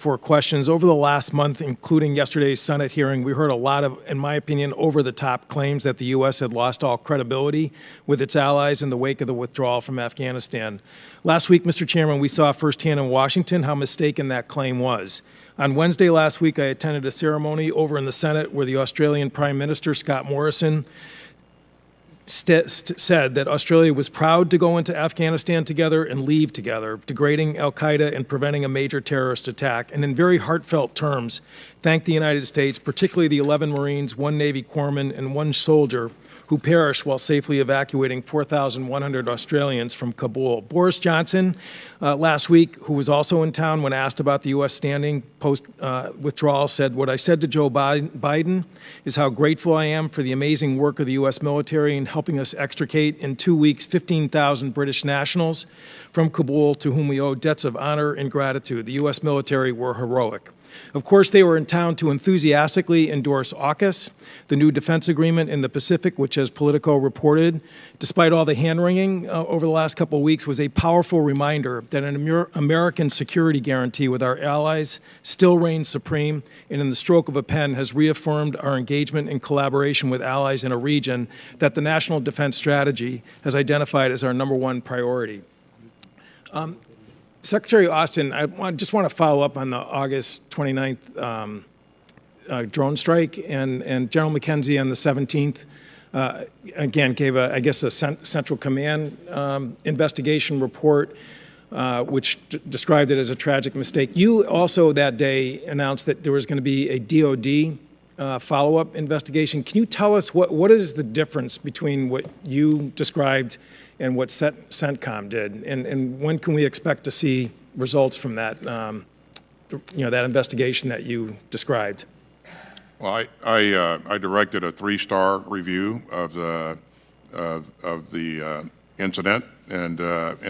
for questions. Over the last month, including yesterday's Senate hearing, we heard a lot of, in my opinion, over-the-top claims that the U.S. had lost all credibility with its allies in the wake of the withdrawal from Afghanistan. Last week, Mr. Chairman, we saw firsthand in Washington how mistaken that claim was. On Wednesday last week, I attended a ceremony over in the Senate where the Australian Prime Minister, Scott Morrison, said that Australia was proud to go into Afghanistan together and leave together, degrading al-Qaeda and preventing a major terrorist attack, and in very heartfelt terms, thanked the United States, particularly the 11 Marines, 1 Navy corpsman, and 1 soldier who perished while safely evacuating 4,100 Australians from Kabul. Boris Johnson, last week, who was also in town when asked about the U.S. standing post-withdrawal, said, "What I said to Joe Biden is how grateful I am for the amazing work of the U.S. military in helping us extricate in 2 weeks 15,000 British nationals from Kabul to whom we owe debts of honor and gratitude. The U.S. military were heroic." Of course, they were in town to enthusiastically endorse AUKUS, the new defense agreement in the Pacific, which, as Politico reported, despite all the hand-wringing over the last couple of weeks, was a powerful reminder that an American security guarantee with our allies still reigns supreme, and in the stroke of a pen has reaffirmed our engagement and collaboration with allies in a region that the National Defense Strategy has identified as our #1 priority. Secretary Austin, I just want to follow up on the August 29th drone strike, and General McKenzie on the 17th, again, gave, I guess, a Central Command investigation report, which described it as a tragic mistake. You also that day announced that there was going to be a DOD follow-up investigation. Can you tell us what is the difference between what you described and what CENTCOM did, and when can we expect to see results from that, that investigation that you described? Well, I directed a 3-star review of the incident, and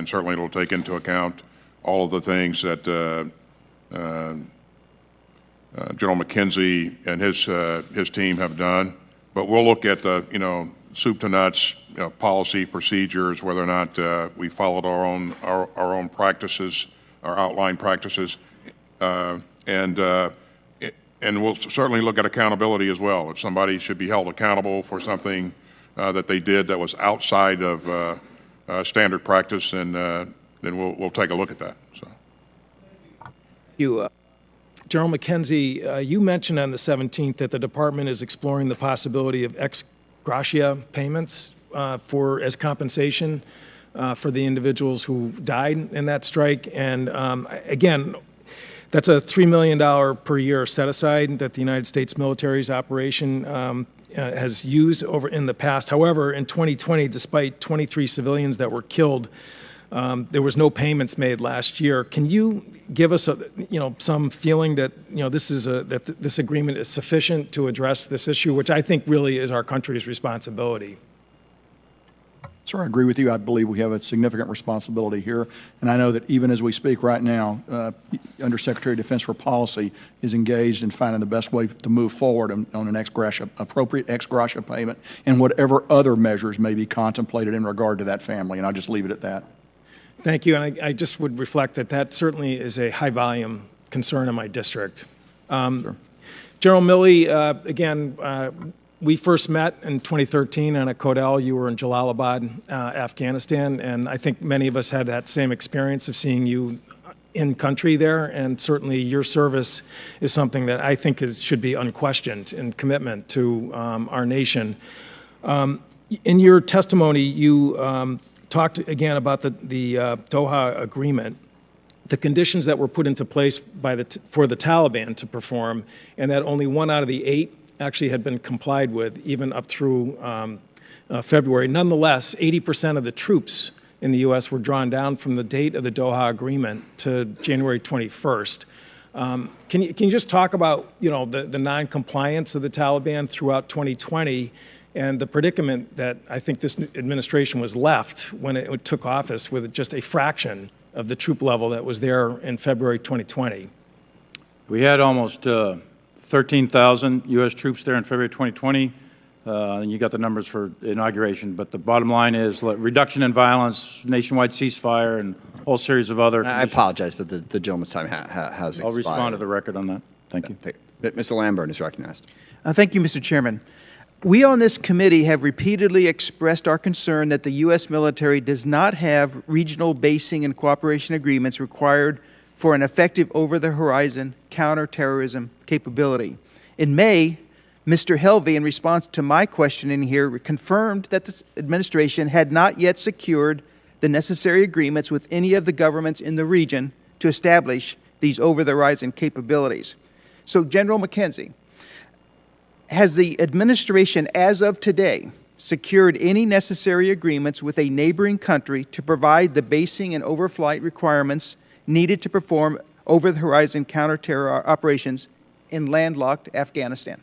certainly it'll take into account all of the things that General McKenzie and his team have done. But we'll look at the soup to nuts policy procedures, whether or not we followed our own practices, our outlined practices, and we'll certainly look at accountability as well. If somebody should be held accountable for something that they did that was outside of standard practice, then we'll take a look at that. So. General McKenzie, you mentioned on the 17th that the department is exploring the possibility of ex gratia payments as compensation for the individuals who died in that strike. And again, that's a $3 million per year set aside that the United States military's operation has used over in the past. However, in 2020, despite 23 civilians that were killed, there was no payments made last year. Can you give us some feeling that that this agreement is sufficient to address this issue, which I think really is our country's responsibility? Sir, I agree with you. I believe we have a significant responsibility here, and I know that even as we speak right now, Undersecretary of Defense for Policy is engaged in finding the best way to move forward on an appropriate ex gratia payment and whatever other measures may be contemplated in regard to that family, and I'll just leave it at that. Thank you, and I just would reflect that certainly is a high-volume concern in my district. Sure. General Milley, again, we first met in 2013 on a Codell. You were in Jalalabad, Afghanistan, and I think many of us had that same experience of seeing you in country there, and certainly your service is something that I think should be unquestioned in commitment to our nation. In your testimony, you talked again about the Doha agreement, the conditions that were put into place for the Taliban to perform, and that only 1 out of the 8 actually had been complied with, even up through February. Nonetheless, 80% of the troops in the U.S. were drawn down from the date of the Doha agreement to January 21st. Can you just talk about the non-compliance of the Taliban throughout 2020 and the predicament that I think this administration was left when it took office with just a fraction of the troop level that was there in February 2020? We had almost 13,000 U.S. troops there in February 2020. and you got the numbers for inauguration, but the bottom line is reduction in violence, nationwide ceasefire, and a whole series of other I apologize, but the gentleman's time has expired. I'll respond to the record on that. Thank you. Mr. Lamburn is recognized. Thank you, Mr. Chairman. We on this committee have repeatedly expressed our concern that the U.S. military does not have regional basing and cooperation agreements required for an effective over-the-horizon counterterrorism capability. In May, Mr. Helvey, in response to my questioning here, confirmed that the administration had not yet secured the necessary agreements with any of the governments in the region to establish these over-the-horizon capabilities. So, General McKenzie, has the administration, as of today, secured any necessary agreements with a neighboring country to provide the basing and overflight requirements needed to perform over-the-horizon counterterror operations in landlocked Afghanistan?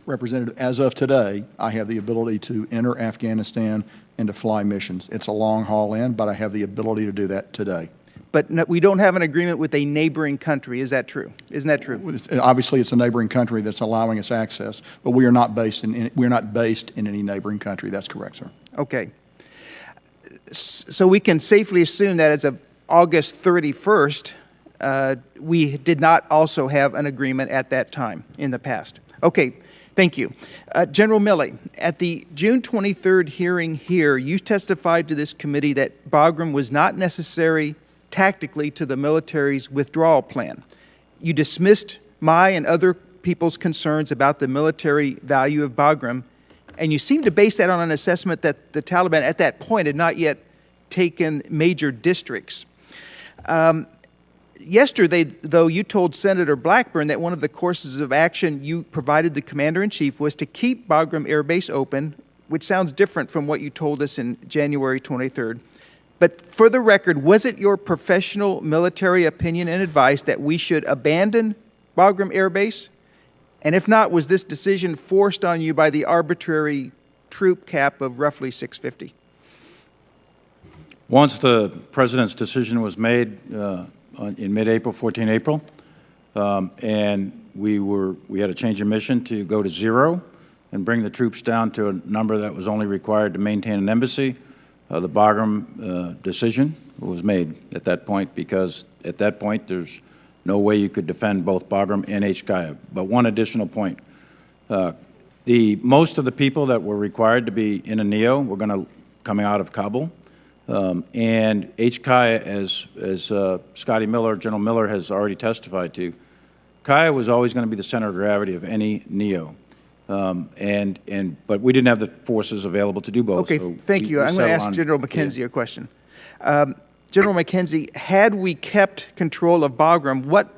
Representative, as of today, I have the ability to enter Afghanistan and to fly missions. It's a long haul in, but I have the ability to do that today. But no, we don't have an agreement with a neighboring country. Is that true? Isn't that true? Obviously, it's a neighboring country that's allowing us access, but we are not based in any neighboring country. That's correct, sir. Okay. So we can safely assume that as of August 31st, we did not also have an agreement at that time in the past. Okay. Thank you. General Milley, at the June 23rd hearing here, you testified to this committee that Bagram was not necessary tactically to the military's withdrawal plan. You dismissed my and other people's concerns about the military value of Bagram, and you seem to base that on an assessment that the Taliban at that point had not yet taken major districts. Yesterday, though, you told Senator Blackburn that one of the courses of action you provided the Commander-in-Chief was to keep Bagram Air Base open, which sounds different from what you told us in January 23rd. But for the record, was it your professional military opinion and advice that we should abandon Bagram Air Base? And if not, was this decision forced on you by the arbitrary troop cap of roughly 650? Once the President's decision was made in mid-April, 14 April, and we had a change of mission to go to 0 and bring the troops down to a number that was only required to maintain an embassy. The Bagram decision was made at that point, because at that point there's no way you could defend both Bagram and HKIA. But one additional point. Most of the people that were required to be in a NEO were coming out of Kabul. And HKIA, as Scotty Miller, General Miller has already testified to, KIA was always going to be the center of gravity of any NEO. But we didn't have the forces available to do both. Okay, so thank you. I'm going to ask General McKenzie a question. General McKenzie, had we kept control of Bagram, what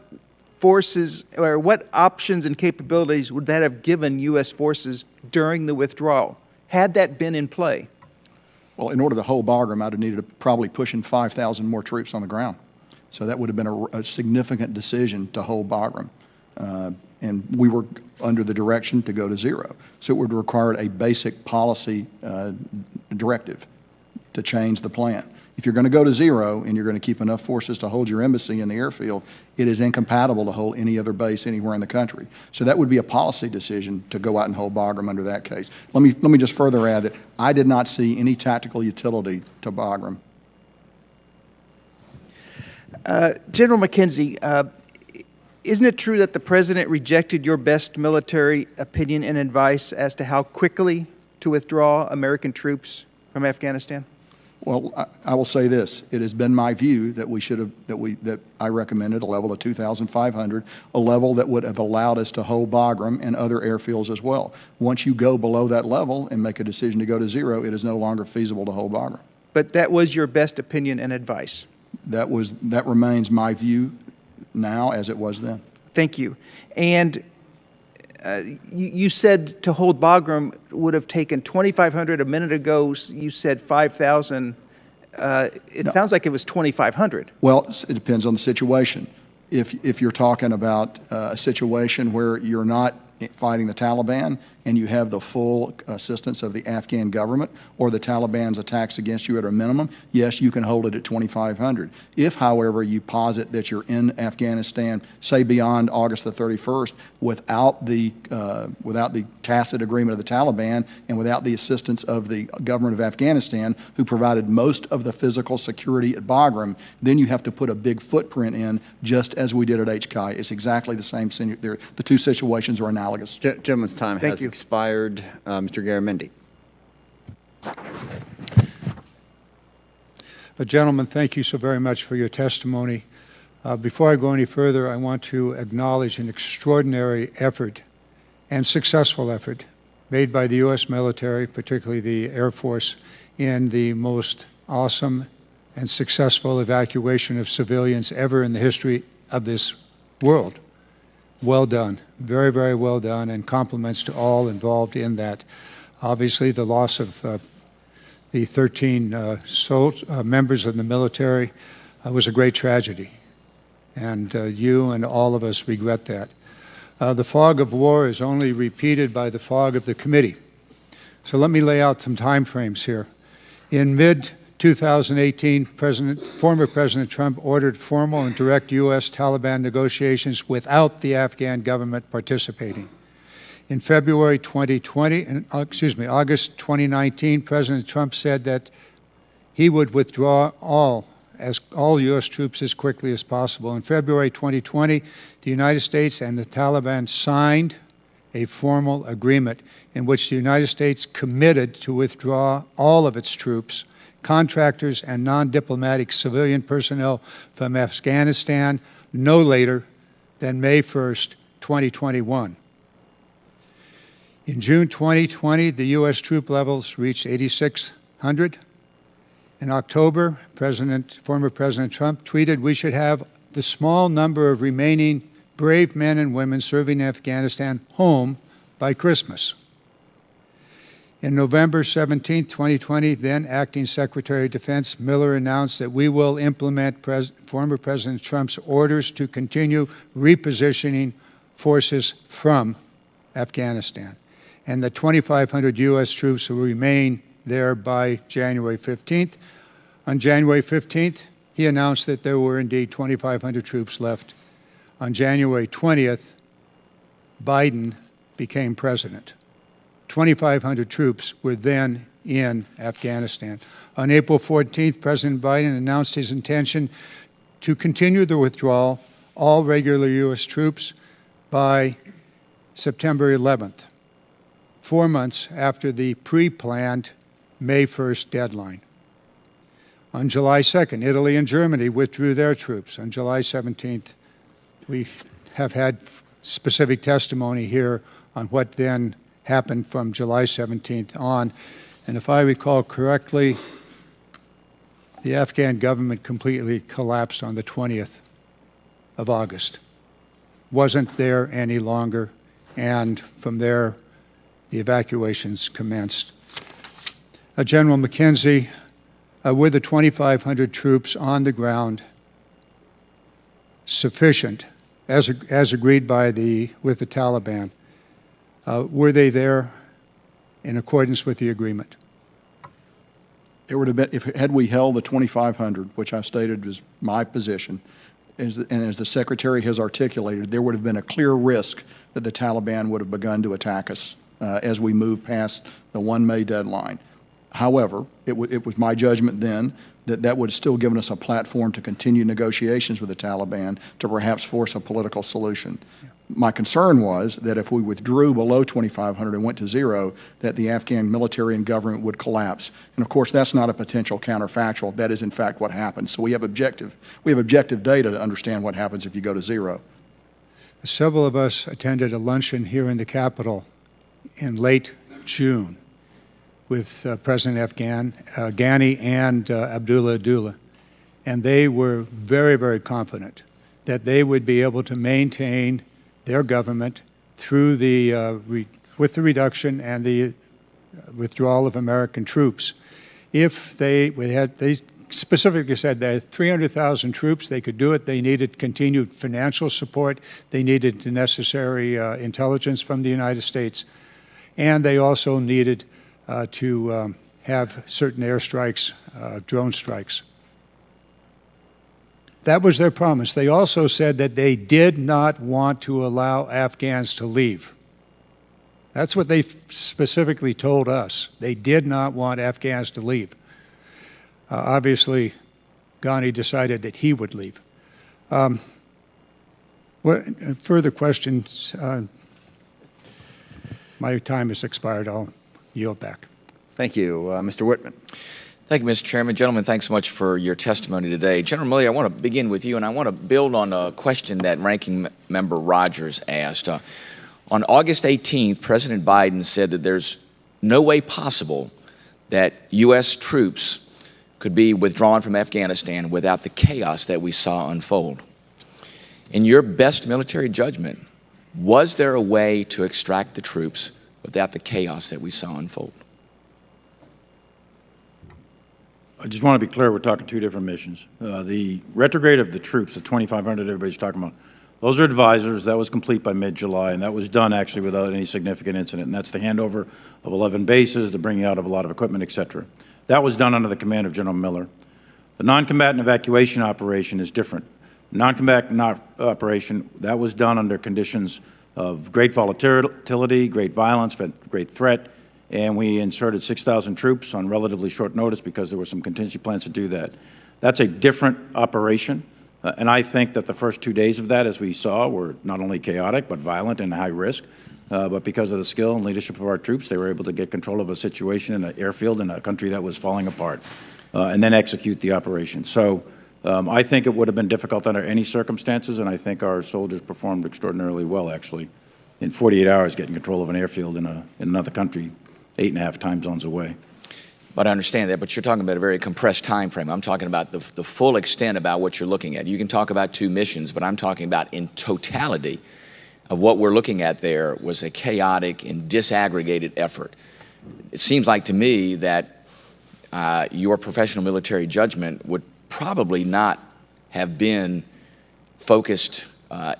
forces or what options and capabilities would that have given U.S. forces during the withdrawal? Had that been in play? Well, in order to hold Bagram, I'd have needed to probably pushing 5,000 more troops on the ground. So that would have been a significant decision to hold Bagram. And we were under the direction to go to 0. So it would have required a basic policy directive to change the plan. If you're going to go to 0 and you're going to keep enough forces to hold your embassy in the airfield, it is incompatible to hold any other base anywhere in the country. So that would be a policy decision to go out and hold Bagram under that case. Let me just further add that I did not see any tactical utility to Bagram. General McKenzie, isn't it true that the President rejected your best military opinion and advice as to how quickly to withdraw American troops from Afghanistan? Well, I will say this. It has been my view that that I recommended a level of 2,500, a level that would have allowed us to hold Bagram and other airfields as well. Once you go below that level and make a decision to go to 0, it is no longer feasible to hold Bagram. But that was your best opinion and advice? That remains my view now as it was then. Thank you. And you said to hold Bagram would have taken 2,500. A minute ago, you said 5,000. It sounds like it was 2,500. Well, it depends on the situation. If you're talking about a situation where you're not fighting the Taliban and you have the full assistance of the Afghan government or the Taliban's attacks against you at a minimum, yes, you can hold it at 2,500. If, however, you posit that you're in Afghanistan, say beyond August the 31st, without the tacit agreement of the Taliban and without the assistance of the government of Afghanistan, who provided most of the physical security at Bagram, then you have to put a big footprint in, just as we did at HKI. It's exactly the same. The two situations are analogous. Gentleman's time has expired. Mr. Garamendi. Gentlemen, thank you so very much for your testimony. Before I go any further, I want to acknowledge an extraordinary effort and successful effort made by the U.S. military, particularly the Air Force, in the most awesome and successful evacuation of civilians ever in the history of this world. Well done. Very, very well done, and compliments to all involved in that. Obviously, the loss of the 13 members of the military was a great tragedy, and you and all of us regret that. The fog of war is only repeated by the fog of the committee. So let me lay out some time frames here. In mid-2018, former President Trump ordered formal and direct U.S. Taliban negotiations without the Afghan government participating. In February 2020, August 2019, President Trump said that he would withdraw all U.S. troops as quickly as possible. In February 2020, the United States and the Taliban signed a formal agreement in which the United States committed to withdraw all of its troops, contractors, and non-diplomatic civilian personnel from Afghanistan no later than May 1st, 2021. In June 2020, the U.S. troop levels reached 8,600. In October, former President Trump tweeted, "We should have the small number of remaining brave men and women serving in Afghanistan home by Christmas." In November 17, 2020, then Acting Secretary of Defense Miller announced that we will implement former President Trump's orders to continue repositioning forces from Afghanistan, and that 2,500 U.S. troops will remain there by January 15th. On January 15th, he announced that there were indeed 2,500 troops left. On January 20th, Biden became president. 2,500 troops were then in Afghanistan. On April 14th, President Biden announced his intention to continue the withdrawal, all regular U.S. troops, by September 11th, 4 months after the pre-planned May 1st deadline. On July 2nd, Italy and Germany withdrew their troops. On July 17th, we have had specific testimony here on what then happened from July 17th on. And if I recall correctly, the Afghan government completely collapsed on the 20th of August. Wasn't there any longer, and from there, the evacuations commenced. General McKenzie, were the 2,500 troops on the ground sufficient, as agreed with the Taliban? Were they there in accordance with the agreement? It would have been, had we held the 2,500, which I stated was my position, and as the Secretary has articulated, there would have been a clear risk that the Taliban would have begun to attack us as we move past the 1 May deadline. However, it was my judgment then that that would have still given us a platform to continue negotiations with the Taliban to perhaps force a political solution. My concern was that if we withdrew below 2,500 and went to zero, that the Afghan military and government would collapse. And of course, that's not a potential counterfactual. That is in fact what happened. So we have objective data to understand what happens if you go to zero. Several of us attended a luncheon here in the Capitol in late June with President Ghani and Abdullah, and they were very, very confident that they would be able to maintain their government through with the reduction and the withdrawal of American troops. If they specifically said that 300,000 troops, they could do it. They needed continued financial support. They needed the necessary intelligence from the United States. And they also needed to have certain airstrikes, drone strikes. That was their promise. They also said that they did not want to allow Afghans to leave. That's what they specifically told us. They did not want Afghans to leave. Obviously, Ghani decided that he would leave. What further questions? My time has expired. I'll yield back. Thank you. Mr. Whitman. Thank you, Mr. Chairman. Gentlemen, thanks so much for your testimony today. General Milley, I want to begin with you, and I want to build on a question that Ranking Member Rogers asked. On August 18th, President Biden said that there's no way possible that U.S. troops could be withdrawn from Afghanistan without the chaos that we saw unfold. In your best military judgment, was there a way to extract the troops without the chaos that we saw unfold? I just want to be clear, we're talking two different missions. The retrograde of the troops, the 2,500 everybody's talking about, those are advisors. That was complete by mid-July, and that was done actually without any significant incident, and that's the handover of 11 bases, the bringing out of a lot of equipment, et cetera. That was done under the command of General Miller. The non-combatant evacuation operation is different. Non-combatant operation, that was done under conditions of great volatility, great violence, great threat, and we inserted 6,000 troops on relatively short notice because there were some contingency plans to do that. That's a different operation, and I think that the first 2 days of that, as we saw, were not only chaotic but violent and high risk, but because of the skill and leadership of our troops, they were able to get control of a situation in an airfield in a country that was falling apart, and then execute the operation. So I think it would have been difficult under any circumstances, and I think our soldiers performed extraordinarily well, actually, in 48 hours getting control of an airfield in another country, 8.5 time zones away. But I understand that, but you're talking about a very compressed time frame. I'm talking about the full extent about what you're looking at. You can talk about two missions, but I'm talking about in totality of what we're looking at there was a chaotic and disaggregated effort. It seems like to me that your professional military judgment would probably not have been focused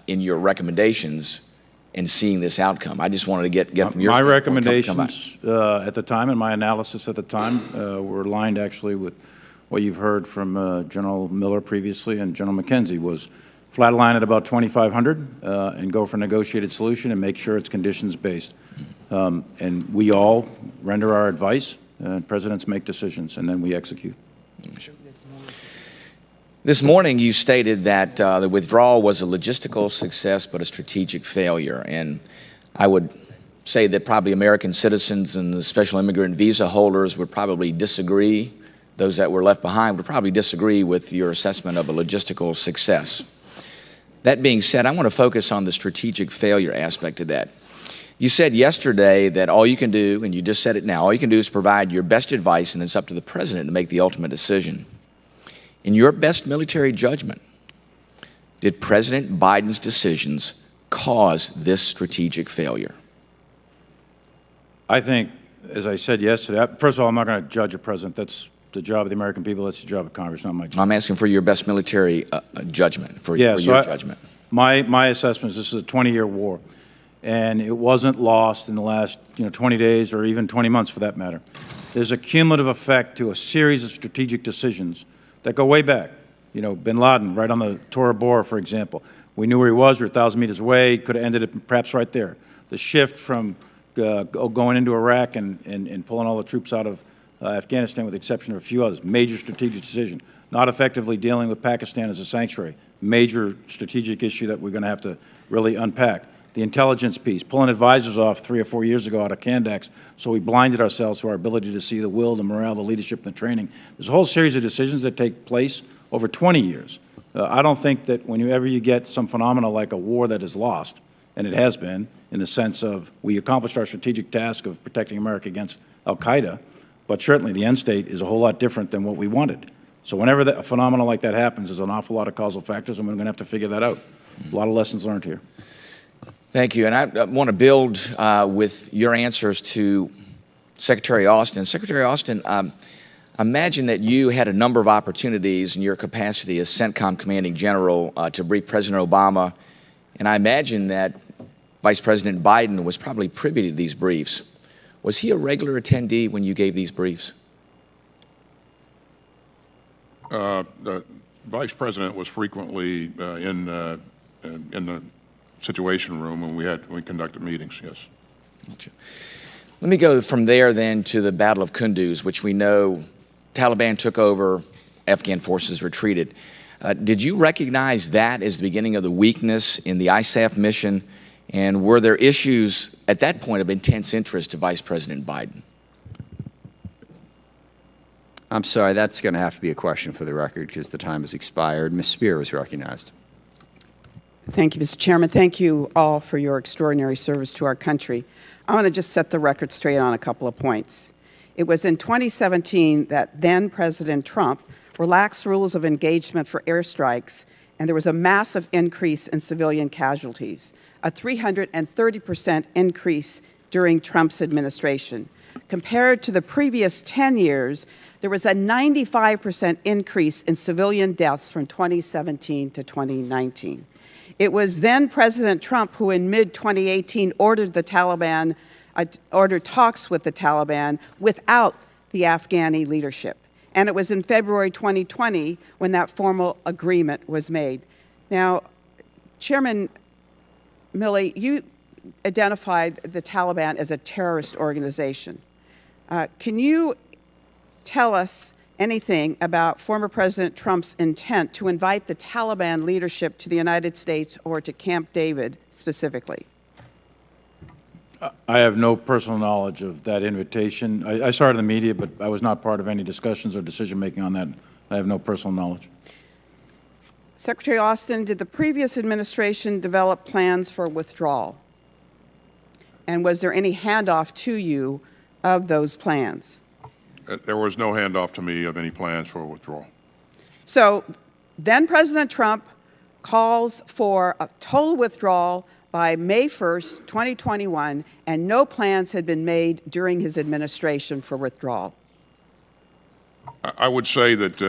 in your recommendations in seeing this outcome. I just wanted to get from your my standpoint, recommendations at the time and my analysis at the time were aligned actually with what you've heard from General Miller previously and General McKenzie was flatline at about 2,500 and go for a negotiated solution and make sure it's conditions-based. And we all render our advice, presidents make decisions, and then we execute. This morning you stated that the withdrawal was a logistical success but a strategic failure. And I would say that probably American citizens and the special immigrant visa holders would probably disagree. Those that were left behind would probably disagree with your assessment of a logistical success. That being said, I want to focus on the strategic failure aspect of that. You said yesterday that all you can do, and you just said it now, all you can do is provide your best advice and it's up to the president to make the ultimate decision. In your best military judgment, did President Biden's decisions cause this strategic failure? I think, as I said yesterday, first of all, I'm not going to judge a president. That's the job of the American people. That's the job of Congress, not my job. I'm asking for your best military judgment, for your judgment. My assessment is this is a 20-year war, and it wasn't lost in the last 20 days or even 20 months for that matter. There's a cumulative effect to a series of strategic decisions that go way back. Bin Laden, right on the Tora Bora, for example. We knew where he was, we were 1,000 meters away, could have ended it perhaps right there. The shift from going into Iraq and pulling all the troops out of Afghanistan with the exception of a few others, major strategic decision. Not effectively dealing with Pakistan as a sanctuary, major strategic issue that we're going to have to really unpack. The intelligence piece, pulling advisors off 3 or 4 years ago out of Kandax, so we blinded ourselves to our ability to see the will, the morale, the leadership, and the training. There's a whole series of decisions that take place over 20 years. I don't think that whenever you get some phenomena like a war that is lost, and it has been, in the sense of we accomplished our strategic task of protecting America against al-Qaeda, but certainly the end state is a whole lot different than what we wanted. So whenever a phenomena like that happens, there's an awful lot of causal factors, and we're going to have to figure that out. A lot of lessons learned here. Thank you. And I want to build with your answers to Secretary Austin. Secretary Austin, Imagine that you had a number of opportunities in your capacity as CENTCOM Commanding General to brief President Obama, and I imagine that Vice President Biden was probably privy to these briefs. Was he a regular attendee when you gave these briefs? The Vice President was frequently in the Situation Room when we conducted meetings, yes. Gotcha. Let me go from there then to the Battle of Kunduz, which we know Taliban took over, Afghan forces retreated. Did you recognize that as the beginning of the weakness in the ISAF mission? And were there issues at that point of intense interest to Vice President Biden? I'm sorry, that's going to have to be a question for the record because the time has expired. Ms. Spear was recognized. Thank you, Mr. Chairman. Thank you all for your extraordinary service to our country. I want to just set the record straight on a couple of points. It was in 2017 that then President Trump relaxed rules of engagement for airstrikes, and there was a massive increase in civilian casualties, a 330% increase during Trump's administration. Compared to the previous 10 years, there was a 95% increase in civilian deaths from 2017 to 2019. It was then President Trump who in mid-2018 ordered talks with the Taliban without the Afghani leadership. And it was in February 2020 when that formal agreement was made. Now, Chairman Milley, you identified the Taliban as a terrorist organization. Can you tell us anything about former President Trump's intent to invite the Taliban leadership to the United States or to Camp David specifically? I have no personal knowledge of that invitation. I saw it in the media, but I was not part of any discussions or decision-making on that. I have no personal knowledge. Secretary Austin, did the previous administration develop plans for withdrawal? And was there any handoff to you of those plans? There was no handoff to me of any plans for withdrawal. So then President Trump calls for a total withdrawal by May 1st, 2021, and no plans had been made during his administration for withdrawal. I would say that,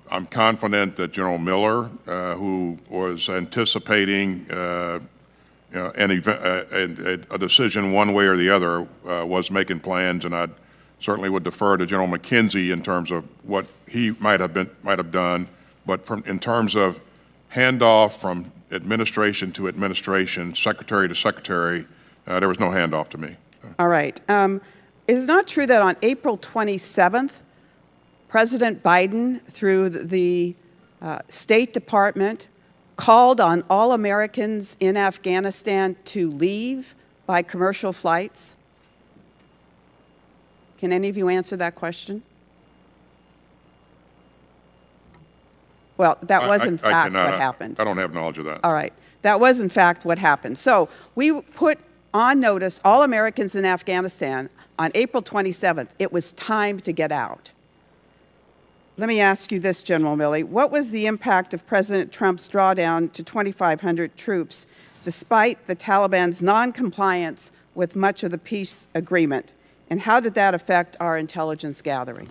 I'm confident that General Miller, who was anticipating a decision one way or the other, was making plans, and I certainly would defer to General McKenzie in terms of what he might have done. But in terms of handoff from administration to administration, secretary to secretary, there was no handoff to me. All right. It is not true that on April 27th, President Biden, through the State Department, called on all Americans in Afghanistan to leave by commercial flights? Can any of you answer that question? Well, that was in fact what happened. I don't have knowledge of that. All right. That was in fact what happened. So we put on notice all Americans in Afghanistan on April 27th. It was time to get out. Let me ask you this, General Milley. What was the impact of President Trump's drawdown to 2,500 troops despite the Taliban's noncompliance with much of the peace agreement? And how did that affect our intelligence gathering?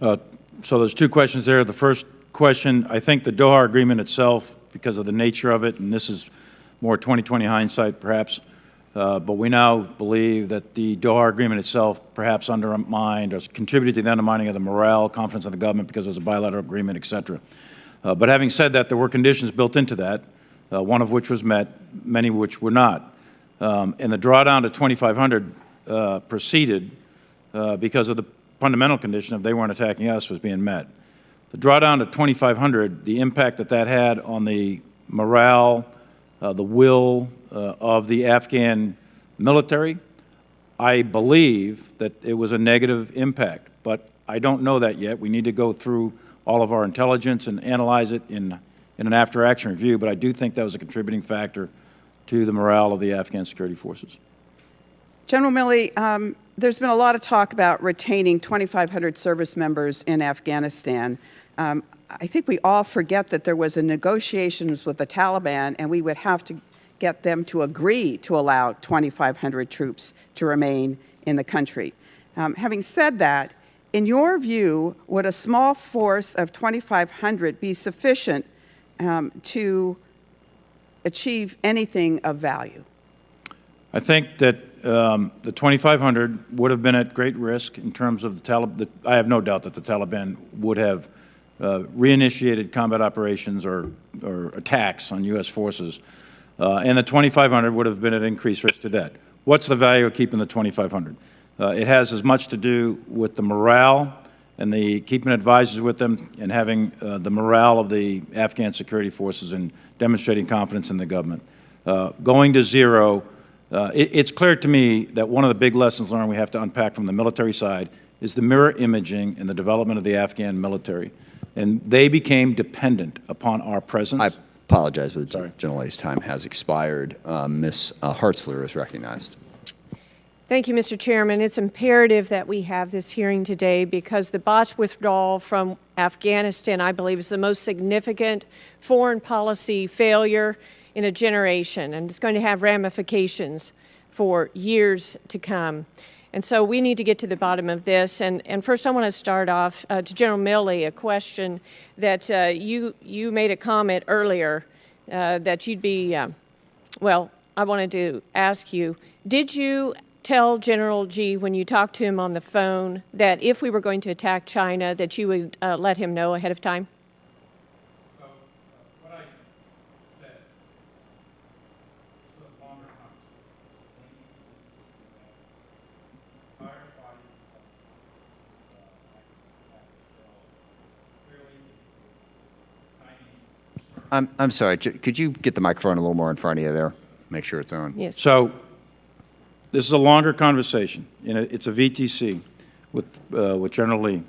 So there's two questions there. The first question, I think the Doha agreement itself, because of the nature of it, and this is more 2020 hindsight perhaps, but we now believe that the Doha agreement itself perhaps undermined or contributed to the undermining of the morale, confidence of the government because it was a bilateral agreement, et cetera. But having said that, there were conditions built into that, one of which was met, many of which were not. And the drawdown to 2,500 proceeded because of the fundamental condition of they weren't attacking us was being met. The drawdown to 2,500, the impact that that had on the morale, the will of the Afghan military, I believe that it was a negative impact, but I don't know that yet. We need to go through all of our intelligence and analyze it in an after-action review, but I do think that was a contributing factor to the morale of the Afghan security forces. General Milley, there's been a lot of talk about retaining 2,500 service members in Afghanistan. I think we all forget that there was a negotiations with the Taliban, and we would have to get them to agree to allow 2,500 troops to remain in the country. Having said that, in your view, would a small force of 2,500 be sufficient to achieve anything of value? I think that the 2,500 would have been at great risk in terms of the Taliban. I have no doubt that the Taliban would have reinitiated combat operations or attacks on U.S. forces, and the 2,500 would have been at increased risk to that. What's the value of keeping the 2,500? It has as much to do with the morale and the keeping advisors with them and having the morale of the Afghan security forces and demonstrating confidence in the government. Going to zero, it's clear to me that one of the big lessons learned we have to unpack from the military side is the mirror imaging and the development of the Afghan military. And they became dependent upon our presence. I apologize, but the gentlelady's time has expired. Ms. Hartzler is recognized. Thank you, Mr. Chairman. It's imperative that we have this hearing today because the botched withdrawal from Afghanistan, I believe, is the most significant foreign policy failure in a generation, and it's going to have ramifications for years to come. And so we need to get to the bottom of this. And first I want to start off to General Milley, a question that you made a comment earlier that you'd be, well, I wanted to ask you, did you tell General G when you talked to him on the phone that if we were going to attack China that you would let him know ahead of time? I'm sorry, could you get the microphone a little more in front of you there? Make sure it's on. Yes. So this is a longer conversation. It's a VTC with General Lee.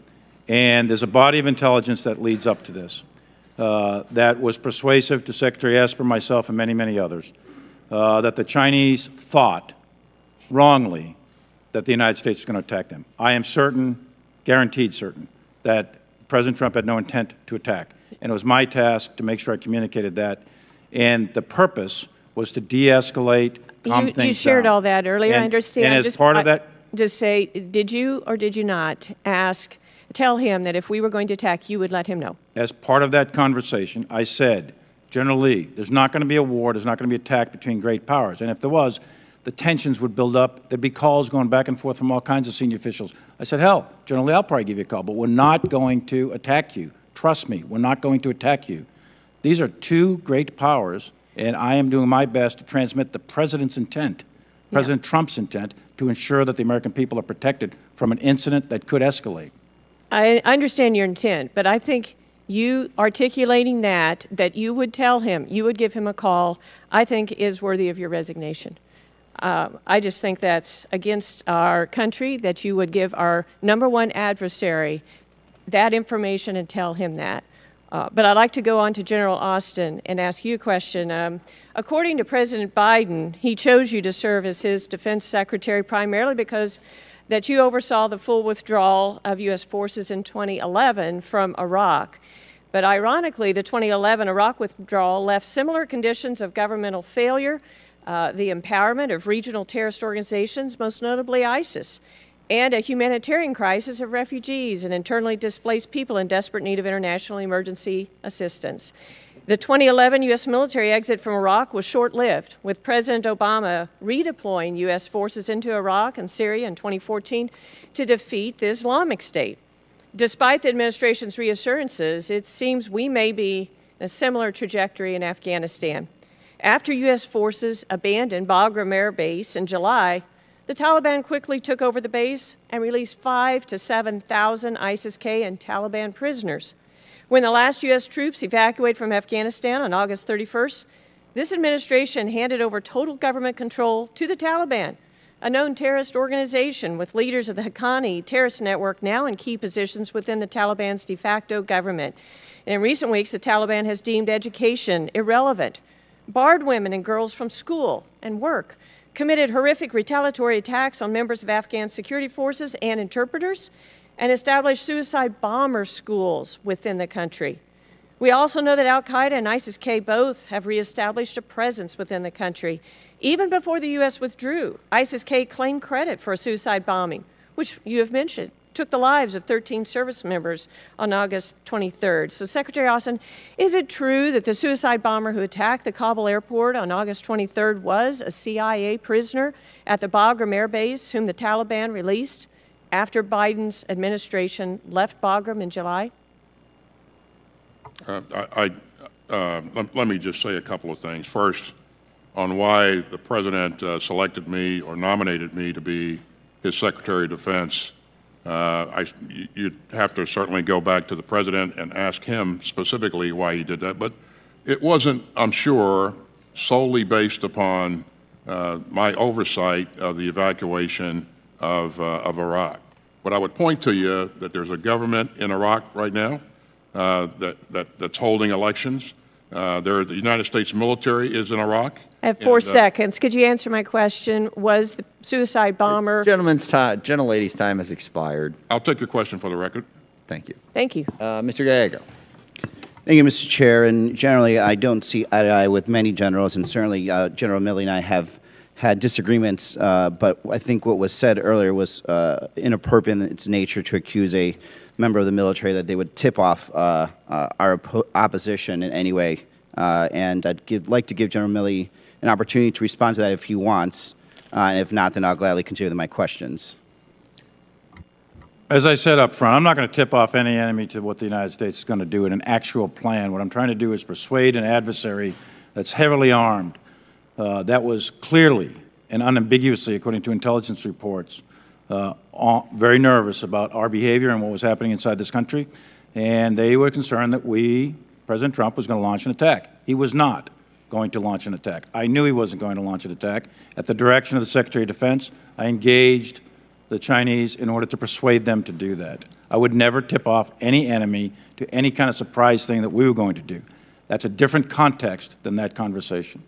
And there's a body of intelligence that leads up to this that was persuasive to Secretary Esper, myself, and many, many others, that the Chinese thought wrongly that the United States was going to attack them. I am certain, guaranteed certain, that President Trump had no intent to attack. And it was my task to make sure I communicated that. And the purpose was to de-escalate, calm things down. You shared all that earlier, I understand. And as part of that... Just say, did you or did you not tell him that if we were going to attack, you would let him know? As part of that conversation, I said, General Lee, there's not going to be a war, there's not going to be an attack between great powers. And if there was, the tensions would build up. There'd be calls going back and forth from all kinds of senior officials. I said, hell, General Lee, I'll probably give you a call, but we're not going to attack you. Trust me, we're not going to attack you. These are two great powers, and I am doing my best to transmit the President's intent, President Trump's intent, to ensure that the American people are protected from an incident that could escalate. I understand your intent, but I think you articulating that you would tell him, you would give him a call, I think is worthy of your resignation. I just think that's against our country, that you would give our #1 adversary that information and tell him that. But I'd like to go on to General Austin and ask you a question. According to President Biden, he chose you to serve as his defense secretary primarily because that you oversaw the full withdrawal of U.S. forces in 2011 from Iraq. But ironically, the 2011 Iraq withdrawal left similar conditions of governmental failure, the empowerment of regional terrorist organizations, most notably ISIS, and a humanitarian crisis of refugees and internally displaced people in desperate need of international emergency assistance. The 2011 U.S. military exit from Iraq was short-lived, with President Obama redeploying U.S. forces into Iraq and Syria in 2014 to defeat the Islamic State. Despite the administration's reassurances, it seems we may be in a similar trajectory in Afghanistan. After U.S. forces abandoned Bagram Air Base in July, the Taliban quickly took over the base and released 5,000 to 7,000 ISIS-K and Taliban prisoners. When the last U.S. troops evacuated from Afghanistan on August 31st, this administration handed over total government control to the Taliban, a known terrorist organization with leaders of the Haqqani terrorist network now in key positions within the Taliban's de facto government. And in recent weeks, the Taliban has deemed education irrelevant, barred women and girls from school and work, committed horrific retaliatory attacks on members of Afghan security forces and interpreters, and established suicide bomber schools within the country. We also know that al-Qaeda and ISIS-K both have reestablished a presence within the country. Even before the U.S. withdrew, ISIS-K claimed credit for a suicide bombing which you have mentioned, took the lives of 13 service members on August 23rd. So, Secretary Austin, is it true that the suicide bomber who attacked the Kabul airport on August 23rd was a CIA prisoner at the Bagram Air Base whom the Taliban released after Biden's administration left Bagram in July? Let me just say a couple of things. First, on why the President selected me or nominated me to be his Secretary of Defense. You'd have to certainly go back to the President and ask him specifically why he did that. But it wasn't, I'm sure, solely based upon my oversight of the evacuation of Iraq. But I would point to you that there's a government in Iraq right now that's holding elections. The United States military is in Iraq. I have 4 seconds. Could you answer my question? Was the suicide bomber... Gentlelady's time has expired. I'll take your question for the record. Thank you. Thank you. Mr. Gallego. Thank you, Mr. Chair. And generally, I don't see eye to eye with many generals, and certainly General Milley and I have had disagreements, but I think what was said earlier was inappropriate in its nature to accuse a member of the military that they would tip off our opposition in any way. And I'd like to give General Milley an opportunity to respond to that if he wants, and if not, then I'll gladly continue with my questions. As I said up front, I'm not going to tip off any enemy to what the United States is going to do in an actual plan. What I'm trying to do is persuade an adversary that's heavily armed, that was clearly and unambiguously, according to intelligence reports, very nervous about our behavior and what was happening inside this country. And they were concerned that President Trump was going to launch an attack. He was not going to launch an attack. I knew he wasn't going to launch an attack. At the direction of the Secretary of Defense, I engaged the Chinese in order to persuade them to do that. I would never tip off any enemy to any kind of surprise thing that we were going to do. That's a different context than that conversation.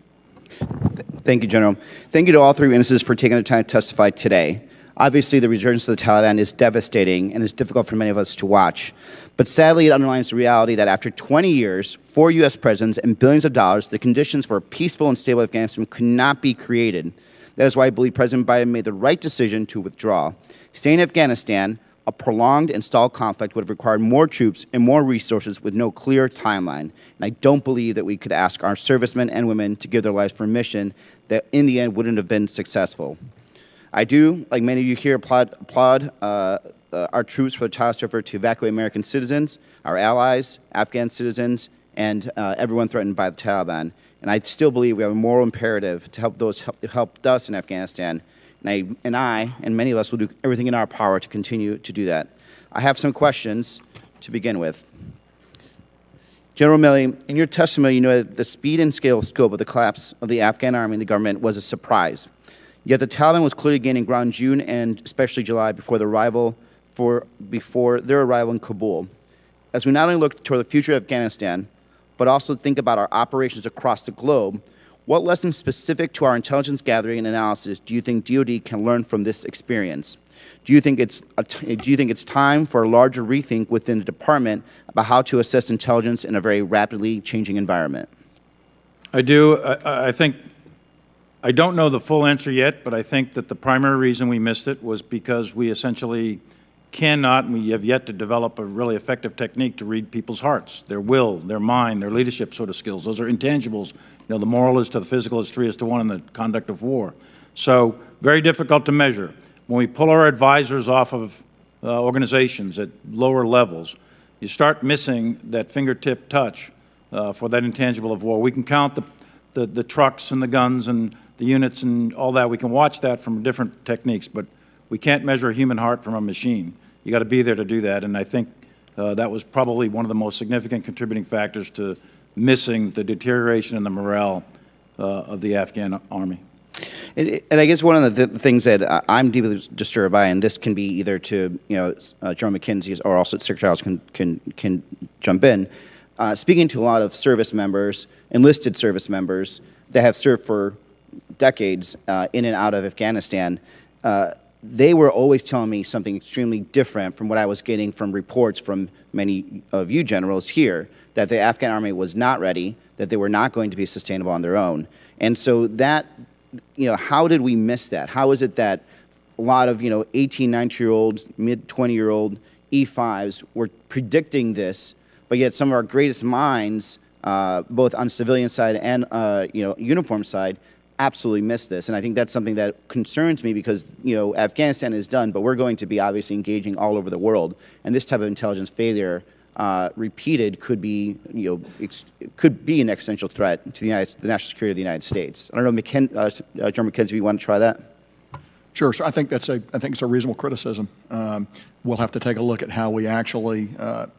Thank you, General. Thank you to all three witnesses for taking the time to testify today. Obviously, the resurgence of the Taliban is devastating and is difficult for many of us to watch. But sadly, it underlines the reality that after 20 years, 4 U.S. presidents, and billions of dollars, the conditions for a peaceful and stable Afghanistan could not be created. That is why I believe President Biden made the right decision to withdraw. Staying in Afghanistan, a prolonged and stalled conflict would have required more troops and more resources with no clear timeline. And I don't believe that we could ask our servicemen and women to give their lives for a mission that in the end wouldn't have been successful. I do, like many of you here, applaud our troops for the tireless effort to evacuate American citizens, our allies, Afghan citizens, and everyone threatened by the Taliban. And I still believe we have a moral imperative to help those who helped us in Afghanistan. And I and many of us will do everything in our power to continue to do that. I have some questions to begin with. General Milley, in your testimony, you know that the speed and scope of the collapse of the Afghan army and the government was a surprise. Yet the Taliban was clearly gaining ground in June and especially July before their arrival in Kabul. As we not only look toward the future of Afghanistan, but also think about our operations across the globe, what lessons specific to our intelligence gathering and analysis do you think DoD can learn from this experience? Do you think it's time for a larger rethink within the department about how to assess intelligence in a very rapidly changing environment? I do. I don't know the full answer yet, but I think that the primary reason we missed it was because we essentially cannot, and we have yet to develop a really effective technique to read people's hearts, their will, their mind, their leadership sort of skills. Those are intangibles. You know, the moral is to the physical is 3:1 in the conduct of war. So very difficult to measure. When we pull our advisors off of organizations at lower levels, you start missing that fingertip touch for that intangible of war. We can count the trucks and the guns and the units and all that. We can watch that from different techniques, but we can't measure a human heart from a machine. You got to be there to do that, and I think that was probably one of the most significant contributing factors to missing the deterioration in the morale of the Afghan army. And I guess one of the things that I'm deeply disturbed by, and this can be either to General McKenzie or also Secretary House can jump in, speaking to a lot of service members, enlisted service members that have served for decades in and out of Afghanistan, they were always telling me something extremely different from what I was getting from reports from many of you generals here, that the Afghan army was not ready, that they were not going to be sustainable on their own. And so that, how did we miss that? How is it that a lot of, 18, 19-year-olds, mid-20-year-old E5s were predicting this, but yet some of our greatest minds, both on civilian side and, uniform side, absolutely missed this. And I think that's something that concerns me because, Afghanistan is done, but we're going to be obviously engaging all over the world. And this type of intelligence failure repeated could be, could be an existential threat to the national security of the United States. I don't know, General McKenzie, if you want to try that? Sure. So I think it's a reasonable criticism. We'll have to take a look at how we actually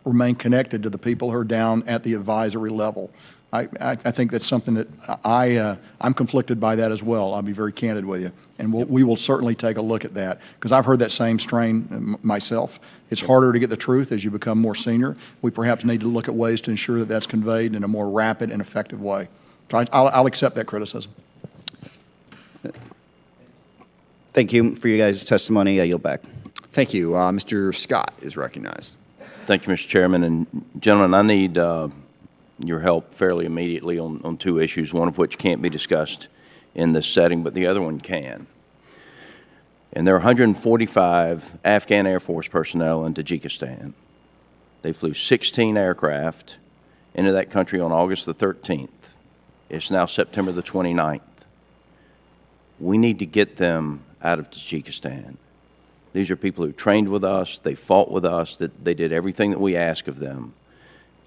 remain connected to the people who are down at the advisory level. I think that's something that I'm conflicted by that as well. I'll be very candid with you. And we will certainly take a look at that because I've heard that same strain myself. It's harder to get the truth as you become more senior. We perhaps need to look at ways to ensure that that's conveyed in a more rapid and effective way. So I'll accept that criticism. Thank you for your guys' testimony. I yield back. Thank you. Mr. Scott is recognized. Thank you, Mr. Chairman. And gentlemen, I need your help fairly immediately on two issues, one of which can't be discussed in this setting, but the other one can. And there are 145 Afghan Air Force personnel in Tajikistan. They flew 16 aircraft into that country on August the 13th. It's now September the 29th. We need to get them out of Tajikistan. These are people who trained with us, they fought with us, that they did everything that we ask of them.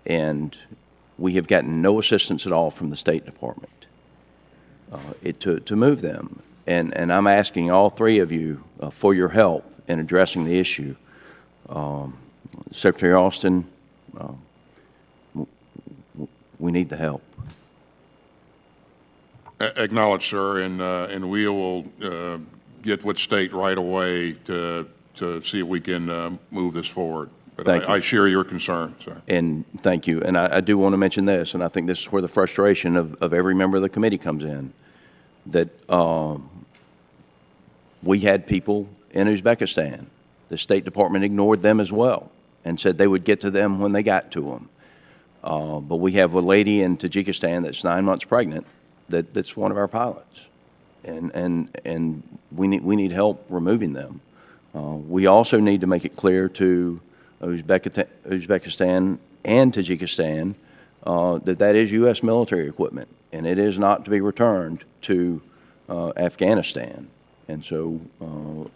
And we have gotten no assistance at all from the State Department to move them. And I'm asking all three of you for your help in addressing the issue. Secretary Austin, we need the help. Acknowledged, sir, and we will get with State right away to see if we can move this forward. But I share your concern, sir. And thank you. And I do want to mention this, and I think this is where the frustration of every member of the committee comes in, that we had people in Uzbekistan. The State Department ignored them as well and said they would get to them when they got to them. But we have a lady in Tajikistan that's 9 months pregnant that's one of our pilots. And we need help removing them. We also need to make it clear to Uzbekistan and Tajikistan that is U.S. military equipment, and it is not to be returned to Afghanistan. And so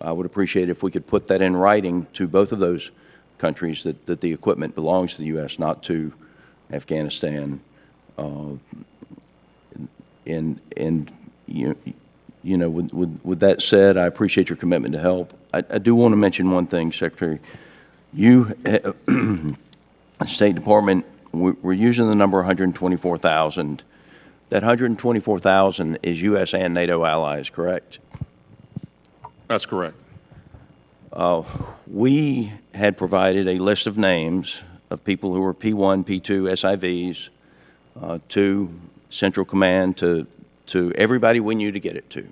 I would appreciate if we could put that in writing to both of those countries that the equipment belongs to the U.S., not to Afghanistan. With that said, I appreciate your commitment to help. I do want to mention one thing, Secretary. You, State Department, we're using the number 124,000. That 124,000 is U.S. and NATO allies, correct? That's correct. We had provided a list of names of people who were P1, P2 SIVs to Central Command, to everybody we knew to get it to.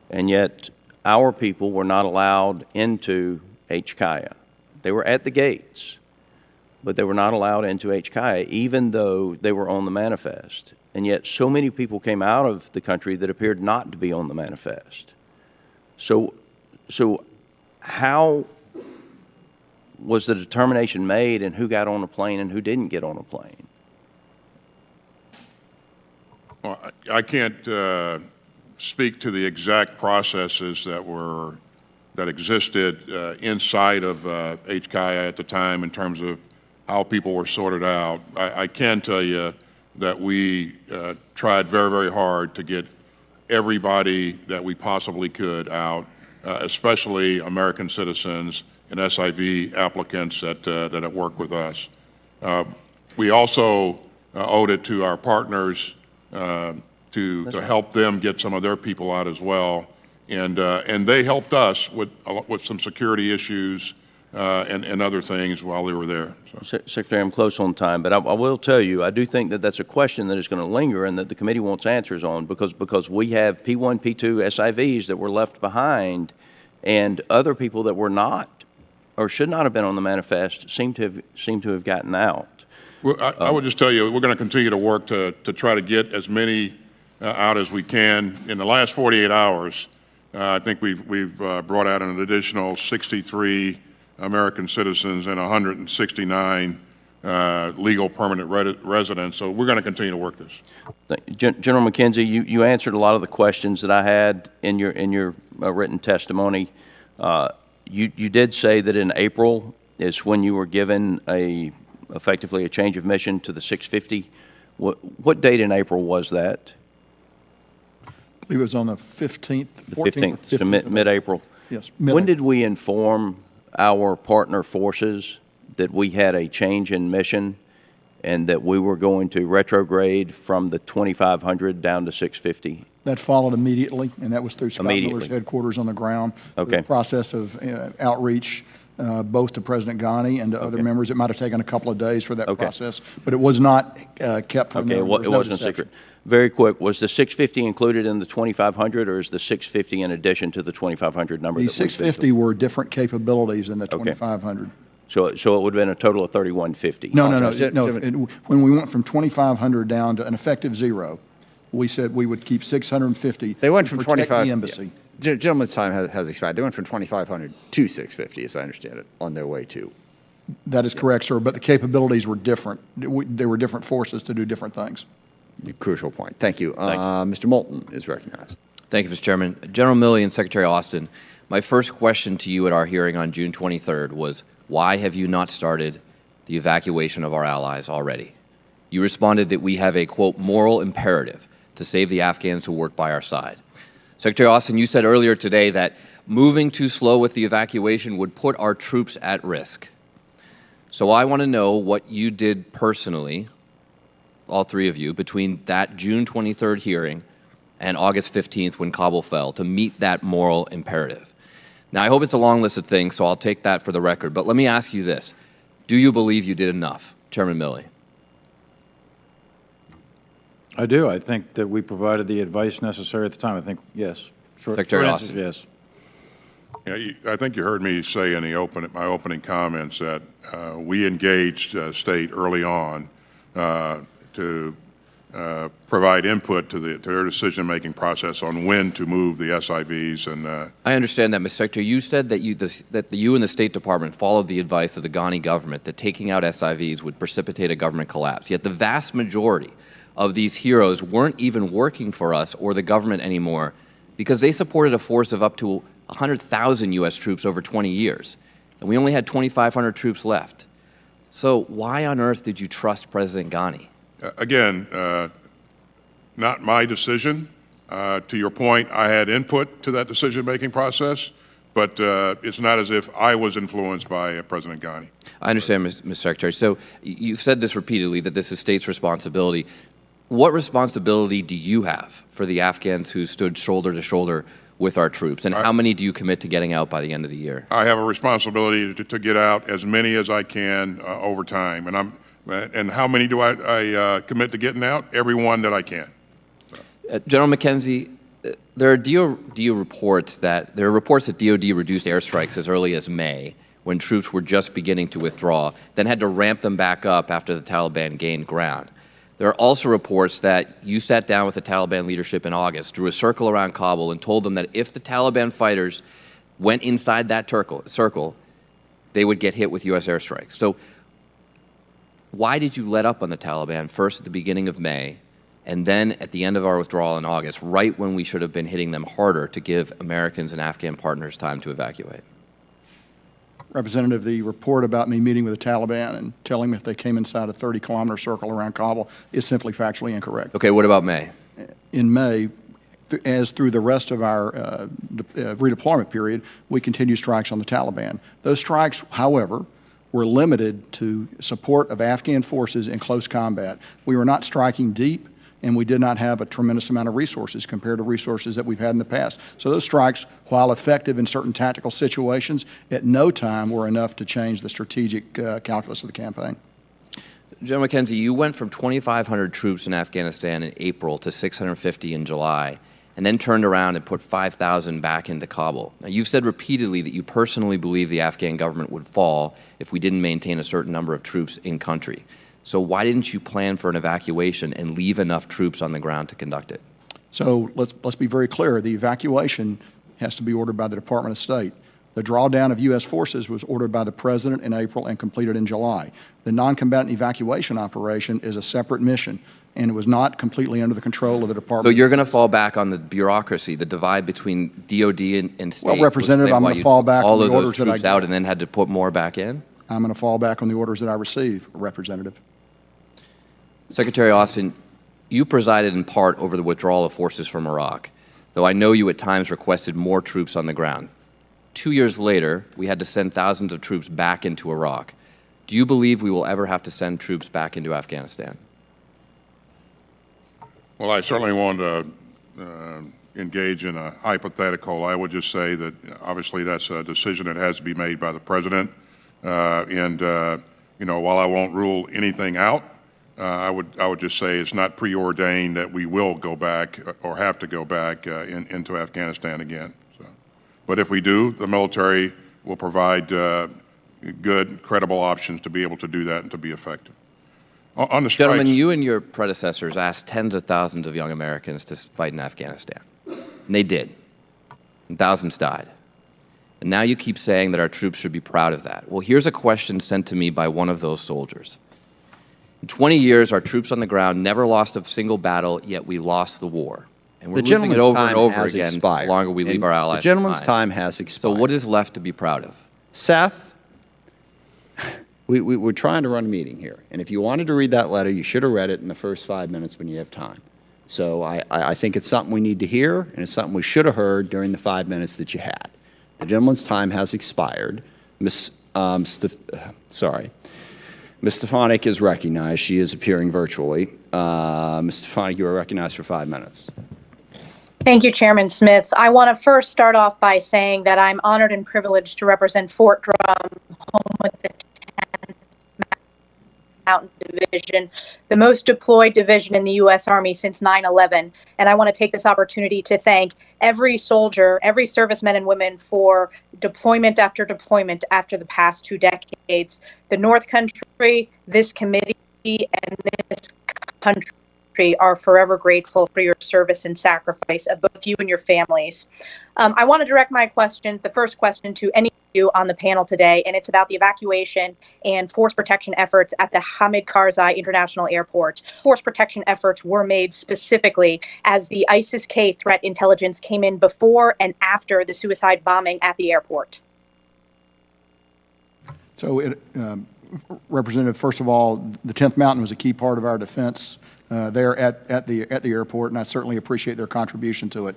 And yet our people were not allowed into HKIA. They were at the gates, but they were not allowed into HKIA, even though they were on the manifest. And yet so many people came out of the country that appeared not to be on the manifest. So how was the determination made and who got on a plane and who didn't get on a plane? Well, I can't speak to the exact processes that existed inside of HKIA at the time in terms of how people were sorted out. I can tell you that we tried very, very hard to get everybody that we possibly could out, especially American citizens and SIV applicants that have worked with us. We also owed it to our partners to help them get some of their people out as well, and they helped us with some security issues and other things while they were there. So. Secretary, I'm close on time, but I will tell you, I do think that that's a question that is going to linger and that the committee wants answers on because we have P1, P2 SIVs that were left behind, and other people that were not or should not have been on the manifest seem to have gotten out. Well, I would just tell you, we're going to continue to work to try to get as many out as we can. In the last 48 hours, I think we've brought out an additional 63 American citizens and 169 legal permanent residents. So we're going to continue to work this. General McKenzie, you answered a lot of the questions that I had in your written testimony. You did say that in April is when you were given effectively a change of mission to the 650. What date in April was that? I believe it was on the 15th. The 15th, so mid-April. Yes. When did we inform our partner forces that we had a change in mission and that we were going to retrograde from the 2,500 down to 650? That followed immediately, and that was through Scott Immediately. Miller's headquarters on the ground. Okay. The process of outreach both to President Ghani and to other members. It might have taken a couple of days for that process, but it was not kept from Okay, them. it wasn't a secret. Very quick, was the 650 included in the 2,500, or is the 650 in addition to the 2,500 number? The 650 were different capabilities than the 2,500. So it would have been a total of 3,150. No. When we went from 2,500 down to an effective zero, we said we would keep 650. They went from to protect 25. the embassy. Yeah. Gentleman's time has expired. They went from 2,500 to 650, as I understand it, on their way to. That is correct, sir, but the capabilities were different. There were different forces to do different things. Crucial point. Thank you. Mr. Moulton is recognized. Thank you, Mr. Chairman. General Milley and Secretary Austin, my first question to you at our hearing on June 23rd was, why have you not started the evacuation of our allies already? You responded that we have a, quote, moral imperative to save the Afghans who work by our side. Secretary Austin, you said earlier today that moving too slow with the evacuation would put our troops at risk. So I want to know what you did personally, all three of you, between that June 23rd hearing and August 15th when Kabul fell to meet that moral imperative. Now, I hope it's a long list of things, so I'll take that for the record. But let me ask you this. Do you believe you did enough, Chairman Milley? I do. I think that we provided the advice necessary at the time. I think, yes. Secretary answer is Austin. yes. Yeah, I think you heard me say in my opening comments that we engaged state early on to provide input to their decision-making process on when to move the SIVs. And I understand that, Mr. Secretary. You said that you and the State Department followed the advice of the Ghani government that taking out SIVs would precipitate a government collapse. Yet the vast majority of these heroes weren't even working for us or the government anymore because they supported a force of up to 100,000 U.S. troops over 20 years. And we only had 2,500 troops left. So why on earth did you trust President Ghani? Again, not my decision. To your point, I had input to that decision-making process, but it's not as if I was influenced by President Ghani. I understand, Mr. Secretary. So you've said this repeatedly, that this is state's responsibility. What responsibility do you have for the Afghans who stood shoulder to shoulder with our troops, and how many do you commit to getting out by the end of the year? I have a responsibility to get out as many as I can over time, and how many do I commit to getting out? Every one that I can. General McKenzie, there are DoD reports that DoD reduced airstrikes as early as May, when troops were just beginning to withdraw, then had to ramp them back up after the Taliban gained ground. There are also reports that you sat down with the Taliban leadership in August, drew a circle around Kabul, and told them that if the Taliban fighters went inside that circle, they would get hit with U.S. airstrikes. So why did you let up on the Taliban first at the beginning of May, and then at the end of our withdrawal in August, right when we should have been hitting them harder to give Americans and Afghan partners time to evacuate? Representative, the report about me meeting with the Taliban and telling me if they came inside a 30-kilometer circle around Kabul is simply factually incorrect. Okay, what about May? In May, as through the rest of our redeployment period, we continued strikes on the Taliban. Those strikes, however, were limited to support of Afghan forces in close combat. We were not striking deep, and we did not have a tremendous amount of resources compared to resources that we've had in the past. So those strikes, while effective in certain tactical situations, at no time were enough to change the strategic calculus of the campaign. General McKenzie, you went from 2,500 troops in Afghanistan in April to 650 in July, and then turned around and put 5,000 back into Kabul. Now, you've said repeatedly that you personally believe the Afghan government would fall if we didn't maintain a certain number of troops in country. So why didn't you plan for an evacuation and leave enough troops on the ground to conduct it? So let's be very clear. The evacuation has to be ordered by the Department of State. The drawdown of U.S. forces was ordered by the President in April and completed in July. The non-combatant evacuation operation is a separate mission, and it was not completely under the control of the Department. So you're going to fall back on the bureaucracy, the divide between DOD and state? Well, Representative, I'm going to fall back on the orders that I got. Out and then had to put more back in? I'm going to fall back on the orders that I receive, Representative. Secretary Austin, you presided in part over the withdrawal of forces from Iraq, though I know you at times requested more troops on the ground. 2 years later, we had to send thousands of troops back into Iraq. Do you believe we will ever have to send troops back into Afghanistan? Well, I certainly want to engage in a hypothetical. I would just say that obviously that's a decision that has to be made by the President. You know, while I won't rule anything out, I would just say it's not preordained that we will go back or have to go back into Afghanistan again. So, but if we do, the military will provide good, credible options to be able to do that and to be effective. On the strikes, gentlemen, you and your predecessors asked tens of thousands of young Americans to fight in Afghanistan, and they did. And thousands died. And now you keep saying that our troops should be proud of that. Well, here's a question sent to me by one of those soldiers. In 20 years, our troops on the ground never lost a single battle, yet we lost the war. And we're losing it over and over again the longer we leave our allies behind. The gentleman's time has expired. So what is left to be proud of? Seth, we're trying to run a meeting here. And if you wanted to read that letter, you should have read it in the first 5 minutes when you have time. So I think it's something we need to hear, and it's something we should have heard during the 5 minutes that you had. The gentleman's time has expired. Ms. Stefanik is recognized. She is appearing virtually. Ms. Stefanik, you are recognized for 5 minutes. Thank you, Chairman Smith. I want to first start off by saying that I'm honored and privileged to represent Fort Drum, home of the 10th Mountain Division, the most deployed division in the U.S. Army since 9/11. And I want to take this opportunity to thank every soldier, every serviceman and women for deployment after deployment after the past 2 decades. The North Country, this committee, and this country are forever grateful for your service and sacrifice of both you and your families. I want to direct my question, the first question, to any of you on the panel today, and it's about the evacuation and force protection efforts at the Hamid Karzai International Airport. Force protection efforts were made specifically as the ISIS-K threat intelligence came in before and after the suicide bombing at the airport. So, Representative, first of all, the 10th Mountain was a key part of our defense there at the airport, and I certainly appreciate their contribution to it.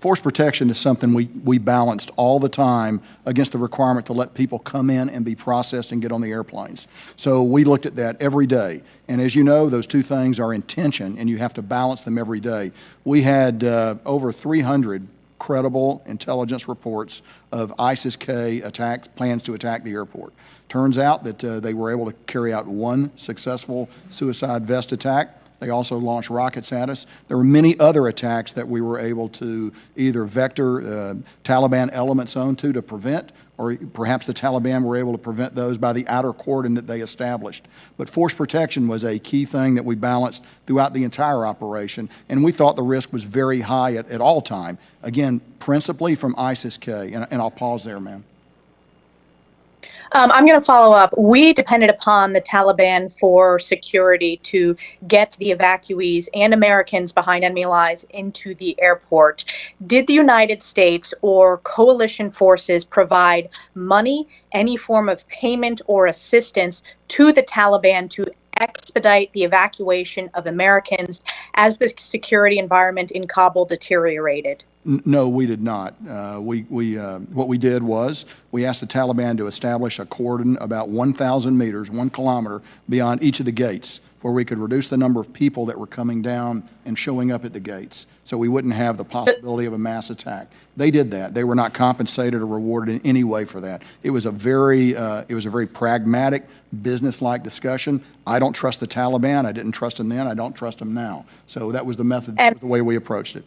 Force protection is something we balanced all the time against the requirement to let people come in and be processed and get on the airplanes. So we looked at that every day. And as you know, those two things are in tension, and you have to balance them every day. We had over 300 credible intelligence reports of ISIS-K attacks, plans to attack the airport. Turns out that they were able to carry out one successful suicide vest attack. They also launched rockets at us. There were many other attacks that we were able to either vector Taliban elements onto to prevent, or perhaps the Taliban were able to prevent those by the outer cordon that they established. But force protection was a key thing that we balanced throughout the entire operation, and we thought the risk was very high at all time. Again, principally from ISIS-K, and I'll pause there, ma'am. I'm going to follow up. We depended upon the Taliban for security to get the evacuees and Americans behind enemy lines into the airport. Did the United States or coalition forces provide money, any form of payment or assistance to the Taliban to expedite the evacuation of Americans as the security environment in Kabul deteriorated? No, we did not. What we did was we asked the Taliban to establish a cordon about 1,000 meters, 1 kilometer, beyond each of the gates, where we could reduce the number of people that were coming down and showing up at the gates, so we wouldn't have the possibility of a mass attack. They did that. They were not compensated or rewarded in any way for that. It was a very pragmatic, business-like discussion. I don't trust the Taliban. I didn't trust them then. I don't trust them now. So that was the method, the way we approached it.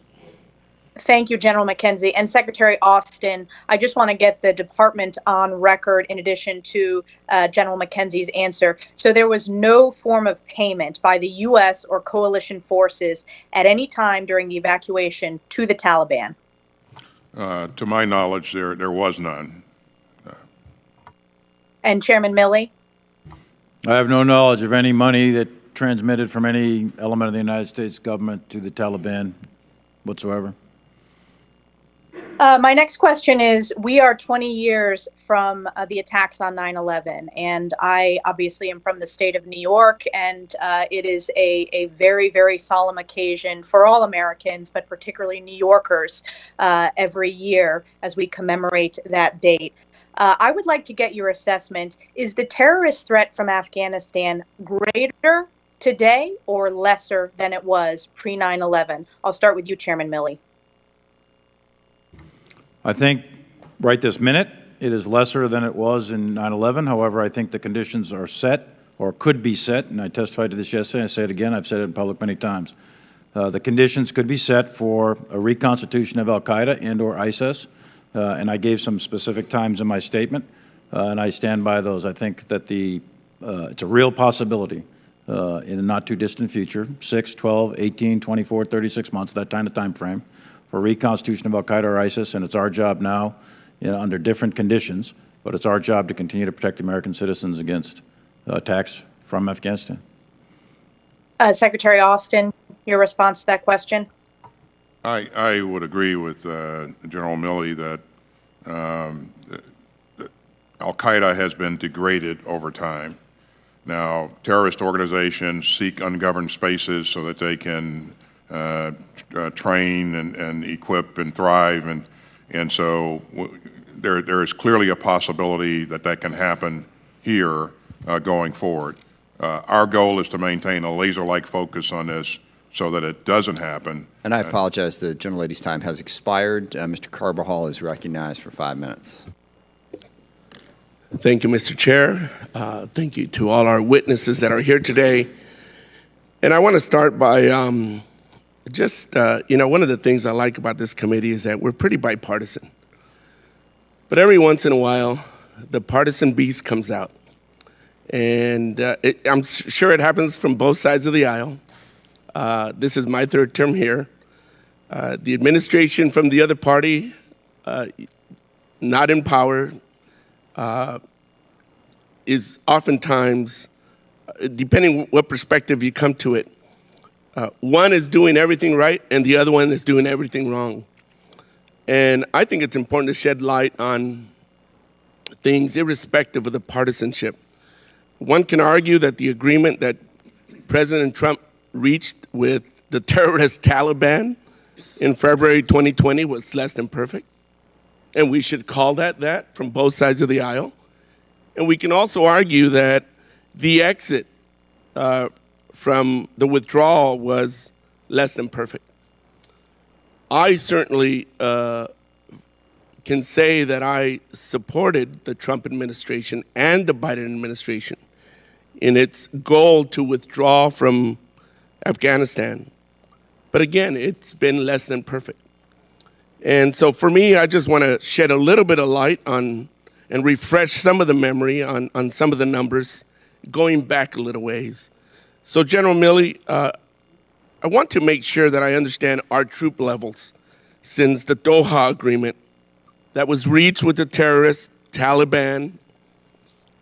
Thank you, General McKenzie. And Secretary Austin, I just want to get the department on record in addition to General McKenzie's answer. So there was no form of payment by the U.S. or coalition forces at any time during the evacuation to the Taliban? To my knowledge, there was none. And Chairman Milley? I have no knowledge of any money that transmitted from any element of the United States government to the Taliban whatsoever. My next question is, we are 20 years from the attacks on 9/11, and I obviously am from the state of New York, and it is a very, very solemn occasion for all Americans, but particularly New Yorkers, every year as we commemorate that date. I would like to get your assessment. Is the terrorist threat from Afghanistan greater today or lesser than it was pre-9/11? I'll start with you, Chairman Milley. I think right this minute it is lesser than it was in 9/11. However, I think the conditions are set or could be set, and I testified to this yesterday, I say it again, I've said it in public many times. The conditions could be set for a reconstitution of al-Qaeda and or ISIS, and I gave some specific times in my statement, and I stand by those. I think that it's a real possibility in the not too distant future, 6, 12, 18, 24, 36 months, that kind of time frame, for reconstitution of al-Qaeda or ISIS, and it's our job now, under different conditions, but it's our job to continue to protect American citizens against attacks from Afghanistan. Secretary Austin, your response to that question? I would agree with General Milley that al-Qaeda has been degraded over time. Now, terrorist organizations seek ungoverned spaces so that they can train and equip and thrive, and so there is clearly a possibility that can happen here going forward. Our goal is to maintain a laser-like focus on this so that it doesn't happen. And I apologize, the gentlelady's time has expired. Mr. Carbajal is recognized for 5 minutes. Thank you, Mr. Chair. Thank you to all our witnesses that are here today. And I want to start by one of the things I like about this committee is that we're pretty bipartisan. But every once in a while, the partisan beast comes out. And I'm sure it happens from both sides of the aisle. This is my third term here. The administration from the other party, not in power, is oftentimes, depending what perspective you come to it, one is doing everything right and the other one is doing everything wrong. And I think it's important to shed light on things irrespective of the partisanship. One can argue that the agreement that President Trump reached with the terrorist Taliban in February 2020 was less than perfect. And we should call that from both sides of the aisle. And we can also argue that the exit from the withdrawal was less than perfect. I certainly can say that I supported the Trump administration and the Biden administration in its goal to withdraw from Afghanistan. But again, it's been less than perfect. And so for me, I just want to shed a little bit of light on and refresh some of the memory on some of the numbers, going back a little ways. So General Milley, I want to make sure that I understand our troop levels since the Doha agreement that was reached with the terrorist Taliban,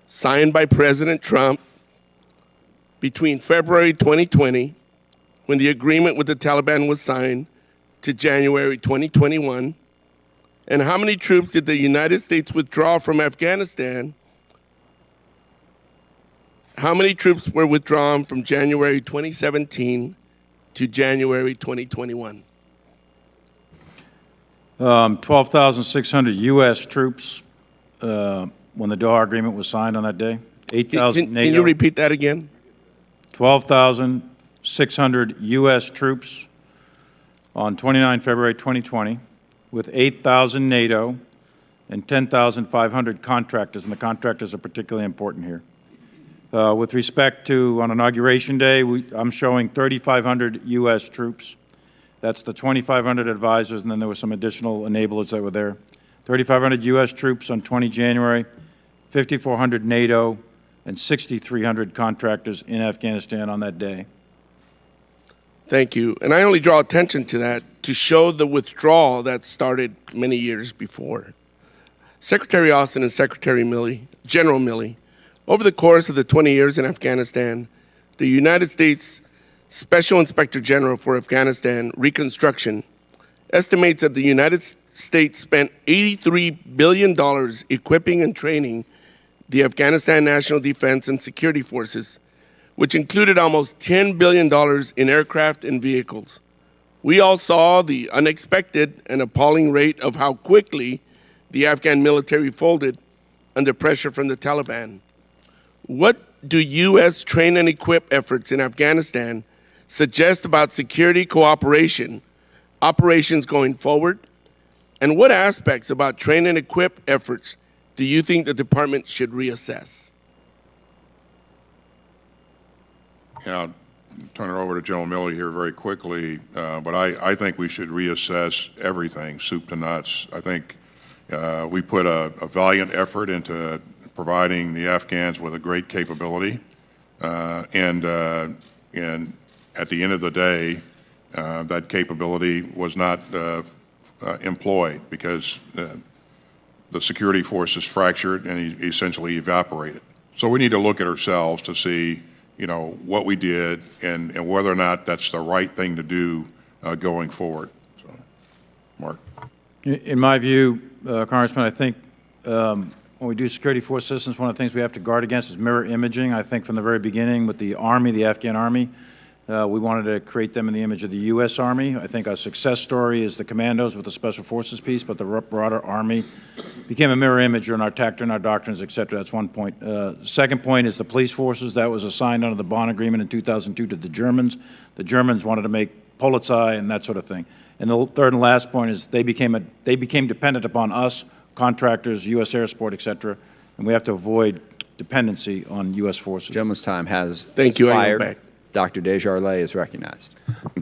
signed by President Trump between February 2020, when the agreement with the Taliban was signed, to January 2021, and how many troops did the United States withdraw from Afghanistan? How many troops were withdrawn from January 2017 to January 2021? 12,600 U.S. troops when the Doha agreement was signed on that day. 8,000 NATO. Can you repeat that again? 12,600 U.S. troops on 29 February 2020, with 8,000 NATO and 10,500 contractors, and the contractors are particularly important here. With respect to, on Inauguration Day, I'm showing 3,500 U.S. troops. That's the 2,500 advisors, and then there were some additional enablers that were there. 3,500 U.S. troops on 20 January, 5,400 NATO, and 6,300 contractors in Afghanistan on that day. Thank you. And I only draw attention to that to show the withdrawal that started many years before. Secretary Austin and Secretary Milley, General Milley, over the course of the 20 years in Afghanistan, the United States Special Inspector General for Afghanistan Reconstruction estimates that the United States spent $83 billion equipping and training the Afghanistan National Defense and Security Forces, which included almost $10 billion in aircraft and vehicles. We all saw the unexpected and appalling rate of how quickly the Afghan military folded under pressure from the Taliban. What do U.S. train and equip efforts in Afghanistan suggest about security cooperation, operations going forward? And what aspects about train and equip efforts do you think the department should reassess? I'll turn it over to General Milley here very quickly, but I think we should reassess everything, soup to nuts. I think we put a valiant effort into providing the Afghans with a great capability, and at the end of the day, that capability was not employed because the security forces fractured and essentially evaporated. So we need to look at ourselves to see, what we did and whether or not that's the right thing to do going forward. So, Mark. In my view, Congressman, I think when we do security force systems, one of the things we have to guard against is mirror imaging. I think from the very beginning with the Army, the Afghan Army, we wanted to create them in the image of the U.S. Army. I think our success story is the commandos with the Special Forces piece, but the broader Army became a mirror image in our tactics and our doctrines, et cetera. That's one point. Second point is the police forces. That was assigned under the Bonn Agreement in 2002 to the Germans. The Germans wanted to make Polizei and that sort of thing. And the third and last point is they became dependent upon us, contractors, U.S. Air Support, et cetera, and we have to avoid dependency on U.S. forces. Gentleman's time has Thank you. expired. Dr. Desjardins is recognized.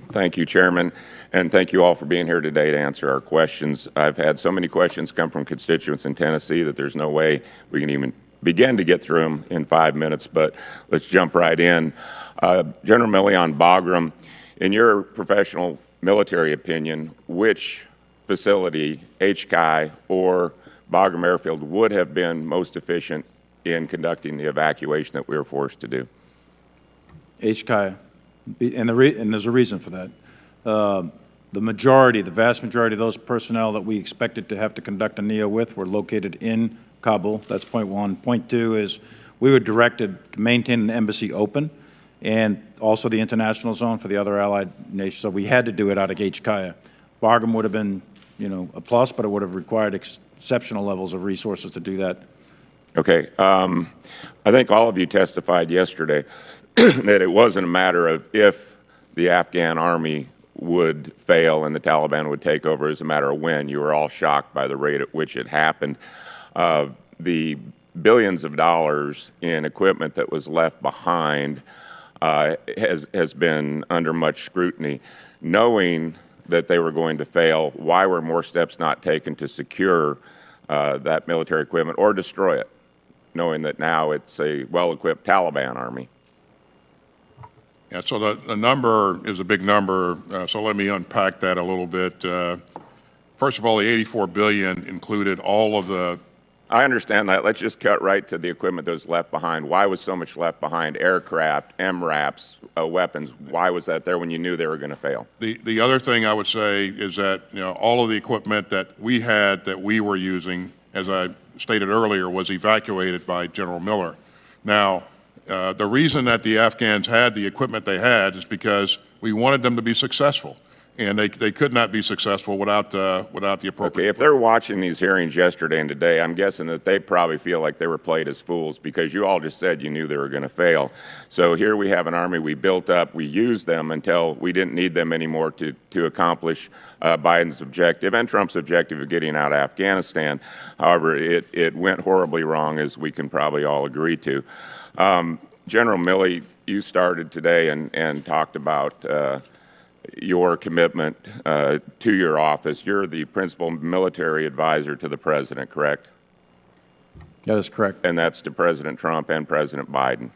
Thank you, Chairman, and thank you all for being here today to answer our questions. I've had so many questions come from constituents in Tennessee that there's no way we can even begin to get through them in 5 minutes, but let's jump right in. General Milley, on Bagram, in your professional military opinion, which facility, HCI or Bagram Airfield, would have been most efficient in conducting the evacuation that we were forced to do? HCI, and there's a reason for that. The vast majority of those personnel that we expected to have to conduct a NEO with were located in Kabul. That's point one. Point two is we were directed to maintain an embassy open and also the international zone for the other allied nations, so we had to do it out of HCI. Bagram would have been, a plus, but it would have required exceptional levels of resources to do that. Okay. I think all of you testified yesterday that it wasn't a matter of if the Afghan Army would fail and the Taliban would take over, as a matter of when. You were all shocked by the rate at which it happened. The billions of dollars in equipment that was left behind has been under much scrutiny. Knowing that they were going to fail, why were more steps not taken to secure that military equipment or destroy it, knowing that now it's a well-equipped Taliban army? Yeah, so the number is a big number, so let me unpack that a little bit. First of all, the $84 billion included all of the... I understand that. Let's just cut right to the equipment that was left behind. Why was so much left behind? Aircraft, MRAPs, weapons. Why was that there when you knew they were going to fail? The other thing I would say is that all of the equipment that we had that we were using, as I stated earlier, was evacuated by General Miller. Now, the reason that the Afghans had the equipment they had is because we wanted them to be successful, and they could not be successful without the appropriate. Okay, if they're watching these hearings yesterday and today, I'm guessing that they probably feel like they were played as fools because you all just said you knew they were going to fail. So here we have an army we built up, we used them until we didn't need them anymore to accomplish Biden's objective and Trump's objective of getting out of Afghanistan. However, it went horribly wrong, as we can probably all agree to. General Milley, you started today and talked about your commitment to your office. You're the principal military advisor to the president, correct? That is correct. And that's to President Trump and President Biden?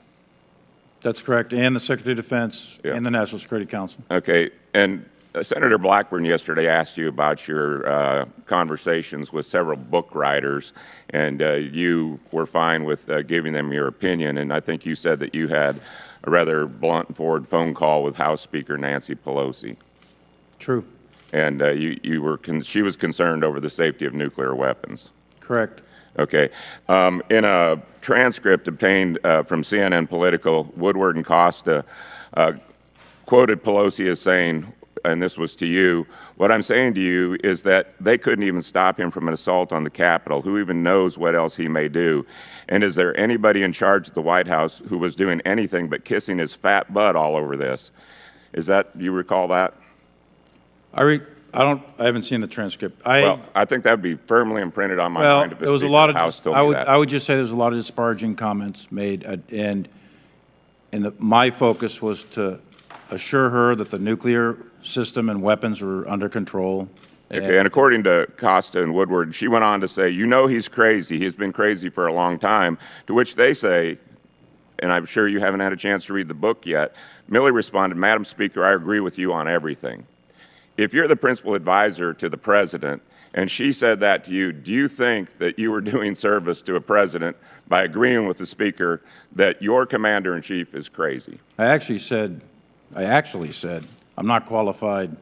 That's correct, and the Secretary of Defense and the National Security Council. Okay, and Senator Blackburn yesterday asked you about your conversations with several book writers, and you were fine with giving them your opinion, and I think you said that you had a rather blunt and forward phone call with House Speaker Nancy Pelosi. True. And she was concerned over the safety of nuclear weapons. Correct. Okay. In a transcript obtained from CNN Political, Woodward and Costa quoted Pelosi as saying, and this was to you, what I'm saying to you is that they couldn't even stop him from an assault on the Capitol. Who even knows what else he may do? And is there anybody in charge of the White House who was doing anything but kissing his fat butt all over this? Do you recall that? I haven't seen the transcript. Well, I think that would be firmly imprinted on my mind if there was a lot of. I would just say there was a lot of disparaging comments made, and my focus was to assure her that the nuclear system and weapons were under control. Okay, and according to Costa and Woodward, she went on to say, you know he's crazy. He's been crazy for a long time, to which they say, and I'm sure you haven't had a chance to read the book yet, Milley responded, Madam Speaker, I agree with you on everything. If you're the principal advisor to the president, and she said that to you, do you think that you were doing service to a president by agreeing with the speaker that your commander-in-chief is crazy? I actually said, I'm not qualified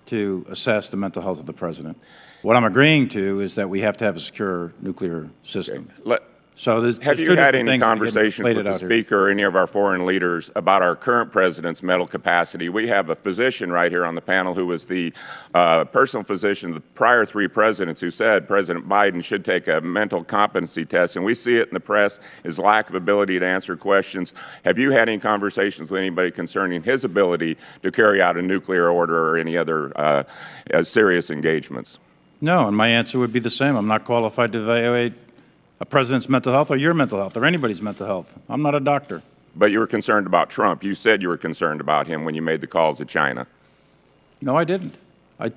to assess the mental health of the president. What I'm agreeing to is that we have to have a secure nuclear system. Okay. So have you had any conversations with the speaker or any of our foreign leaders about our current president's mental capacity? We have a physician right here on the panel who was the personal physician of the prior 3 presidents who said President Biden should take a mental competency test, and we see it in the press, his lack of ability to answer questions. Have you had any conversations with anybody concerning his ability to carry out a nuclear order or any other serious engagements? No, and my answer would be the same. I'm not qualified to evaluate a president's mental health or your mental health or anybody's mental health. I'm not a doctor. But you were concerned about Trump. You said you were concerned about him when you made the calls to China. No, I didn't.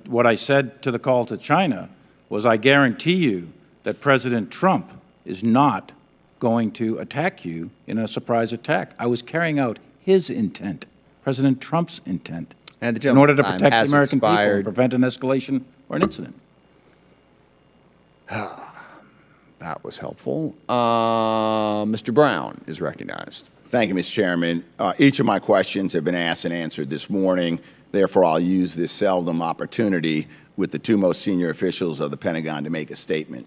What I said to the call to China was I guarantee you that President Trump is not going to attack you in a surprise attack. I was carrying out his intent, President Trump's intent, in order to protect the American people and prevent an escalation or an incident. That was helpful. Mr. Brown is recognized. Thank you, Mr. Chairman. Each of my questions have been asked and answered this morning. Therefore, I'll use this seldom opportunity with the 2 most senior officials of the Pentagon to make a statement.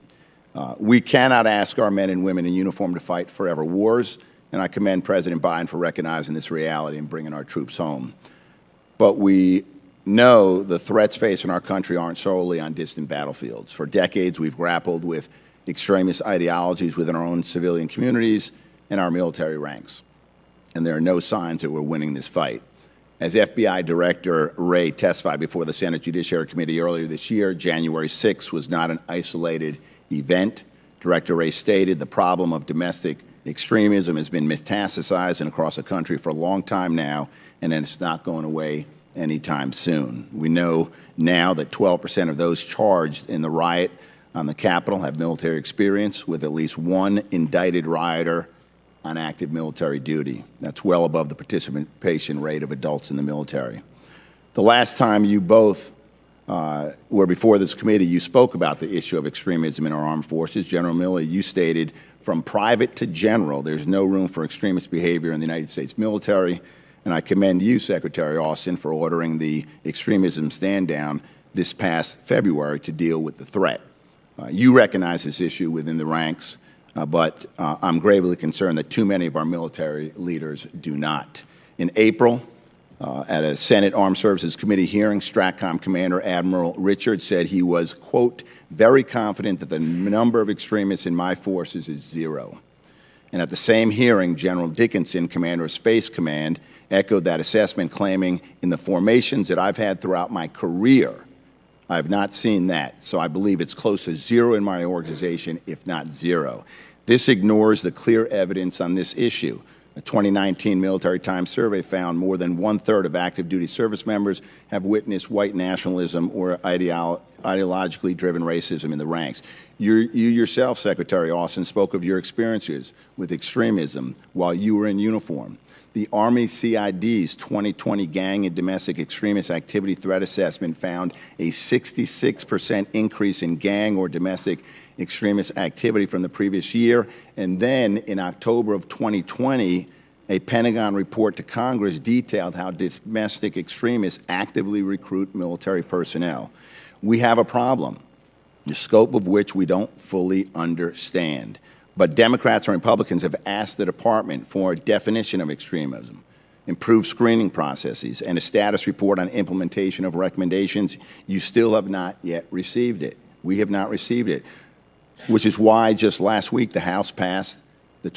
We cannot ask our men and women in uniform to fight forever wars, and I commend President Biden for recognizing this reality and bringing our troops home. But we know the threats facing our country aren't solely on distant battlefields. For decades, we've grappled with extremist ideologies within our own civilian communities and our military ranks. And there are no signs that we're winning this fight. As FBI Director Wray testified before the Senate Judiciary Committee earlier this year, January 6th was not an isolated event. Director Wray stated the problem of domestic extremism has been metastasizing across the country for a long time now, and it's not going away anytime soon. We know now that 12% of those charged in the riot on the Capitol have military experience, with at least 1 indicted rioter on active military duty. That's well above the participation rate of adults in the military. The last time you both were before this committee, you spoke about the issue of extremism in our armed forces. General Milley, you stated, from private to general, there's no room for extremist behavior in the United States military. And I commend you, Secretary Austin, for ordering the extremism stand-down this past February to deal with the threat. You recognize this issue within the ranks, but I'm gravely concerned that too many of our military leaders do not. In April, at a Senate Armed Services Committee hearing, STRATCOM Commander Admiral Richards said he was, quote, very confident that the number of extremists in my forces is 0. And at the same hearing, General Dickinson, Commander of Space Command, echoed that assessment, claiming, in the formations that I've had throughout my career, I've not seen that, so I believe it's close to 0 in my organization, if not 0. This ignores the clear evidence on this issue. A 2019 Military Times survey found more than 1/3 of active duty service members have witnessed white nationalism or ideologically driven racism in the ranks. You yourself, Secretary Austin, spoke of your experiences with extremism while you were in uniform. The Army CID's 2020 Gang and Domestic Extremist Activity Threat Assessment found a 66% increase in gang or domestic extremist activity from the previous year. And then in October of 2020, a Pentagon report to Congress detailed how domestic extremists actively recruit military personnel. We have a problem, the scope of which we don't fully understand. But Democrats and Republicans have asked the department for a definition of extremism, improved screening processes, and a status report on implementation of recommendations. You still have not yet received it. We have not received it, which is why just last week the House passed the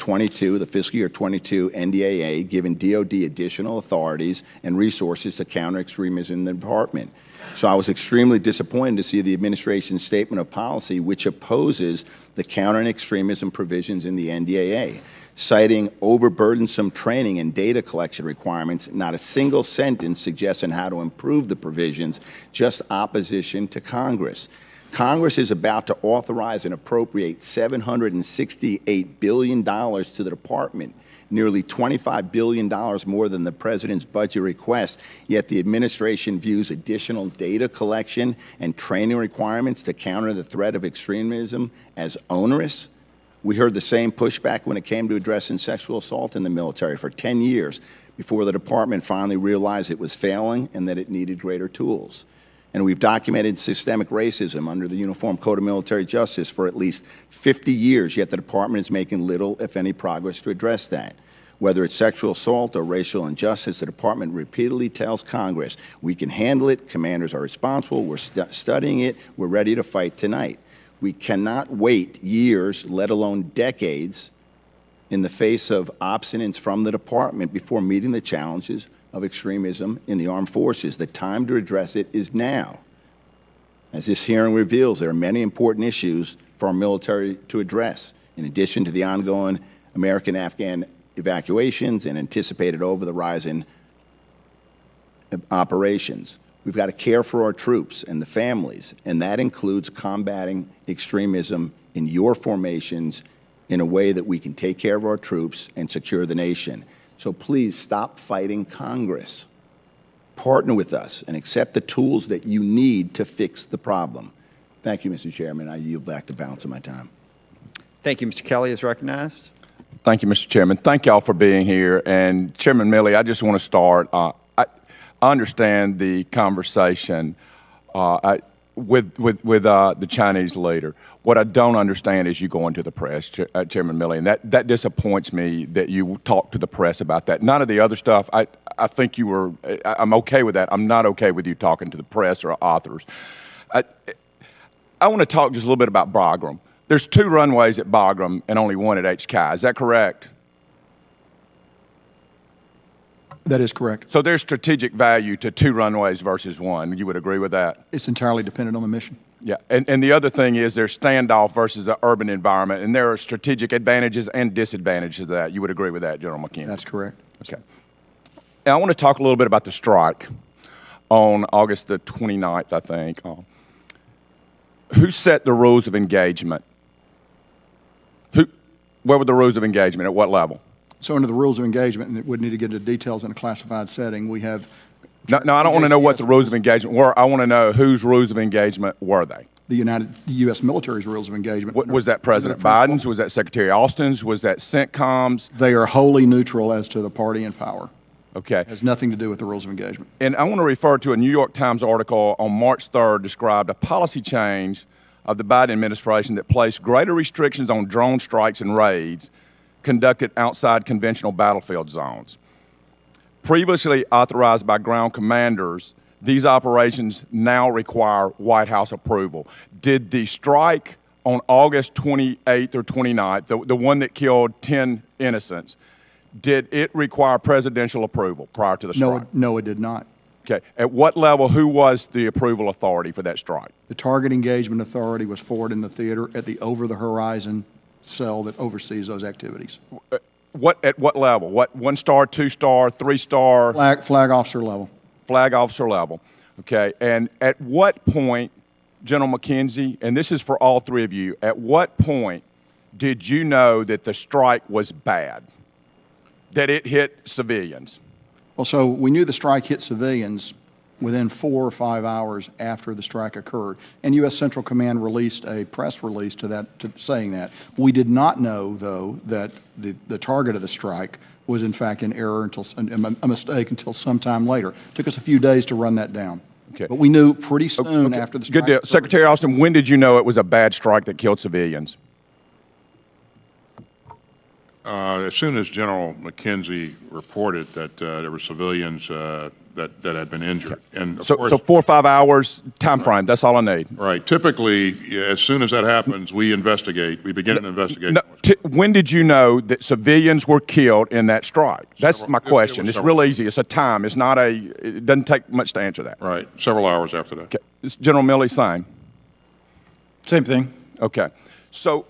fiscal year 22 NDAA, giving DOD additional authorities and resources to counter extremism in the department. So I was extremely disappointed to see the administration's statement of policy, which opposes the countering extremism provisions in the NDAA, citing overburdensome training and data collection requirements. Not a single sentence suggesting how to improve the provisions, just opposition to Congress. Congress is about to authorize and appropriate $768 billion to the department, nearly $25 billion more than the president's budget request, yet the administration views additional data collection and training requirements to counter the threat of extremism as onerous. We heard the same pushback when it came to addressing sexual assault in the military for 10 years before the department finally realized it was failing and that it needed greater tools. And we've documented systemic racism under the Uniform Code of Military Justice for at least 50 years, yet the department is making little, if any, progress to address that. Whether it's sexual assault or racial injustice, the department repeatedly tells Congress, we can handle it, commanders are responsible, we're studying it, we're ready to fight tonight. We cannot wait years, let alone decades, in the face of obstinance from the department before meeting the challenges of extremism in the armed forces. The time to address it is now. As this hearing reveals, there are many important issues for our military to address, in addition to the ongoing American-Afghan evacuations and anticipated over-the-horizon operations. We've got to care for our troops and the families, and that includes combating extremism in your formations in a way that we can take care of our troops and secure the nation. So please stop fighting Congress. Partner with us and accept the tools that you need to fix the problem. Thank you, Mr. Chairman. I yield back the balance of my time. Thank you. Mr. Kelly is recognized. Thank you, Mr. Chairman. Thank you all for being here. And Chairman Milley, I just want to start. I understand the conversation with the Chinese leader. What I don't understand is you going to the press, Chairman Milley, and that disappoints me that you talked to the press about that. None of the other stuff, I think you were, I'm okay with that. I'm not okay with you talking to the press or authors. I want to talk just a little bit about Bagram. There's 2 runways at Bagram and only 1 at HK. Is that correct? That is correct. So there's strategic value to 2 runways versus 1. You would agree with that? It's entirely dependent on the mission. Yeah, and the other thing is there's standoff versus an urban environment, and there are strategic advantages and disadvantages to that. You would agree with that, General McKenzie? That's correct. Okay. And I want to talk a little bit about the strike on August the 29th, I think. Who set the rules of engagement? What were the rules of engagement? At what level? So under the rules of engagement, and it would need to get into details in a classified setting, we have... No, I don't want to know what the rules of engagement were. I want to know whose rules of engagement were they? The U.S. military's rules of engagement. Was that President Biden's? Was that Secretary Austin's? Was that CENTCOM's? They are wholly neutral as to the party in power. Okay. It has nothing to do with the rules of engagement. And I want to refer to a New York Times article on March 3rd described a policy change of the Biden administration that placed greater restrictions on drone strikes and raids conducted outside conventional battlefield zones. Previously authorized by ground commanders, these operations now require White House approval. Did the strike on August 28th or 29th, the one that killed 10 innocents, did it require presidential approval prior to the strike? No, it did not. Okay. At what level, who was the approval authority for that strike? The target engagement authority was forward in the theater at the over-the-horizon cell that oversees those activities. At what level? What, 1-star, 2-star, 3-star? Flag officer level. Flag officer level. Okay. And at what point General McKenzie, and this is for all three of you, at what point did you know that the strike was bad, that it hit civilians? Well, so we knew the strike hit civilians within 4 or 5 hours after the strike occurred. And U.S. Central Command released a press release saying that. We did not know, though, that the target of the strike was in fact an error until a mistake until sometime later. It took us a few days to run that down. Okay. But we knew pretty soon after the strike. Good deal. Secretary Austin, when did you know it was a bad strike that killed civilians? As soon as General McKenzie reported that there were civilians that had been injured. And of course, so 4 or 5 hours time frame, that's all I need. Right. Typically, as soon as that happens, we investigate. We begin an investigation. No, when did you know that civilians were killed in that strike? That's my question. It's real easy. It's a time. It's not it doesn't take much to answer that. Right. Several hours after that. Okay. Is General Milley same? Same thing. Okay. So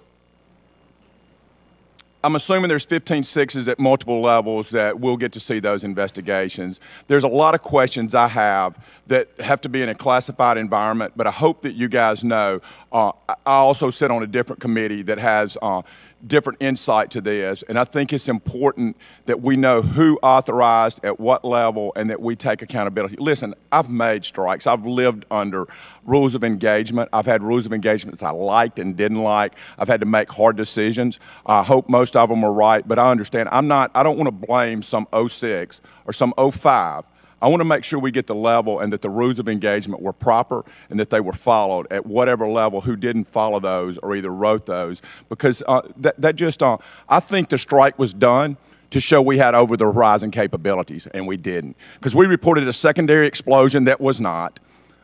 I'm assuming there's 15-6s at multiple levels that we'll get to see those investigations. There's a lot of questions I have that have to be in a classified environment, but I hope that you guys know I also sit on a different committee that has different insight to this, and I think it's important that we know who authorized at what level and that we take accountability. Listen, I've made strikes. I've lived under rules of engagement. I've had rules of engagement that I liked and didn't like. I've had to make hard decisions. I hope most of them are right, but I understand. I don't want to blame some 06 or some 05. I want to make sure we get the level and that the rules of engagement were proper and that they were followed at whatever level. Who didn't follow those or either wrote those, because I think the strike was done to show we had over the horizon capabilities, and we didn't, because we reported a secondary explosion that was not.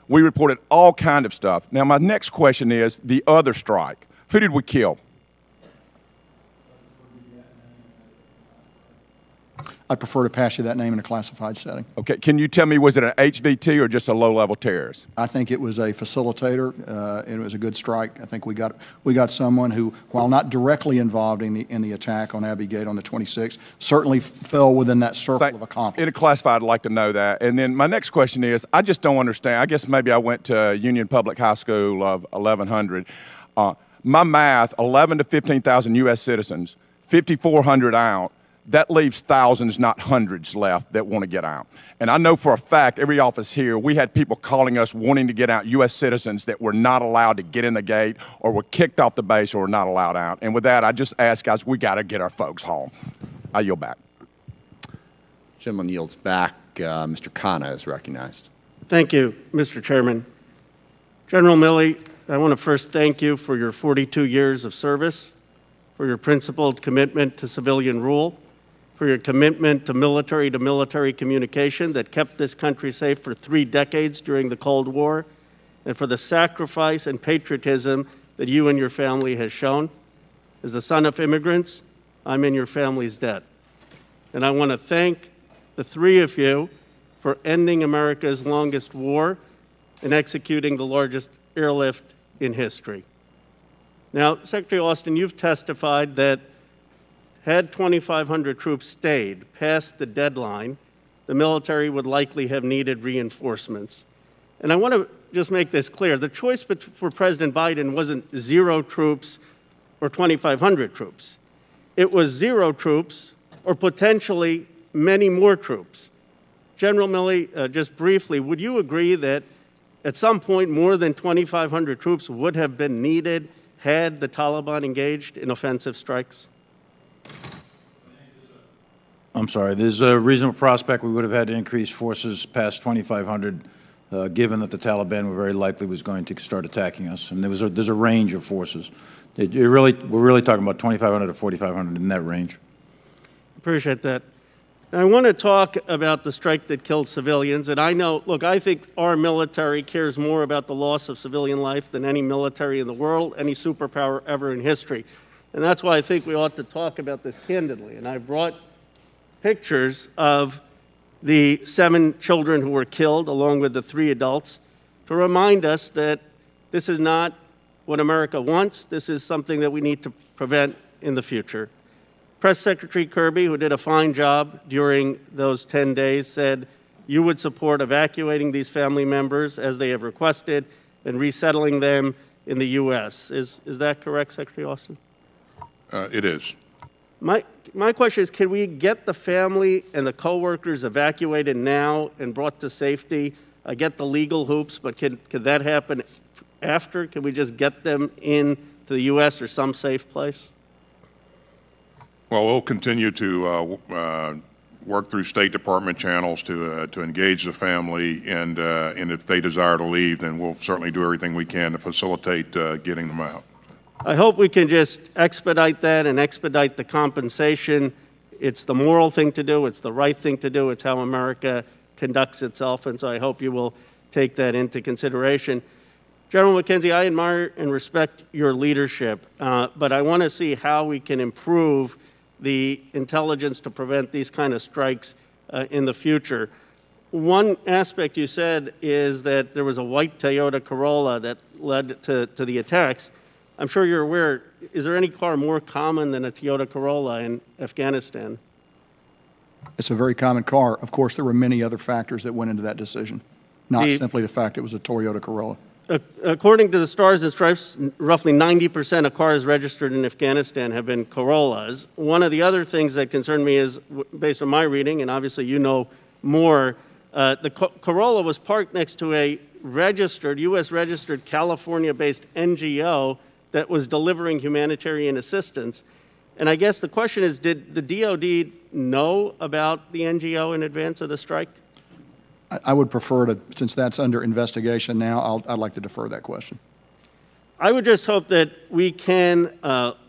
We reported all kind of stuff. Now my next question is the other strike. Who did we kill? I'd prefer to pass you that name in a classified setting. Okay, can you tell me, was it an HVT or just a low-level terrorist? I think it was a facilitator, and it was a good strike. I think we got someone who, while not directly involved in the attack on Abbey Gate on the 26th, certainly fell within that circle of accomplishment. In a classified, I'd like to know that. And then my next question is, I just don't understand. I guess maybe I went to Union Public High School of 1100. My math, 11 to 15,000 U.S. citizens, 5,400 out. That leaves thousands, not hundreds, left that want to get out. And I know for a fact, every office here, we had people calling us wanting to get out, U.S. citizens that were not allowed to get in the gate or were kicked off the base or were not allowed out. And with that, I just ask, guys, we got to get our folks home. I yield back. Gentleman yields back. Mr. Khanna is recognized. Thank you, Mr. Chairman. General Milley, I want to first thank you for your 42 years of service, for your principled commitment to civilian rule, for your commitment to military communication that kept this country safe for 3 decades during the Cold War, and for the sacrifice and patriotism that you and your family has shown. As the son of immigrants, I'm in your family's debt. And I want to thank the 3 of you for ending America's longest war and executing the largest airlift in history. Now, Secretary Austin, you've testified that had 2,500 troops stayed past the deadline, the military would likely have needed reinforcements. And I want to just make this clear. The choice for President Biden wasn't 0 troops or 2,500 troops. It was 0 troops or potentially many more troops. General Milley, just briefly, would you agree that at some point more than 2,500 troops would have been needed had the Taliban engaged in offensive strikes? I'm sorry. There's a reasonable prospect we would have had to increase forces past 2,500, given that the Taliban were very likely was going to start attacking us. And there's a range of forces. We're really talking about 2,500 to 4,500 in that range. Appreciate that. I want to talk about the strike that killed civilians. And I know, look, I think our military cares more about the loss of civilian life than any military in the world, any superpower ever in history. And that's why I think we ought to talk about this candidly. And I brought pictures of the 7 children who were killed, along with the 3 adults, to remind us that this is not what America wants. This is something that we need to prevent in the future. Press Secretary Kirby, who did a fine job during those 10 days, said you would support evacuating these family members as they have requested and resettling them in the U.S. Is that correct, Secretary Austin? It is. My question is, can we get the family and the coworkers evacuated now and brought to safety? I get the legal hoops, but could that happen after? Can we just get them in to the U.S. or some safe place? Well, we'll continue to work through State Department channels to engage the family, and if they desire to leave, then we'll certainly do everything we can to facilitate getting them out. I hope we can just expedite that and expedite the compensation. It's the moral thing to do. It's the right thing to do. It's how America conducts itself, and so I hope you will take that into consideration. General McKenzie, I admire and respect your leadership, but I want to see how we can improve the intelligence to prevent these kind of strikes in the future. One aspect you said is that there was a white Toyota Corolla that led to the attacks. I'm sure you're aware, is there any car more common than a Toyota Corolla in Afghanistan? It's a very common car. Of course, there were many other factors that went into that decision, not simply the fact it was a Toyota Corolla. According to the Stars and Stripes, roughly 90% of cars registered in Afghanistan have been Corollas. One of the other things that concerned me is, based on my reading, and obviously you know more, the Corolla was parked next to a registered, U.S. registered, California-based NGO that was delivering humanitarian assistance. And I guess the question is, did the DOD know about the NGO in advance of the strike? I would prefer to, since that's under investigation now, I'd like to defer that question. I would just hope that we can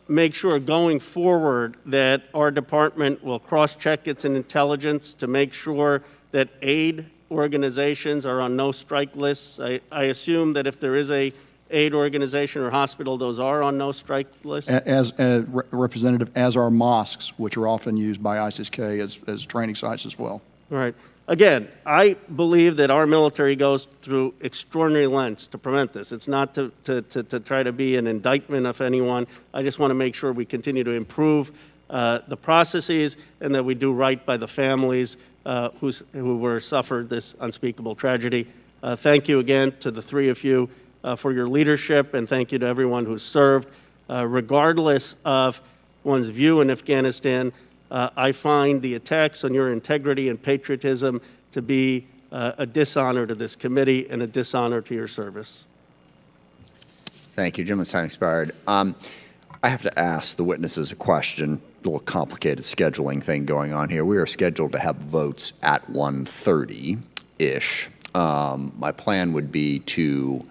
make sure going forward that our department will cross-check its intelligence to make sure that aid organizations are on no-strike lists. I assume that if there is a aid organization or hospital, those are on no-strike lists? As Representative, as are mosques, which are often used by ISIS-K as training sites as well. All right. Again, I believe that our military goes through extraordinary lengths to prevent this. It's not to try to be an indictment of anyone. I just want to make sure we continue to improve the processes and that we do right by the families who were suffered this unspeakable tragedy. Thank you again to the three of you for your leadership, and thank you to everyone who served. Regardless of one's view in Afghanistan, I find the attacks on your integrity and patriotism to be a dishonor to this committee and a dishonor to your service. Thank you. Gentleman's time expired. I have to ask the witnesses a question. A little complicated scheduling thing going on here. We are scheduled to have votes at 1:30-ish. My plan would be to,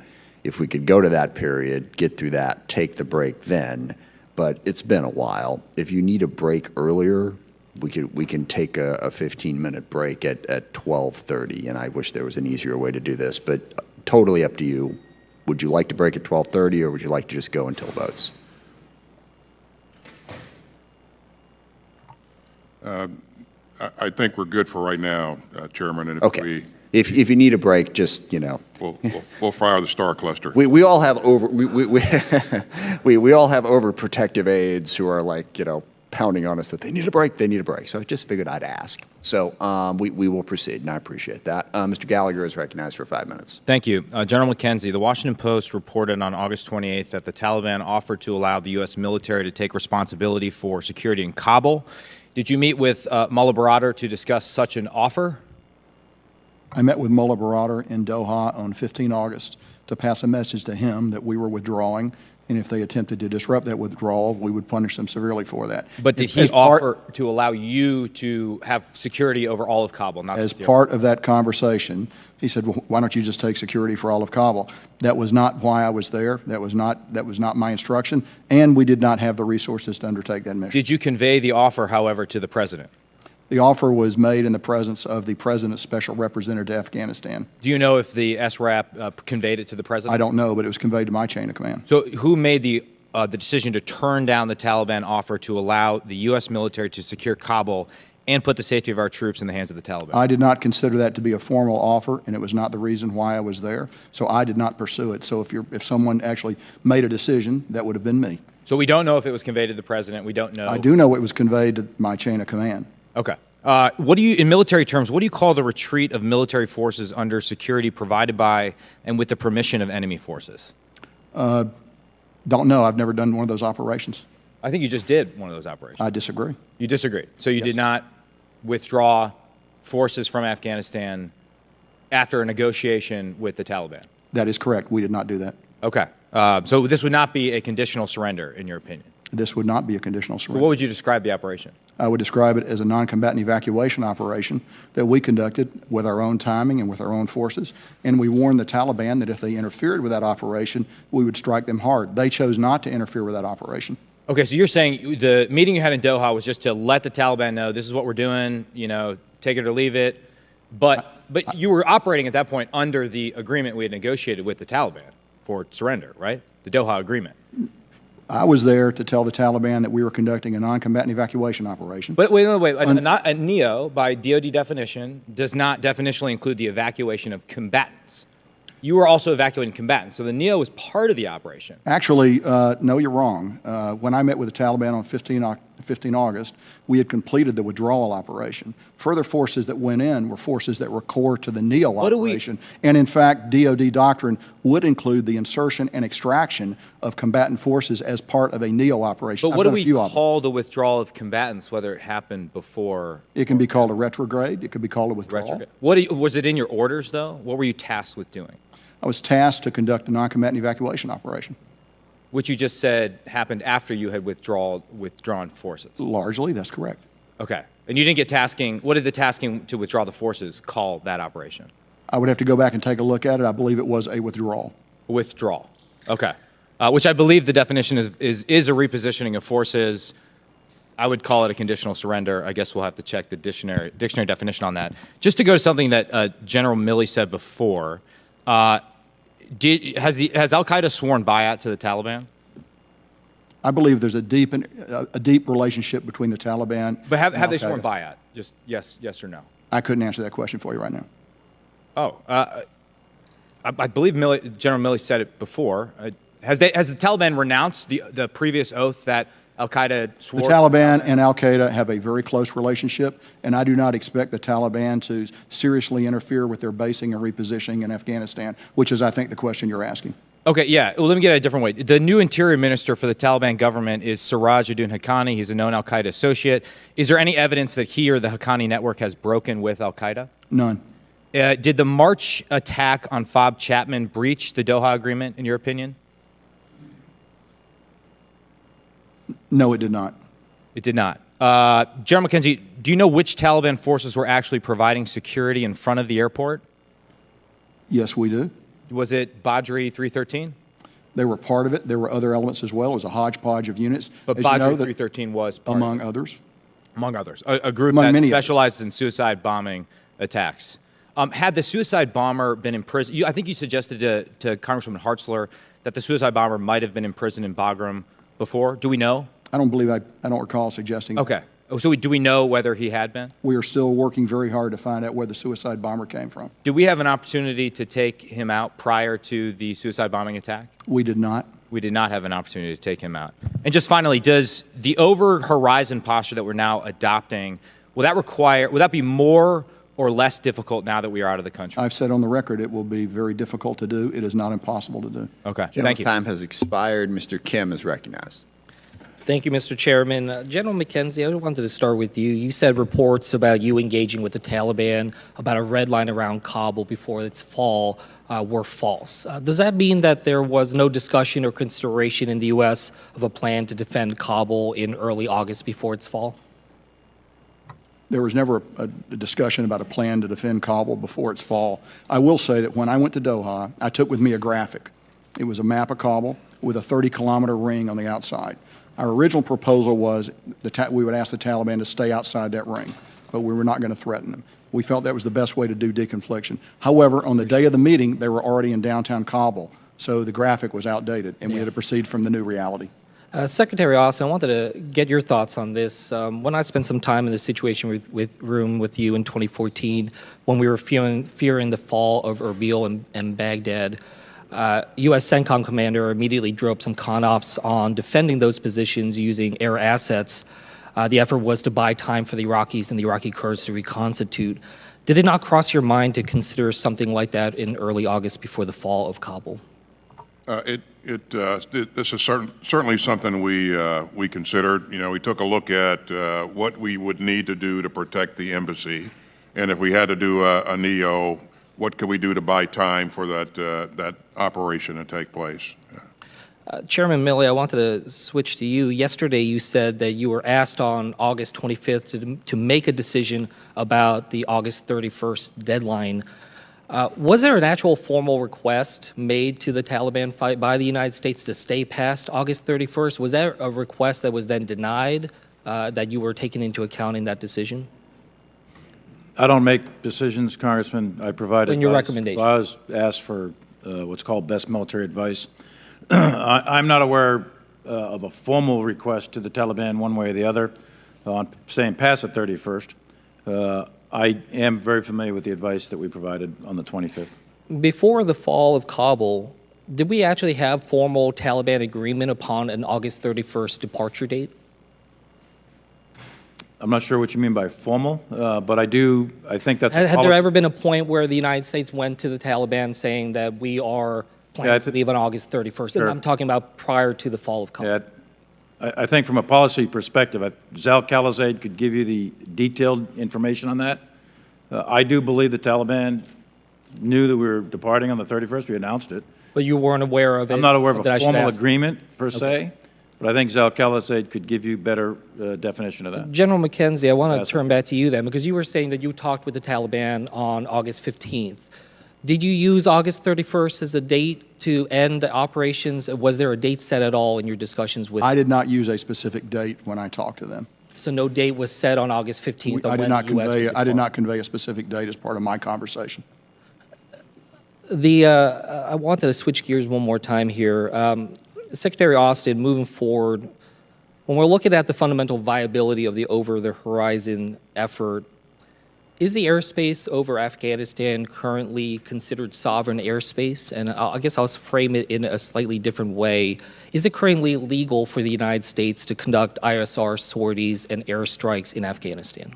if we could go to that period, get through that, take the break then. But it's been a while. If you need a break earlier, we can take a 15-minute break at 12:30. And I wish there was an easier way to do this, but totally up to you. Would you like to break at 12:30, or would you like to just go until votes? I think we're good for right now, Chairman. And if okay. If you need a break, just, you know. We'll fire the star cluster. We all have we all have overprotective aides who are like, you know, pounding on us that they need a break. So I just figured I'd ask. So we will proceed, and I appreciate that. Mr. Gallagher is recognized for 5 minutes. Thank you. General McKenzie, the Washington Post reported on August 28th that the Taliban offered to allow the U.S. military to take responsibility for security in Kabul. Did you meet with Mullah Baradar to discuss such an offer? I met with Mullah Baradar in Doha on 15 August to pass a message to him that we were withdrawing, and if they attempted to disrupt that withdrawal, we would punish them severely for that. But did he offer to allow you to have security over all of Kabul? Not as part of that conversation, he said, well, why don't you just take security for all of Kabul? That was not why I was there. That was not my instruction, and we did not have the resources to undertake that mission. Did you convey the offer, however, to the President? The offer was made in the presence of the President's Special Representative to Afghanistan. Do you know if the SRAP conveyed it to the President? I don't know, but it was conveyed to my chain of command. So who made the decision to turn down the Taliban offer to allow the U.S. military to secure Kabul and put the safety of our troops in the hands of the Taliban? I did not consider that to be a formal offer, and it was not the reason why I was there, so I did not pursue it. So if someone actually made a decision, that would have been me. So we don't know if it was conveyed to the President. We don't know. I do know it was conveyed to my chain of command. Okay. What do you, in military terms, what do you call the retreat of military forces under security provided by and with the permission of enemy forces? Don't know. I've never done one of those operations. I think you just did one of those operations. I disagree. You disagree. So you did not withdraw forces from Afghanistan after a negotiation with the Taliban? That is correct. We did not do that. Okay. So this would not be a conditional surrender, in your opinion? This would not be a conditional surrender. So what would you describe the operation? I would describe it as a non-combatant evacuation operation that we conducted with our own timing and with our own forces, and we warned the Taliban that if they interfered with that operation, we would strike them hard. They chose not to interfere with that operation. Okay, so you're saying the meeting you had in Doha was just to let the Taliban know this is what we're doing, you know, take it or leave it, but you were operating at that point under the agreement we had negotiated with the Taliban for surrender, right? The Doha agreement. I was there to tell the Taliban that we were conducting a non-combatant evacuation operation. But wait. A NEO, by DoD definition, does not definitionally include the evacuation of combatants. You were also evacuating combatants, so the NEO was part of the operation. Actually, no, you're wrong. When I met with the Taliban on 15 August, we had completed the withdrawal operation. Further forces that went in were forces that were core to the NEO operation. And in fact, DoD doctrine would include the insertion and extraction of combatant forces as part of a NEO operation. But what do we call the withdrawal of combatants, whether it happened before? It can be called a retrograde. It could be called a withdrawal. Was it in your orders, though? What were you tasked with doing? I was tasked to conduct a non-combatant evacuation operation. Which you just said happened after you had withdrawn forces. Largely, that's correct. Okay. And you didn't get tasking, what did the tasking to withdraw the forces call that operation? I would have to go back and take a look at it. I believe it was a withdrawal. Withdrawal. Okay. Which I believe the definition is a repositioning of forces. I would call it a conditional surrender. I guess we'll have to check the dictionary definition on that. Just to go to something that General Milley said before, has al-Qaeda sworn bayat to the Taliban? I believe there's a deep relationship between the Taliban. But have they sworn bayat? Just yes or no? I couldn't answer that question for you right now. Oh, I believe General Milley said it before. Has the Taliban renounced the previous oath that al-Qaeda swore? The Taliban and al-Qaeda have a very close relationship, and I do not expect the Taliban to seriously interfere with their basing and repositioning in Afghanistan, which is, I think, the question you're asking. Okay, yeah. Well, let me get it a different way. The new interior minister for the Taliban government is Sirajuddin Haqqani. He's a known al-Qaeda associate. Is there any evidence that he or the Haqqani network has broken with al-Qaeda? None. Did the March attack on Fob Chapman breach the Doha agreement, in your opinion? No, it did not. It did not. General McKenzie, do you know which Taliban forces were actually providing security in front of the airport? Yes, we do. Was it Badri 313? They were part of it. There were other elements as well. It was a hodgepodge of units. But Badri 313 was part among others. Among others. A group that specializes in suicide bombing attacks. Had the suicide bomber been imprisoned, I think you suggested to Congresswoman Hartzler that the suicide bomber might have been imprisoned in Bagram before. Do we know? I don't believe I don't recall suggesting that. Okay. So do we know whether he had been? We are still working very hard to find out where the suicide bomber came from. Did we have an opportunity to take him out prior to the suicide bombing attack? We did not. We did not have an opportunity to take him out. And just finally, does the over-horizon posture that we're now adopting, will that be more or less difficult now that we are out of the country? I've said on the record it will be very difficult to do. It is not impossible to do. Okay. Thank you. Time has expired. Mr. Kim is recognized. Thank you, Mr. Chairman. General McKenzie, I wanted to start with you. You said reports about you engaging with the Taliban about a red line around Kabul before its fall were false. Does that mean that there was no discussion or consideration in the U.S. of a plan to defend Kabul in early August before its fall? There was never a discussion about a plan to defend Kabul before its fall. I will say that when I went to Doha, I took with me a graphic. It was a map of Kabul with a 30-kilometer ring on the outside. Our original proposal was we would ask the Taliban to stay outside that ring, but we were not going to threaten them. We felt that was the best way to do deconfliction. However, on the day of the meeting, they were already in downtown Kabul, so the graphic was outdated, and we had to proceed from the new reality. Secretary Austin, I wanted to get your thoughts on this. When I spent some time in the Situation room with you in 2014, when we were fearing the fall of Erbil and Baghdad, U.S. CENTCOM commander immediately drew up some CONOPS on defending those positions using air assets. The effort was to buy time for the Iraqis and the Iraqi Kurds to reconstitute. Did it not cross your mind to consider something like that in early August before the fall of Kabul? This is certainly something we considered. You know, we took a look at what we would need to do to protect the embassy, and if we had to do a NEO, what could we do to buy time for that operation to take place? Chairman Milley, I wanted to switch to you. Yesterday you said that you were asked on August 25th to make a decision about the August 31st deadline. Was there an actual formal request made to the Taliban fight by the United States to stay past August 31st? Was that a request that was then denied that you were taking into account in that decision? I don't make decisions, Congressman. I provide advice. In your recommendation. I was asked for what's called best military advice. I'm not aware of a formal request to the Taliban one way or the other on staying past the 31st. I am very familiar with the advice that we provided on the 25th. Before the fall of Kabul, did we actually have formal Taliban agreement upon an August 31st departure date? I'm not sure what you mean by formal, but I think that's Had there ever been a point where the United States went to the Taliban saying that we are planning to leave on August 31st? Sure. And I'm talking about prior to the fall of Kabul. Yeah, I think from a policy perspective, Zal Khalilzad could give you the detailed information on that. I do believe the Taliban knew that we were departing on the 31st. We announced it. But you weren't aware of it? I'm not aware of a formal agreement per se, but I think Zal Khalilzad could give you better definition of that. General McKenzie, I want to turn back to you then, because you were saying that you talked with the Taliban on August 15th. Did you use August 31st as a date to end the operations? Was there a date set at all in your discussions with them? I did not use a specific date when I talked to them. So no date was set on August 15th? I did not convey a specific date as part of my conversation. I wanted to switch gears one more time here. Secretary Austin, moving forward, when we're looking at the fundamental viability of the over-the-horizon effort, is the airspace over Afghanistan currently considered sovereign airspace? And I guess I'll frame it in a slightly different way. Is it currently legal for the United States to conduct ISR sorties and airstrikes in Afghanistan?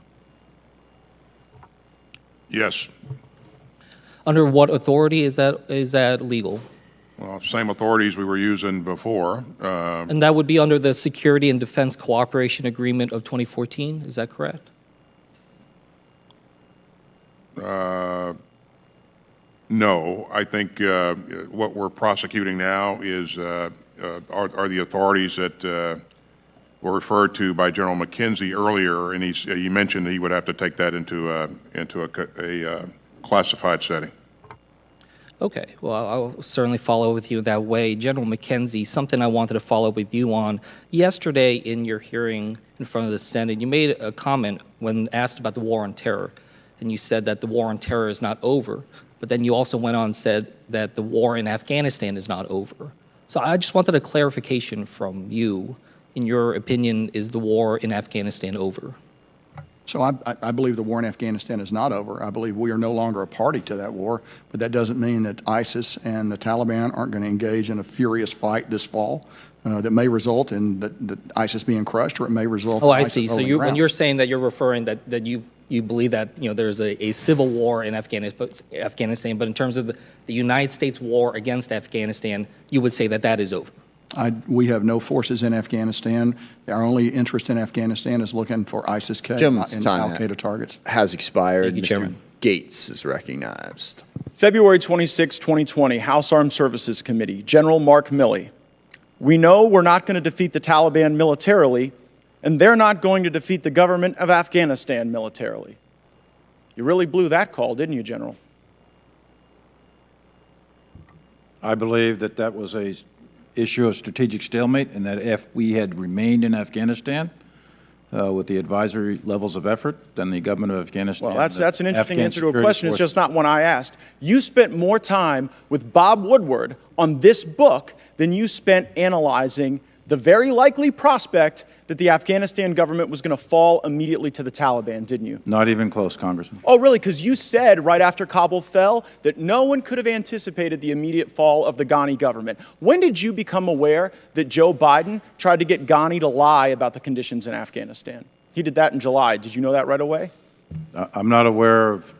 Yes. Under what authority is that legal? Well, same authorities we were using before. And that would be under the Security and Defense Cooperation Agreement of 2014, is that correct? No, I think what we're prosecuting now is are the authorities that were referred to by General McKenzie earlier, and he mentioned he would have to take that into a classified setting. Okay, well, I'll certainly follow with you that way. General McKenzie, something I wanted to follow up with you on. Yesterday in your hearing in front of the Senate, you made a comment when asked about the war on terror, and you said that the war on terror is not over, but then you also went on and said that the war in Afghanistan is not over. So I just wanted a clarification from you. In your opinion, is the war in Afghanistan over? So I believe the war in Afghanistan is not over. I believe we are no longer a party to that war, but that doesn't mean that ISIS and the Taliban aren't going to engage in a furious fight this fall that may result in the ISIS being crushed, or it may result in ISIS see. So when you're saying that you're referring that you believe that there's a civil war in Afghanistan, but in terms of the United States war against Afghanistan, you would say that that is over. We have no forces in Afghanistan. Our only interest in Afghanistan is looking for ISIS-K and al-Qaeda targets. Has expired. Thank you, Chairman. Gates is recognized. February 26, 2020, House Armed Services Committee, General Mark Milley. We know we're not going to defeat the Taliban militarily, and they're not going to defeat the government of Afghanistan militarily. You really blew that call, didn't you, General? I believe that that was a issue of strategic stalemate, and that if we had remained in Afghanistan with the advisory levels of effort, then the government of Afghanistan... Well, that's an interesting answer to a question. It's just not one I asked. You spent more time with Bob Woodward on this book than you spent analyzing the very likely prospect that the Afghanistan government was going to fall immediately to the Taliban, didn't you? Not even close, Congressman. Oh, really? Because you said right after Kabul fell that no one could have anticipated the immediate fall of the Ghani government. When did you become aware that Joe Biden tried to get Ghani to lie about the conditions in Afghanistan? He did that in July. Did you know that right away? I'm not aware of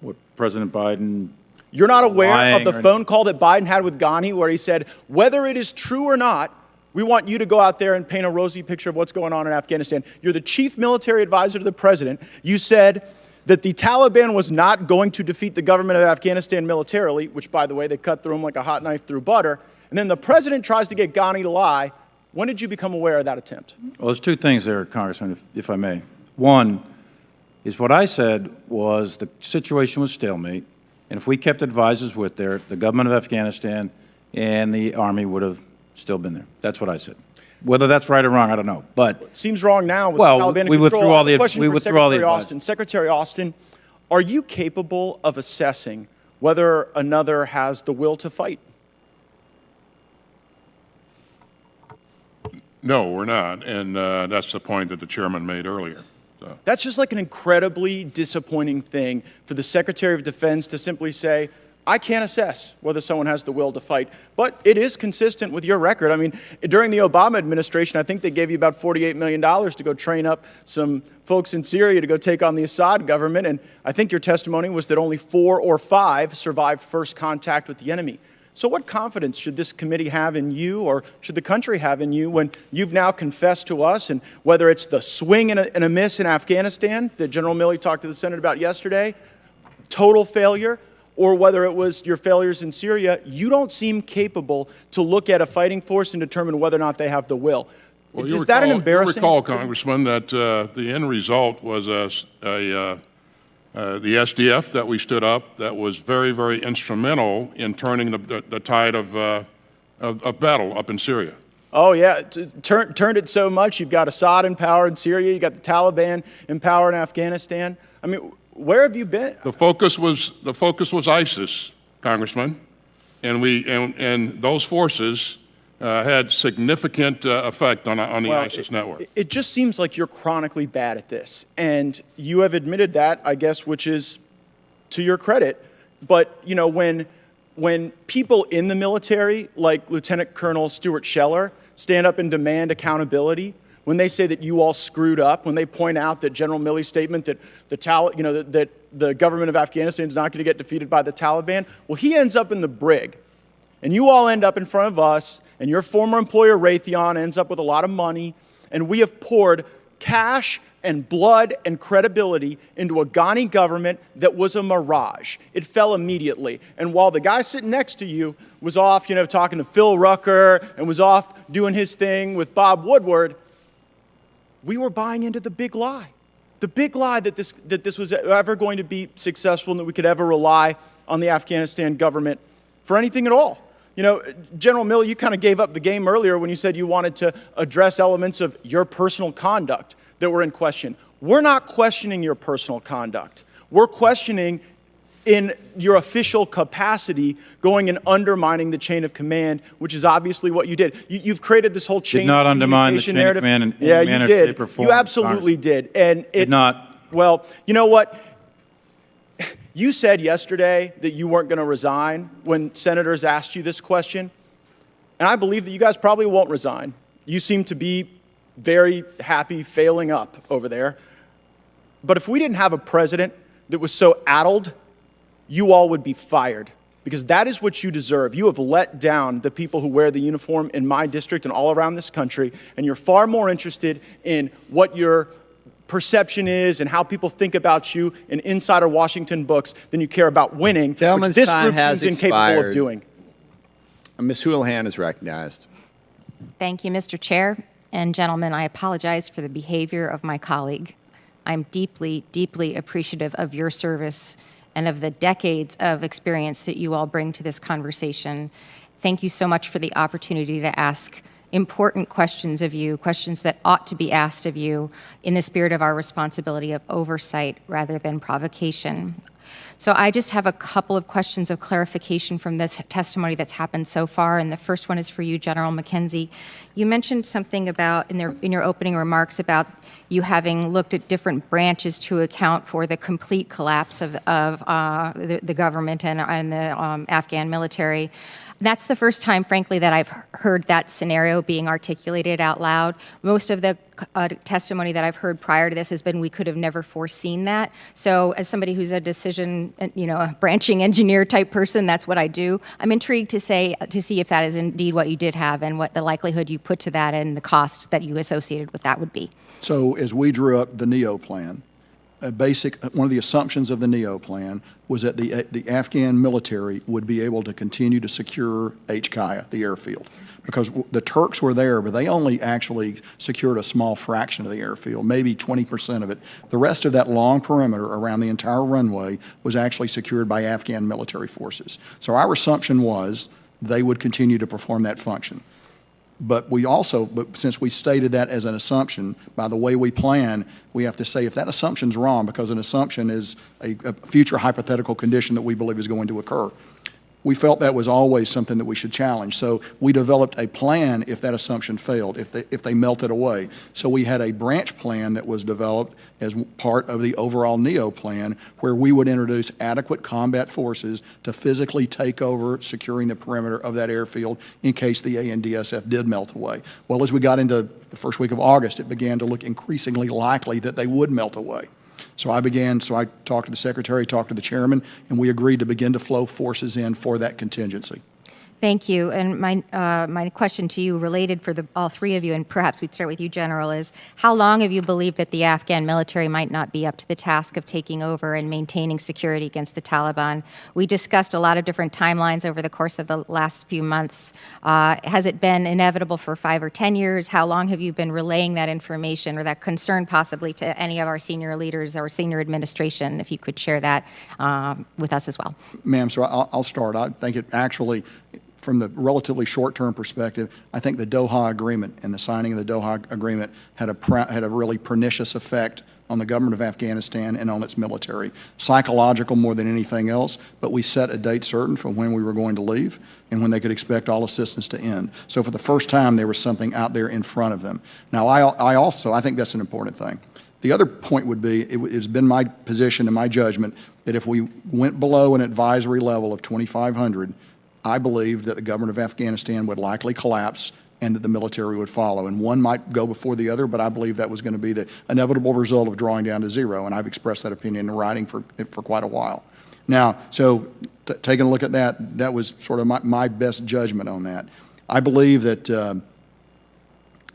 what President Biden... You're not aware of the phone call that Biden had with Ghani where he said, whether it is true or not, we want you to go out there and paint a rosy picture of what's going on in Afghanistan. You're the chief military advisor to the president. You said that the Taliban was not going to defeat the government of Afghanistan militarily, which, by the way, they cut through them like a hot knife through butter. And then the president tries to get Ghani to lie. When did you become aware of that attempt? Well, there's two things there, Congressman, if I may. One is what I said was the situation was stalemate, and if we kept advisors with there, the government of Afghanistan and the Army would have still been there. That's what I said. Whether that's right or wrong, I don't know. But it seems wrong now with well, the Taliban in we control. withdrew all the Question we for withdrew all the Secretary advice. Austin. Secretary Austin, are you capable of assessing whether another has the will to fight? No, we're not, and that's the point that the chairman made earlier. So. That's just like an incredibly disappointing thing for the Secretary of Defense to simply say, I can't assess whether someone has the will to fight, but it is consistent with your record. I mean, during the Obama administration, I think they gave you about $48 million to go train up some folks in Syria to go take on the Assad government, and I think your testimony was that only 4 or 5 survived first contact with the enemy. So what confidence should this committee have in you, or should the country have in you, when you've now confessed to us, and whether it's the swing and a miss in Afghanistan that General Milley talked to the Senate about yesterday, total failure, or whether it was your failures in Syria, you don't seem capable to look at a fighting force and determine whether or not they have the will. Well, Is that an embarrassing? You recall, Congressman, that the end result was the SDF that we stood up that was very, very instrumental in turning the tide of battle up in Syria. Oh, yeah, turned it so much. You've got Assad in power in Syria. You've got the Taliban in power in Afghanistan. I mean, where have you been? The focus was ISIS, Congressman, and those forces had significant effect on the ISIS network. It just seems like you're chronically bad at this, and you have admitted that, I guess, which is to your credit. But you know, when people in the military, like Lieutenant Colonel Stuart Scheller, stand up and demand accountability, when they say that you all screwed up, when they point out that General Milley's statement that that the government of Afghanistan is not going to get defeated by the Taliban, well, he ends up in the brig, and you all end up in front of us, and your former employer Raytheon ends up with a lot of money, and we have poured cash and blood and credibility into a Ghani government that was a mirage. It fell immediately. And while the guy sitting next to you was off, talking to Phil Rucker and was off doing his thing with Bob Woodward, we were buying into the big lie. The big lie that this was ever going to be successful and that we could ever rely on the Afghanistan government for anything at all. General Milley, you kind of gave up the game earlier when you said you wanted to address elements of your personal conduct that were in question. We're not questioning your personal conduct. We're questioning in your official capacity going and undermining the chain of command, which is obviously what you did. You've created this whole chain of communication narrative. Did not undermine the chain of command in any manner, shape, or form. You absolutely did. And it did not. Well, you know what? You said yesterday that you weren't going to resign when senators asked you this question, and I believe that you guys probably won't resign. You seem to be very happy failing up over there. But if we didn't have a president that was so addled, you all would be fired, because that is what you deserve. You have let down the people who wear the uniform in my district and all around this country, and you're far more interested in what your perception is and how people think about you in insider Washington books than you care about winning, which this group seems incapable of doing. Ms. Houlihan is recognized. Thank you, Mr. Chair. And gentlemen, I apologize for the behavior of my colleague. I'm deeply, deeply appreciative of your service and of the decades of experience that you all bring to this conversation. Thank you so much for the opportunity to ask important questions of you, questions that ought to be asked of you in the spirit of our responsibility of oversight rather than provocation. So I just have a couple of questions of clarification from this testimony that's happened so far, and the first one is for you, General McKenzie. You mentioned something about, in your opening remarks, about you having looked at different branches to account for the complete collapse of the government and the Afghan military. That's the first time, frankly, that I've heard that scenario being articulated out loud. Most of the testimony that I've heard prior to this has been we could have never foreseen that. So as somebody who's a decision, a branching engineer type person, that's what I do. I'm intrigued to see if that is indeed what you did have and what the likelihood you put to that and the cost that you associated with that would be. So as we drew up the NEO plan, one of the assumptions of the NEO plan was that the Afghan military would be able to continue to secure HKIA, the airfield, because the Turks were there, but they only actually secured a small fraction of the airfield, maybe 20% of it. The rest of that long perimeter around the entire runway was actually secured by Afghan military forces. So our assumption was they would continue to perform that function. But since we stated that as an assumption, by the way we plan, we have to say if that assumption's wrong, because an assumption is a future hypothetical condition that we believe is going to occur. We felt that was always something that we should challenge. So we developed a plan if that assumption failed, if they melted away. So we had a branch plan that was developed as part of the overall NEO plan, where we would introduce adequate combat forces to physically take over securing the perimeter of that airfield in case the ANDSF did melt away. Well, as we got into the first week of August, it began to look increasingly likely that they would melt away. So I talked to the Secretary, talked to the Chairman, and we agreed to begin to flow forces in for that contingency. Thank you. And my question to you, related for all three of you, and perhaps we'd start with you, General, is how long have you believed that the Afghan military might not be up to the task of taking over and maintaining security against the Taliban? We discussed a lot of different timelines over the course of the last few months. Has it been inevitable for 5 or 10 years? How long have you been relaying that information or that concern possibly to any of our senior leaders or senior administration, if you could share that with us as well? Ma'am, so I'll start. I think it actually, from the relatively short-term perspective, I think the Doha Agreement and the signing of the Doha Agreement had a really pernicious effect on the government of Afghanistan and on its military. Psychological more than anything else, but we set a date certain for when we were going to leave and when they could expect all assistance to end. So for the first time, there was something out there in front of them. Now, I think that's an important thing. The other point would be, it's been my position and my judgment that if we went below an advisory level of 2,500, I believe that the government of Afghanistan would likely collapse and that the military would follow. And one might go before the other, but I believe that was going to be the inevitable result of drawing down to zero, and I've expressed that opinion in writing for quite a while. Now, so taking a look at that, that was sort of my best judgment on that. I believe that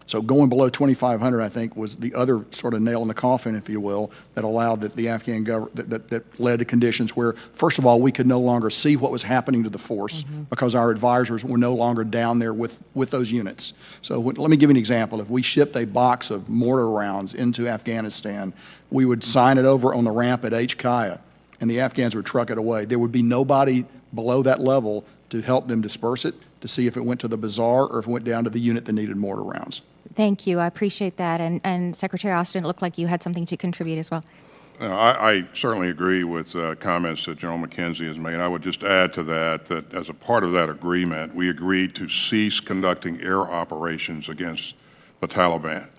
so going below 2,500, I think, was the other sort of nail in the coffin, if you will, that allowed the Afghan government, that led to conditions where, first of all, we could no longer see what was happening to the force because our advisors were no longer down there with those units. So let me give you an example. If we shipped a box of mortar rounds into Afghanistan, we would sign it over on the ramp at HKIA, and the Afghans would truck it away. There would be nobody below that level to help them disperse it, to see if it went to the bazaar or if it went down to the unit that needed mortar rounds. Thank you. I appreciate that. And Secretary Austin, it looked like you had something to contribute as well. I certainly agree with comments that General McKenzie has made. I would just add to that as a part of that agreement, we agreed to cease conducting air operations against the Taliban.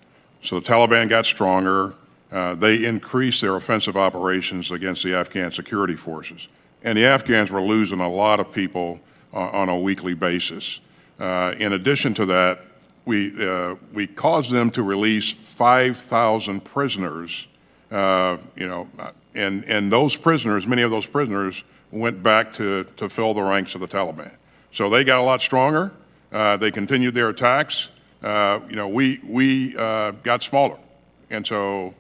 So the Taliban got stronger. They increased their offensive operations against the Afghan security forces. And the Afghans were losing a lot of people on a weekly basis. In addition to that, we caused them to release 5,000 prisoners, and those prisoners, many of those prisoners, went back to fill the ranks of the Taliban. So they got a lot stronger. They continued their attacks. We got smaller, and so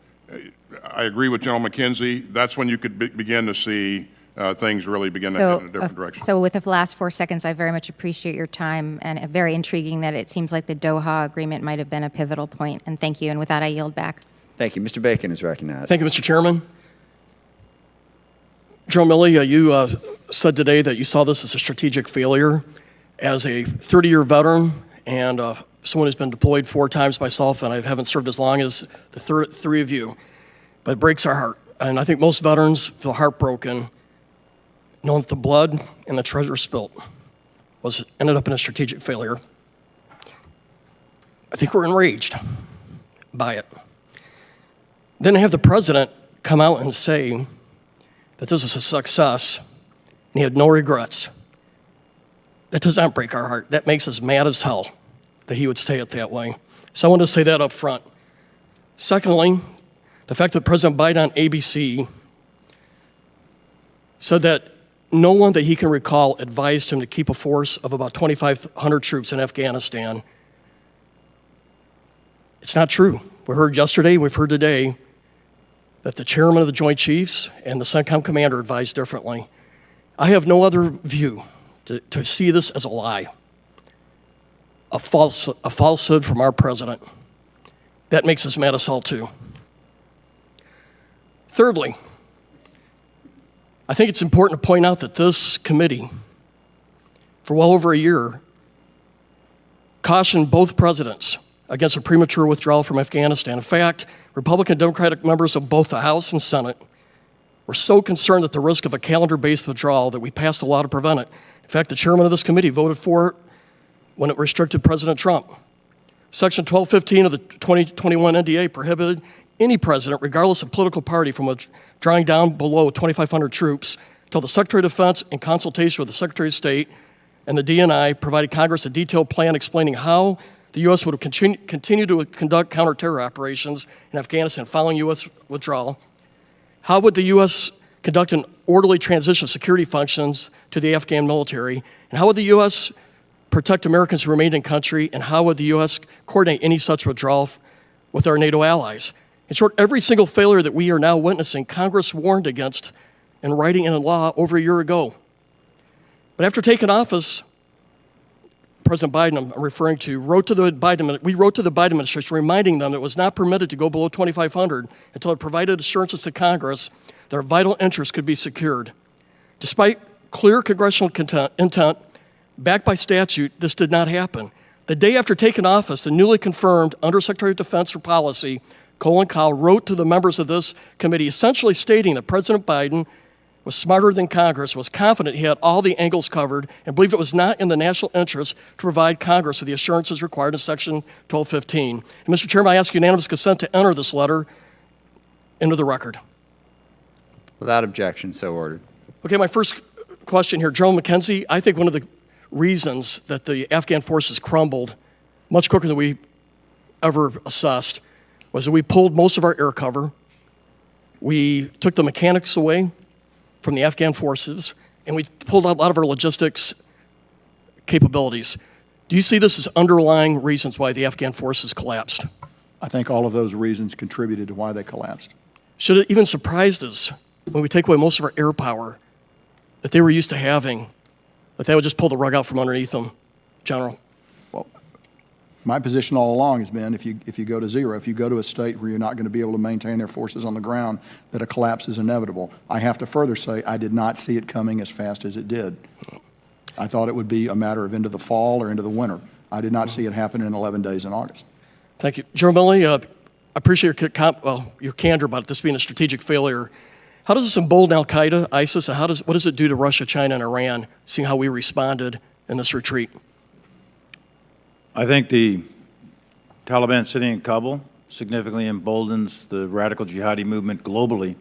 I agree with General McKenzie. That's when you could begin to see things really begin to head in a different direction. So with the last 4 seconds, I very much appreciate your time, and very intriguing that it seems like the Doha Agreement might have been a pivotal point. And thank you. And with that, I yield back. Thank you. Mr. Bacon is recognized. Thank you, Mr. Chairman. General Milley, you said today that you saw this as a strategic failure. As a 30-year veteran and a someone who's been deployed 4 times myself, and I haven't served as long as the three of you, but it breaks our heart. And I think most veterans feel heartbroken knowing that the blood and the treasure spilt ended up in a strategic failure. I think we're enraged by it. Then to have the president come out and say that this was a success and he had no regrets, that does not break our heart. That makes us mad as hell that he would say it that way. So I want to say that up front. Secondly, the fact that President Biden on ABC said that no one that he can recall advised him to keep a force of about 2,500 troops in Afghanistan. It's not true. We heard yesterday, we've heard today, that the chairman of the Joint Chiefs and the CENTCOM commander advised differently. I have no other view to see this as a lie, a falsehood from our president. That makes us mad as hell too. Thirdly, I think it's important to point out that this committee, for well over a year, cautioned both presidents against a premature withdrawal from Afghanistan. In fact, Republican and Democratic members of both the House and Senate were so concerned at the risk of a calendar-based withdrawal that we passed a law to prevent it. In fact, the chairman of this committee voted for it when it restricted President Trump. Section 1215 of the 2021 NDA prohibited any president, regardless of political party, from drawing down below 2,500 troops until the Secretary of Defense, in consultation with the Secretary of State and the DNI, provided Congress a detailed plan explaining how the U.S. would continue to conduct counterterror operations in Afghanistan following U.S. withdrawal. How would the U.S. conduct an orderly transition of security functions to the Afghan military? And how would the U.S. protect Americans who remained in country? And how would the U.S. coordinate any such withdrawal with our NATO allies? In short, every single failure that we are now witnessing, Congress warned against in writing and in law over a year ago. But after taking office, President Biden, I'm referring to, we wrote to the Biden administration reminding them that it was not permitted to go below 2,500 until it provided assurances to Congress that our vital interests could be secured. Despite clear congressional intent, backed by statute, this did not happen. The day after taking office, the newly confirmed Undersecretary of Defense for Policy, Colin Powell, wrote to the members of this committee essentially stating that President Biden was smarter than Congress, was confident he had all the angles covered, and believed it was not in the national interest to provide Congress with the assurances required in Section 1215. And Mr. Chairman, I ask unanimous consent to enter this letter into the record. Without objection, so ordered. Okay, my first question here, General McKenzie, I think one of the reasons that the Afghan forces crumbled much quicker than we ever assessed was that we pulled most of our air cover, we took the mechanics away from the Afghan forces, and we pulled out a lot of our logistics capabilities. Do you see this as underlying reasons why the Afghan forces collapsed? I think all of those reasons contributed to why they collapsed. Should it even surprised us when we take away most of our air power that they were used to having, that they would just pull the rug out from underneath them, General? Well, my position all along has been if you go to zero, if you go to a state where you're not going to be able to maintain their forces on the ground, that a collapse is inevitable. I have to further say I did not see it coming as fast as it did. I thought it would be a matter of into the fall or into the winter. I did not see it happen in 11 days in August. Thank you. General Milley, I appreciate your candor about this being a strategic failure. How does this embolden al-Qaeda, ISIS, and what does it do to Russia, China, and Iran, seeing how we responded in this retreat? I think the Taliban sitting in Kabul significantly emboldens the radical jihadi movement globally.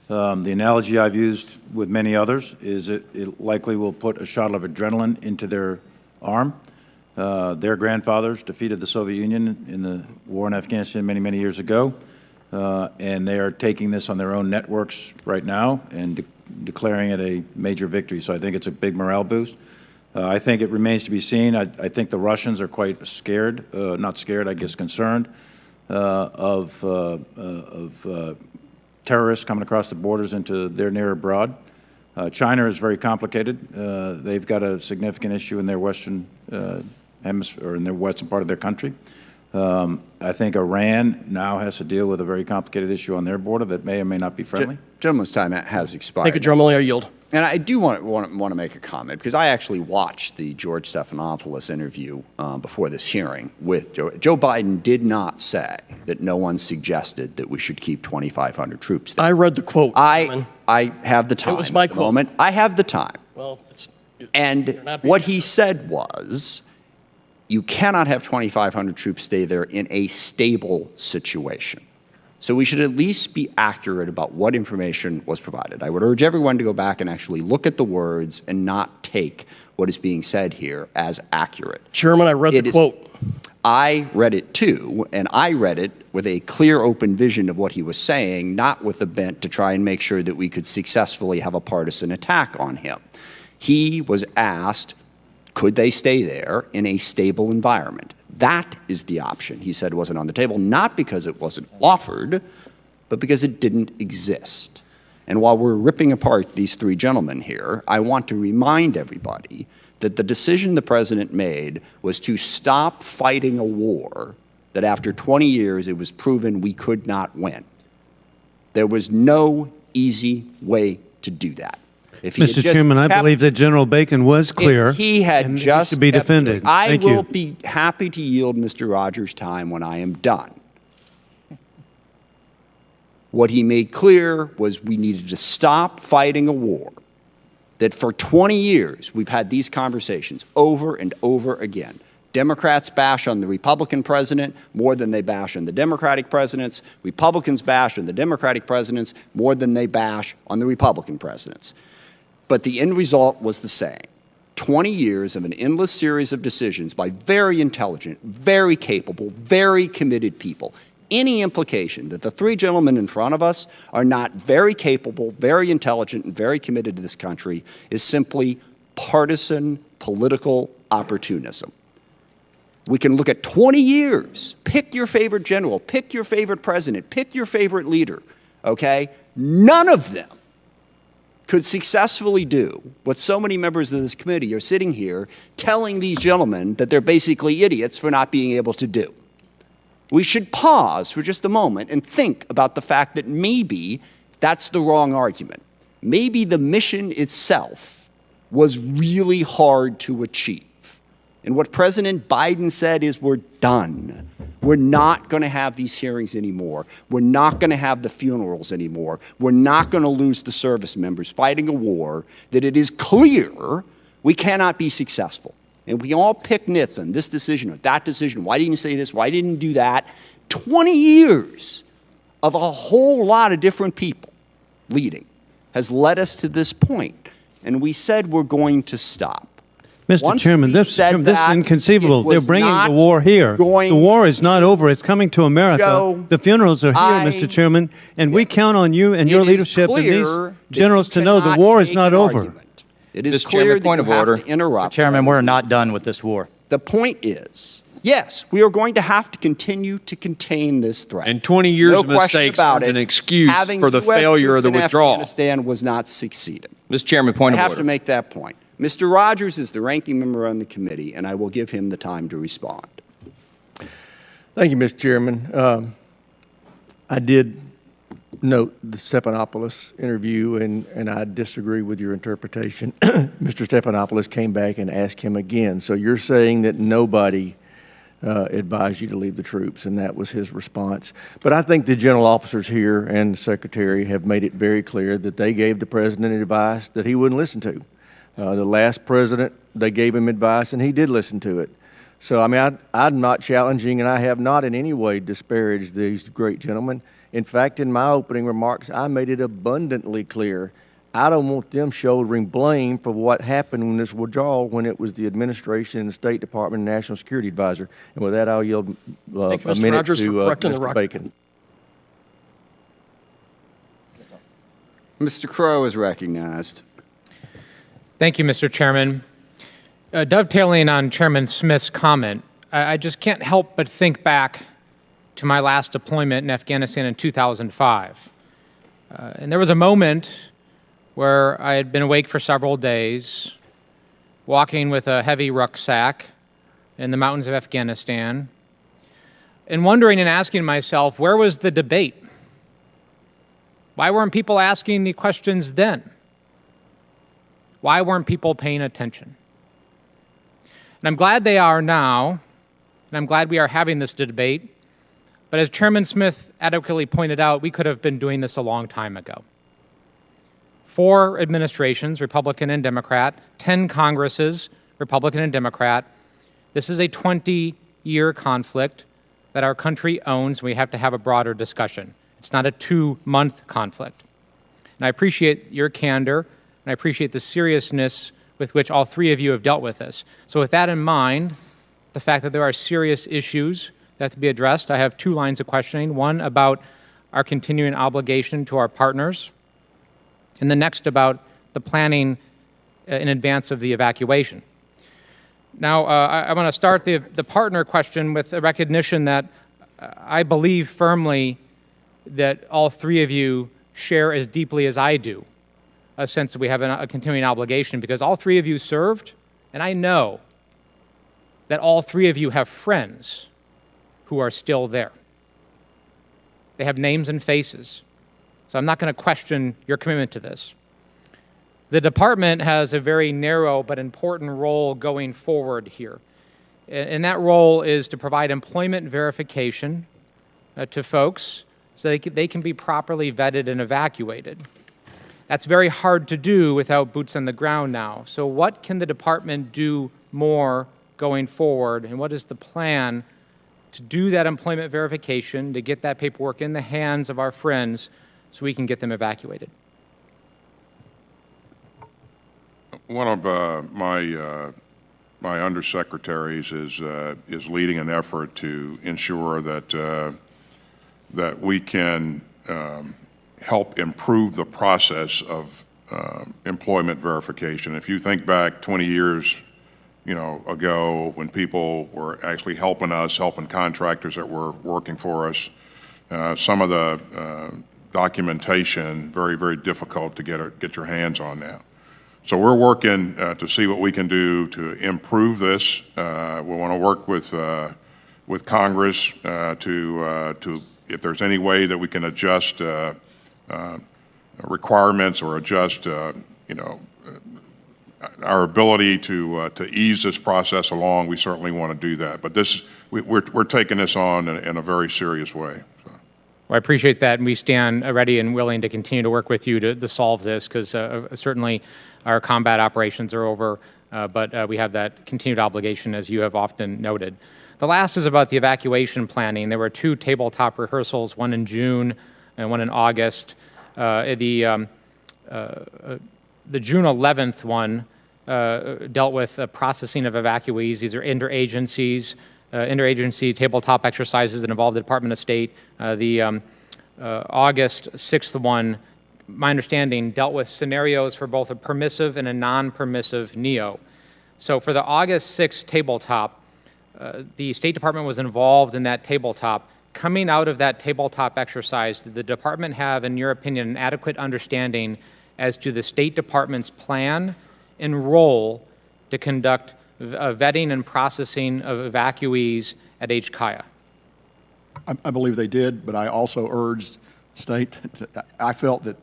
The analogy I've used with many others is it likely will put a shot of adrenaline into their arm. Their grandfathers defeated the Soviet Union in the war in Afghanistan many, many years ago, and they are taking this on their own networks right now and declaring it a major victory. So I think it's a big morale boost. I think it remains to be seen. I think the Russians are quite scared, not scared, I guess concerned, of terrorists coming across the borders into their near abroad. China is very complicated. They've got a significant issue in their western hemisphere, or in their western part of their country. I think Iran now has to deal with a very complicated issue on their border that may or may not be friendly. Gentleman's time has expired. Thank you, General Milley. I yield. And I do want to make a comment, because I actually watched the George Stephanopoulos interview before this hearing with Joe. Joe Biden did not say that no one suggested that we should keep 2,500 troops there. I read the quote. I have the time. It was my at the quote. moment. I have the time. Well, And what he said was, you cannot have 2,500 troops stay there in a stable situation. So we should at least be accurate about what information was provided. I would urge everyone to go back and actually look at the words and not take what is being said here as accurate. Chairman, I read the quote. I read it too, and I read it with a clear, open vision of what he was saying, not with a bent to try and make sure that we could successfully have a partisan attack on him. He was asked, could they stay there in a stable environment? That is the option he said wasn't on the table, not because it wasn't offered, but because it didn't exist. And while we're ripping apart these three gentlemen here, I want to remind everybody that the decision the president made was to stop fighting a war that after 20 years it was proven we could not win. There was no easy way to do that. Mr. Chairman, I believe that General Bacon was clear. If he had and just to be defended. I Thank will you. be happy to yield Mr. Rogers' time when I am done. What he made clear was we needed to stop fighting a war that for 20 years we've had these conversations over and over again. Democrats bash on the Republican president more than they bash on the Democratic presidents. Republicans bash on the Democratic presidents more than they bash on the Republican presidents. But the end result was the same. 20 years of an endless series of decisions by very intelligent, very capable, very committed people. Any implication that the three gentlemen in front of us are not very capable, very intelligent, and very committed to this country is simply partisan political opportunism. We can look at 20 years. Pick your favorite general, pick your favorite president, pick your favorite leader, okay? None of them could successfully do what so many members of this committee are sitting here telling these gentlemen that they're basically idiots for not being able to do. We should pause for just a moment and think about the fact that maybe that's the wrong argument. Maybe the mission itself was really hard to achieve. And what President Biden said is, we're done. We're not going to have these hearings anymore. We're not going to have the funerals anymore. We're not going to lose the service members fighting a war that it is clear we cannot be successful. And we all pick nits on this decision or that decision. Why didn't you say this? Why didn't you do that? 20 years of a whole lot of different people leading has led us to this point. And we said we're going to stop. Mr. Chairman, this is inconceivable. They're bringing the war here. The war is not over. It's coming to America. The funerals are here, Mr. Chairman, and we count on you and your leadership and these generals to know the war is not over. It is clear that you have to interrupt. Mr. Chairman, we're not done with this war. The point is, yes, we are going to have to continue to contain this threat. And 20 years of mistakes is an excuse for the failure of the withdrawal. Afghanistan was not succeeding. Mr. Chairman, point of order. I have to make that point. Mr. Rogers is the ranking member on the committee, and I will give him the time to respond. Thank you, Mr. Chairman. I did note the Stephanopoulos interview, and I disagree with your interpretation. Mr. Stephanopoulos came back and asked him again. So you're saying that nobody advised you to leave the troops, and that was his response. But I think the general officers here and the Secretary have made it very clear that they gave the President advice that he wouldn't listen to. The last president, they gave him advice, and he did listen to it. So, I mean, I'm not challenging, and I have not in any way disparaged these great gentlemen. In fact, in my opening remarks, I made it abundantly clear I don't want them shouldering blame for what happened in this withdrawal when it was the administration and the State Department and National Security Advisor. And with that, I'll yield a minute to Mr. Bacon. Mr. Crow is recognized. Thank you, Mr. Chairman. Dovetailing on Chairman Smith's comment, I just can't help but think back to my last deployment in Afghanistan in 2005. And there was a moment where I had been awake for several days, walking with a heavy rucksack in the mountains of Afghanistan, and wondering and asking myself, where was the debate? Why weren't people asking the questions then? Why weren't people paying attention? And I'm glad they are now, and I'm glad we are having this debate. But as Chairman Smith adequately pointed out, we could have been doing this a long time ago. 4 administrations, Republican and Democrat, 10 Congresses, Republican and Democrat. This is a 20-year conflict that our country owns, and we have to have a broader discussion. It's not a 2-month conflict. And I appreciate your candor, and I appreciate the seriousness with which all 3 of you have dealt with this. So with that in mind, the fact that there are serious issues that have to be addressed, I have 2 lines of questioning. One about our continuing obligation to our partners, and the next about the planning in advance of the evacuation. Now, I want to start the partner question with a recognition that I believe firmly that all 3 of you share as deeply as I do a sense that we have a continuing obligation, because all 3 of you served, and I know that all 3 of you have friends who are still there. They have names and faces. So I'm not going to question your commitment to this. The department has a very narrow but important role going forward here. And that role is to provide employment verification to folks so they can be properly vetted and evacuated. That's very hard to do without boots on the ground now. So what can the department do more going forward, and what is the plan to do that employment verification, to get that paperwork in the hands of our friends so we can get them evacuated? One of my undersecretaries is leading an effort to ensure that that we can help improve the process of employment verification. If you think back 20 years, ago, when people were actually helping us, helping contractors that were working for us, some of the documentation very, very difficult to get your hands on now. So we're working to see what we can do to improve this. We want to work with Congress to if there's any way that we can adjust requirements or adjust our ability to ease this process along. We certainly want to do that. But we're taking this on in a very serious way. So. Well, I appreciate that, and we stand ready and willing to continue to work with you to solve this, because certainly our combat operations are over, but we have that continued obligation, as you have often noted. The last is about the evacuation planning. There were 2 tabletop rehearsals, one in June and one in August. The June 11th one dealt with processing of evacuees. These are interagency tabletop exercises that involve the Department of State. The August 6th one, my understanding, dealt with scenarios for both a permissive and a non-permissive NEO. So for the August 6th tabletop, the State Department was involved in that tabletop. Coming out of that tabletop exercise, did the department have, in your opinion, an adequate understanding as to the State Department's plan and role to conduct vetting and processing of evacuees at HKIA? I believe they did, but I also urged State, I felt that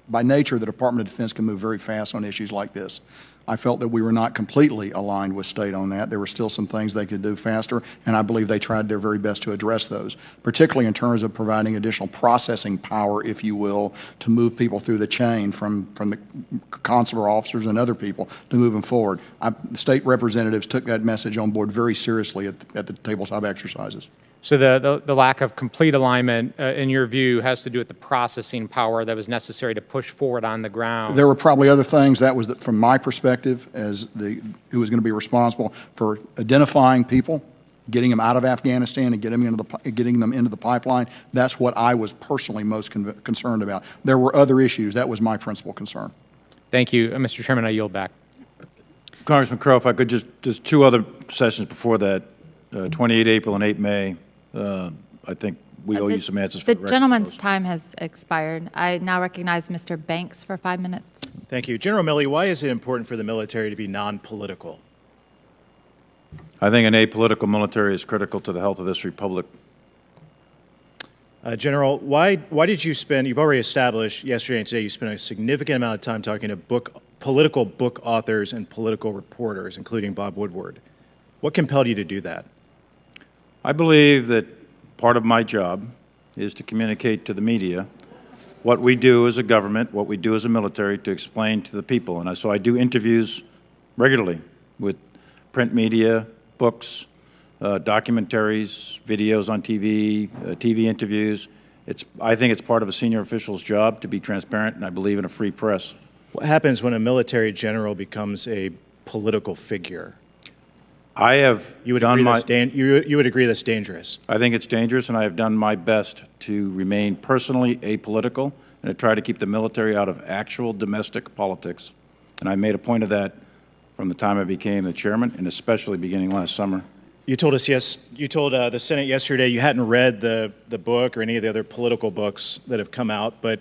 by nature the Department of Defense can move very fast on issues like this. I felt that we were not completely aligned with State on that. There were still some things they could do faster, and I believe they tried their very best to address those, particularly in terms of providing additional processing power, if you will, to move people through the chain from the consular officers and other people to move them forward. The State representatives took that message on board very seriously at the tabletop exercises. So the lack of complete alignment, in your view, has to do with the processing power that was necessary to push forward on the ground. There were probably other things. That was, from my perspective, as who was going to be responsible for identifying people, getting them out of Afghanistan and getting them into the pipeline. That's what I was personally most concerned about. There were other issues. That was my principal concern. Thank you. Mr. Chairman, I yield back. Congressman Crow, if I could just 2 other sessions before that, 28 April and 8 May. I think we owe you some answers for the gentleman's time has expired. I now recognize Mr. Banks for 5 minutes. Thank you. General Milley, why is it important for the military to be non-political? I think an apolitical military is critical to the health of this republic. General, why did you spend, you've already established yesterday and today, you spent a significant amount of time talking political book authors and political reporters, including Bob Woodward. What compelled you to do that? I believe that part of my job is to communicate to the media what we do as a government, what we do as a military, to explain to the people. And so I do interviews regularly with print media, books, documentaries, videos on TV, TV interviews. I think it's part of a senior official's job to be transparent, and I believe in a free press. What happens when a military general becomes a political figure? You would agree that's dangerous? I think it's dangerous, and I have done my best to remain personally apolitical and to try to keep the military out of actual domestic politics. And I made a point of that from the time I became the chairman, and especially beginning last summer. You told us, you told the Senate yesterday you hadn't read the book or any of the other political books that have come out, but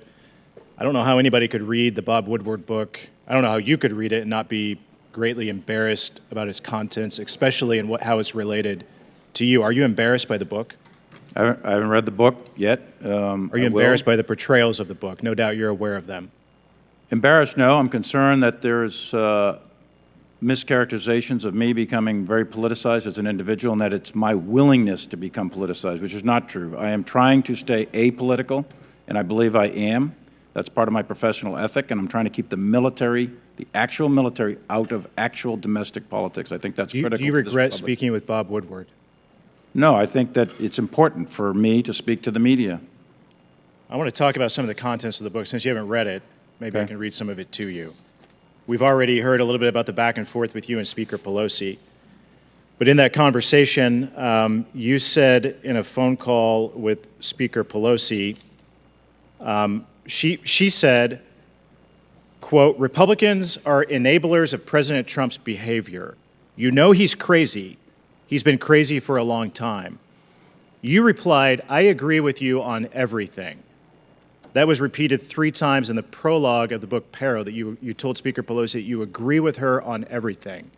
I don't know how anybody could read the Bob Woodward book. I don't know how you could read it and not be greatly embarrassed about its contents, especially in how it's related to you. Are you embarrassed by the book? I haven't read the book yet. Are you embarrassed by the portrayals of the book? No doubt you're aware of them. Embarrassed, no. I'm concerned that there's mischaracterizations of me becoming very politicized as an individual, and that it's my willingness to become politicized, which is not true. I am trying to stay apolitical, and I believe I am. That's part of my professional ethic, and I'm trying to keep the military, the actual military, out of actual domestic politics. I think that's critical. Do you regret speaking with Bob Woodward? No, I think that it's important for me to speak to the media. I want to talk about some of the contents of the book. Since you haven't read it, maybe I can read some of it to you. We've already heard a little bit about the back and forth with you and Speaker Pelosi. But in that conversation, you said in a phone call with Speaker Pelosi, she said, quote, "Republicans are enablers of President Trump's behavior. You know he's crazy. He's been crazy for a long time." You replied, "I agree with you on everything." That was repeated 3 times in the prologue of the book Peril, that you told Speaker Pelosi that you agree with her on everything.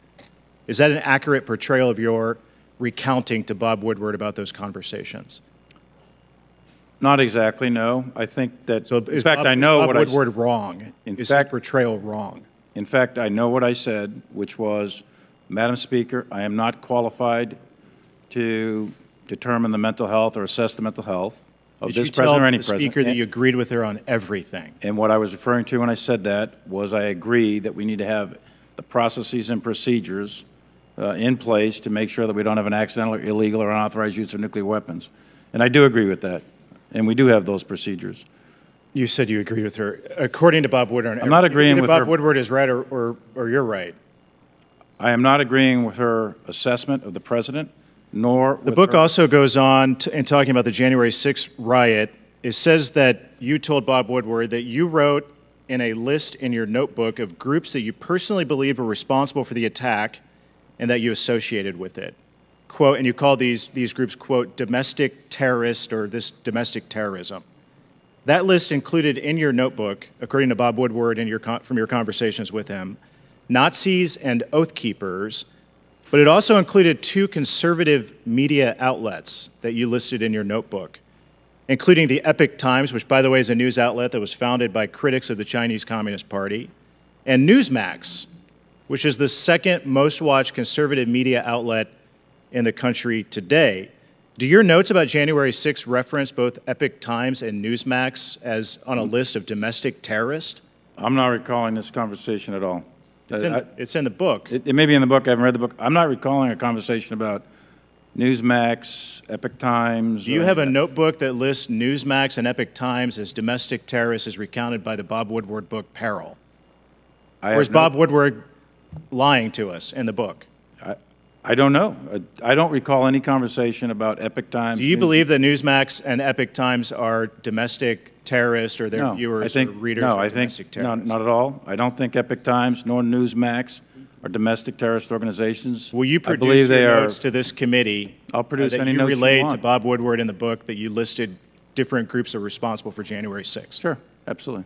Is that an accurate portrayal of your recounting to Bob Woodward about those conversations? Not exactly, no. I think that, so in fact, I know what I said. Is Bob Woodward wrong? Is that portrayal wrong? In fact, I know what I said, which was, Madam Speaker, I am not qualified to determine the mental health or assess the mental health of this president or any president. Did you tell the Speaker that you agreed with her on everything? And what I was referring to when I said that was I agree that we need to have the processes and procedures in place to make sure that we don't have an accidental or illegal or unauthorized use of nuclear weapons. And I do agree with that. And we do have those procedures. You said you agreed with her. According to Bob Woodward, I'm not agreeing with Bob her. Woodward is right or you're right. I am not agreeing with her assessment of the president, nor with the book also goes on in talking about the January 6th riot. It says that you told Bob Woodward that you wrote in a list in your notebook of groups that you personally believe were responsible for the attack and that you associated with it. Quote, and you call these groups, quote, domestic terrorist or this domestic terrorism. That list included in your notebook, according to Bob Woodward and from your conversations with him, Nazis and Oath Keepers, but it also included 2 conservative media outlets that you listed in your notebook, including the Epoch Times, which, by the way, is a news outlet that was founded by critics of the Chinese Communist Party, and Newsmax, which is the 2nd most watched conservative media outlet in the country today. Do your notes about January 6th reference both Epoch Times and Newsmax as on a list of domestic terrorists? I'm not recalling this conversation at all. It's in the book. It may be in the book. I haven't read the book. I'm not recalling a conversation about Newsmax, Epoch Times. Do you have a notebook that lists Newsmax and Epoch Times as domestic terrorists as recounted by the Bob Woodward book Peril? Or is Bob Woodward lying to us in the book? I don't know. I don't recall any conversation about Epoch Times. Do you believe that Newsmax and Epoch Times are domestic terrorists or their viewers or readers are domestic terrorists? No, not at all. I don't think Epoch Times nor Newsmax are domestic terrorist organizations. Will you produce your notes to this committee? I'll produce any notes that you relayed want. to Bob Woodward in the book that you listed different groups that were responsible for January 6th? Sure, absolutely.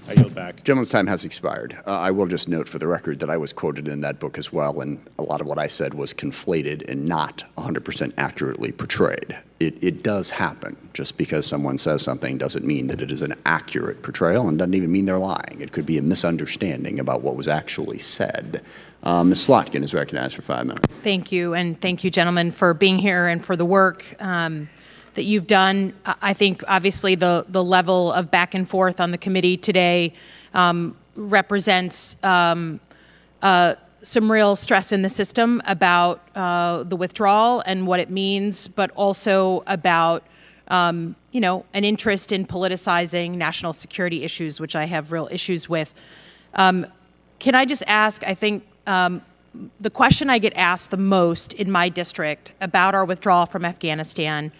I yield back. Gentleman's time has expired. I will just note for the record that I was quoted in that book as well, and a lot of what I said was conflated and not 100% accurately portrayed. It does happen. Just because someone says something doesn't mean that it is an accurate portrayal and doesn't even mean they're lying. It could be a misunderstanding about what was actually said. Ms. Slotkin is recognized for 5 minutes. Thank you, and thank you, gentlemen, for being here and for the work that you've done. I think, obviously, the level of back and forth on the committee today represents some real stress in the system about the withdrawal and what it means, but also about an interest in politicizing national security issues, which I have real issues with. Can I just ask, I think the question I get asked the most in my district about our withdrawal from Afghanistan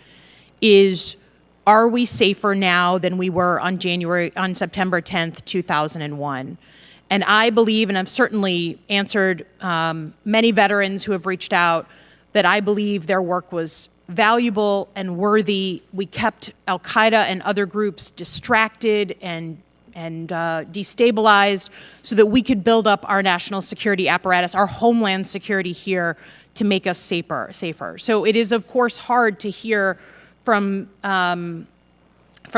is, are we safer now than we were on September 10th, 2001? And I believe, and I've certainly answered many veterans who have reached out, that I believe their work was valuable and worthy. We kept al-Qaeda and other groups distracted and destabilized so that we could build up our national security apparatus, our homeland security here, to make us safer. So it is, of course, hard to hear from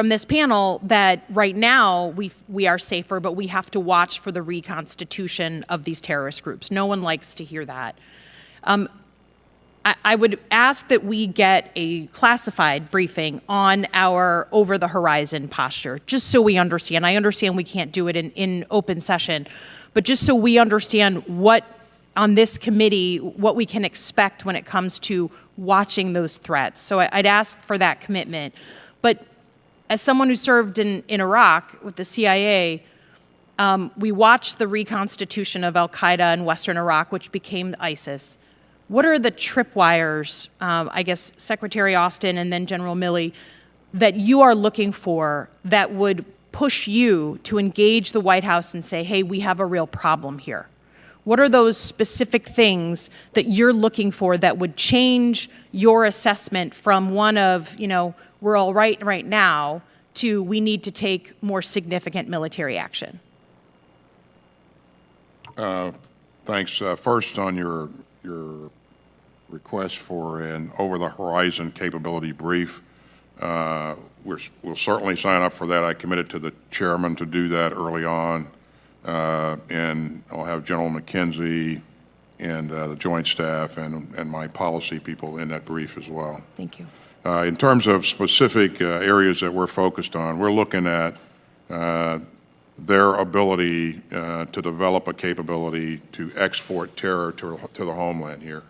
this panel that right now we are safer, but we have to watch for the reconstitution of these terrorist groups. No one likes to hear that. I would ask that we get a classified briefing on our over-the-horizon posture, just so we understand. I understand we can't do it in open session, but just so we understand what, on this committee, what we can expect when it comes to watching those threats. So I'd ask for that commitment. But as someone who served in Iraq with the CIA, we watched the reconstitution of al-Qaeda in Western Iraq, which became ISIS. What are the tripwires, I guess Secretary Austin and then General Milley, that you are looking for that would push you to engage the White House and say, hey, we have a real problem here? What are those specific things that you're looking for that would change your assessment from one of, we're all right now, to we need to take more significant military action? Thanks. First, on your request for an over-the-horizon capability brief, we'll certainly sign up for that. I committed to the chairman to do that early on, and I'll have General McKenzie and the Joint Staff and my policy people in that brief as well. Thank you. In terms of specific areas that we're focused on, we're looking at their ability to develop a capability to export terror to the homeland here.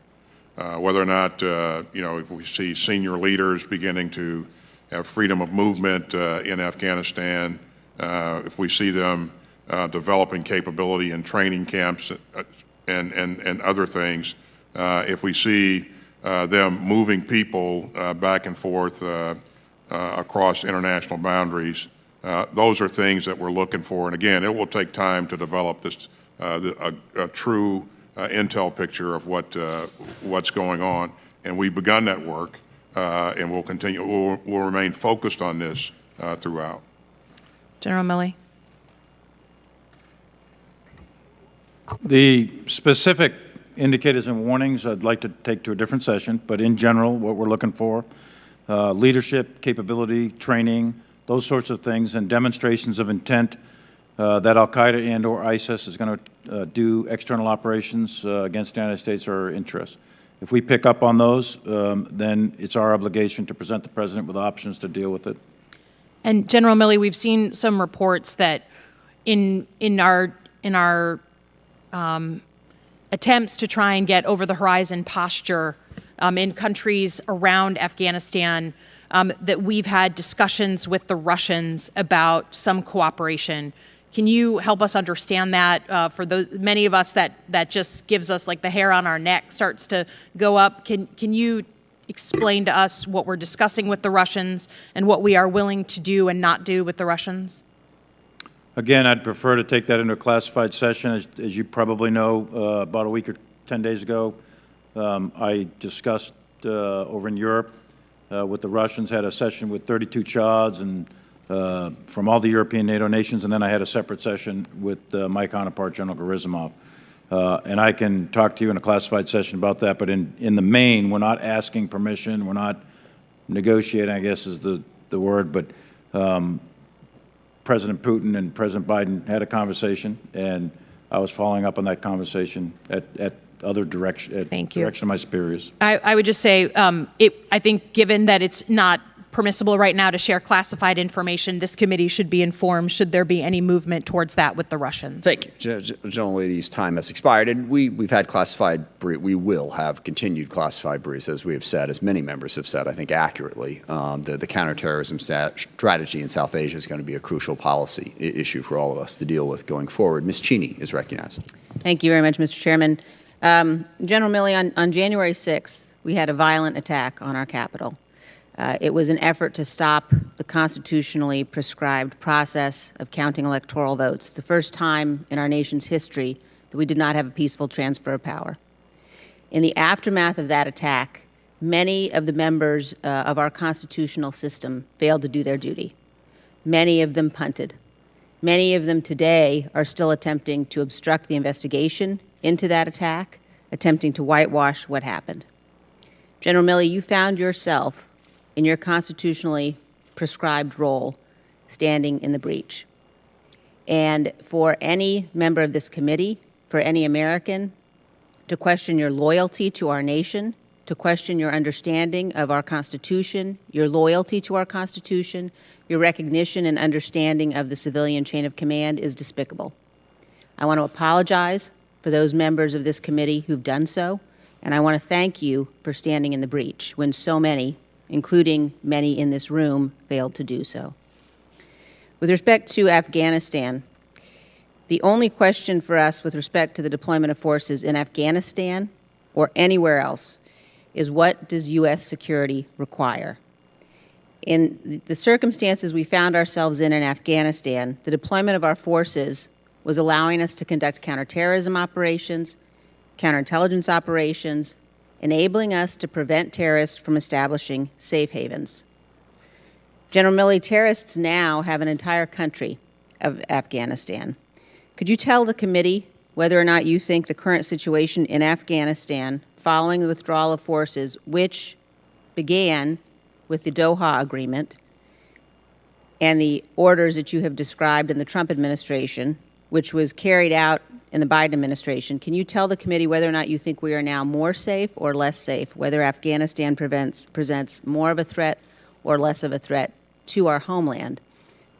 Whether or not, if we see senior leaders beginning to have freedom of movement in Afghanistan, if we see them developing capability in training camps and other things, if we see them moving people back and forth across international boundaries, those are things that we're looking for. And again, it will take time to develop this a true intel picture of what's going on. And we've begun that work, and we'll continue. We'll remain focused on this throughout. General Milley. The specific indicators and warnings I'd like to take to a different session, but in general, what we're looking for, leadership, capability, training, those sorts of things, and demonstrations of intent that al-Qaeda and or ISIS is going to do external operations against the United States or our interests. If we pick up on those, then it's our obligation to present the President with options to deal with it. And General Milley, we've seen some reports that in our attempts to try and get over-the-horizon posture in countries around Afghanistan, that we've had discussions with the Russians about some cooperation. Can you help us understand that? For those many of us, that just gives us, like, the hair on our neck starts to go up. Can you explain to us what we're discussing with the Russians and what we are willing to do and not do with the Russians? Again, I'd prefer to take that into a classified session. As you probably know, about a week or 10 days ago, I discussed over in Europe with the Russians, had a session with 32 Chads and from all the European NATO nations, and then I had a separate session with my counterpart, General Gerasimov. And I can talk to you in a classified session about that, but in the main, we're not asking permission, we're not negotiating, I guess is the word, but President Putin and President Biden had a conversation, and I was following up on that conversation at other direction, direction of my superiors. I would just say, I think given that it's not permissible right now to share classified information, this committee should be informed should there be any movement towards that with the Russians. Thank you. General Lady's time has expired, and we've had classified we will have continued classified briefs, as we have said, as many members have said, I think accurately. The counterterrorism strategy in South Asia is going to be a crucial policy issue for all of us to deal with going forward. Ms. Cheney is recognized. Thank you very much, Mr. Chairman. General Milley, on January 6th, we had a violent attack on our Capitol. It was an effort to stop the constitutionally prescribed process of counting electoral votes. It's the first time in our nation's history that we did not have a peaceful transfer of power. In the aftermath of that attack, many of the members of our constitutional system failed to do their duty. Many of them punted. Many of them today are still attempting to obstruct the investigation into that attack, attempting to whitewash what happened. General Milley, you found yourself in your constitutionally prescribed role standing in the breach. And for any member of this committee, for any American, to question your loyalty to our nation, to question your understanding of our Constitution, your loyalty to our Constitution, your recognition and understanding of the civilian chain of command is despicable. I want to apologize for those members of this committee who've done so, and I want to thank you for standing in the breach when so many, including many in this room, failed to do so. With respect to Afghanistan, the only question for us with respect to the deployment of forces in Afghanistan or anywhere else is, what does U.S. security require? In the circumstances we found ourselves in Afghanistan, the deployment of our forces was allowing us to conduct counterterrorism operations, counterintelligence operations, enabling us to prevent terrorists from establishing safe havens. General Milley, terrorists now have an entire country of Afghanistan. Could you tell the committee whether or not you think the current situation in Afghanistan following the withdrawal of forces, which began with the Doha agreement and the orders that you have described in the Trump administration, which was carried out in the Biden administration, can you tell the committee whether or not you think we are now more safe or less safe, whether Afghanistan presents more of a threat or less of a threat to our homeland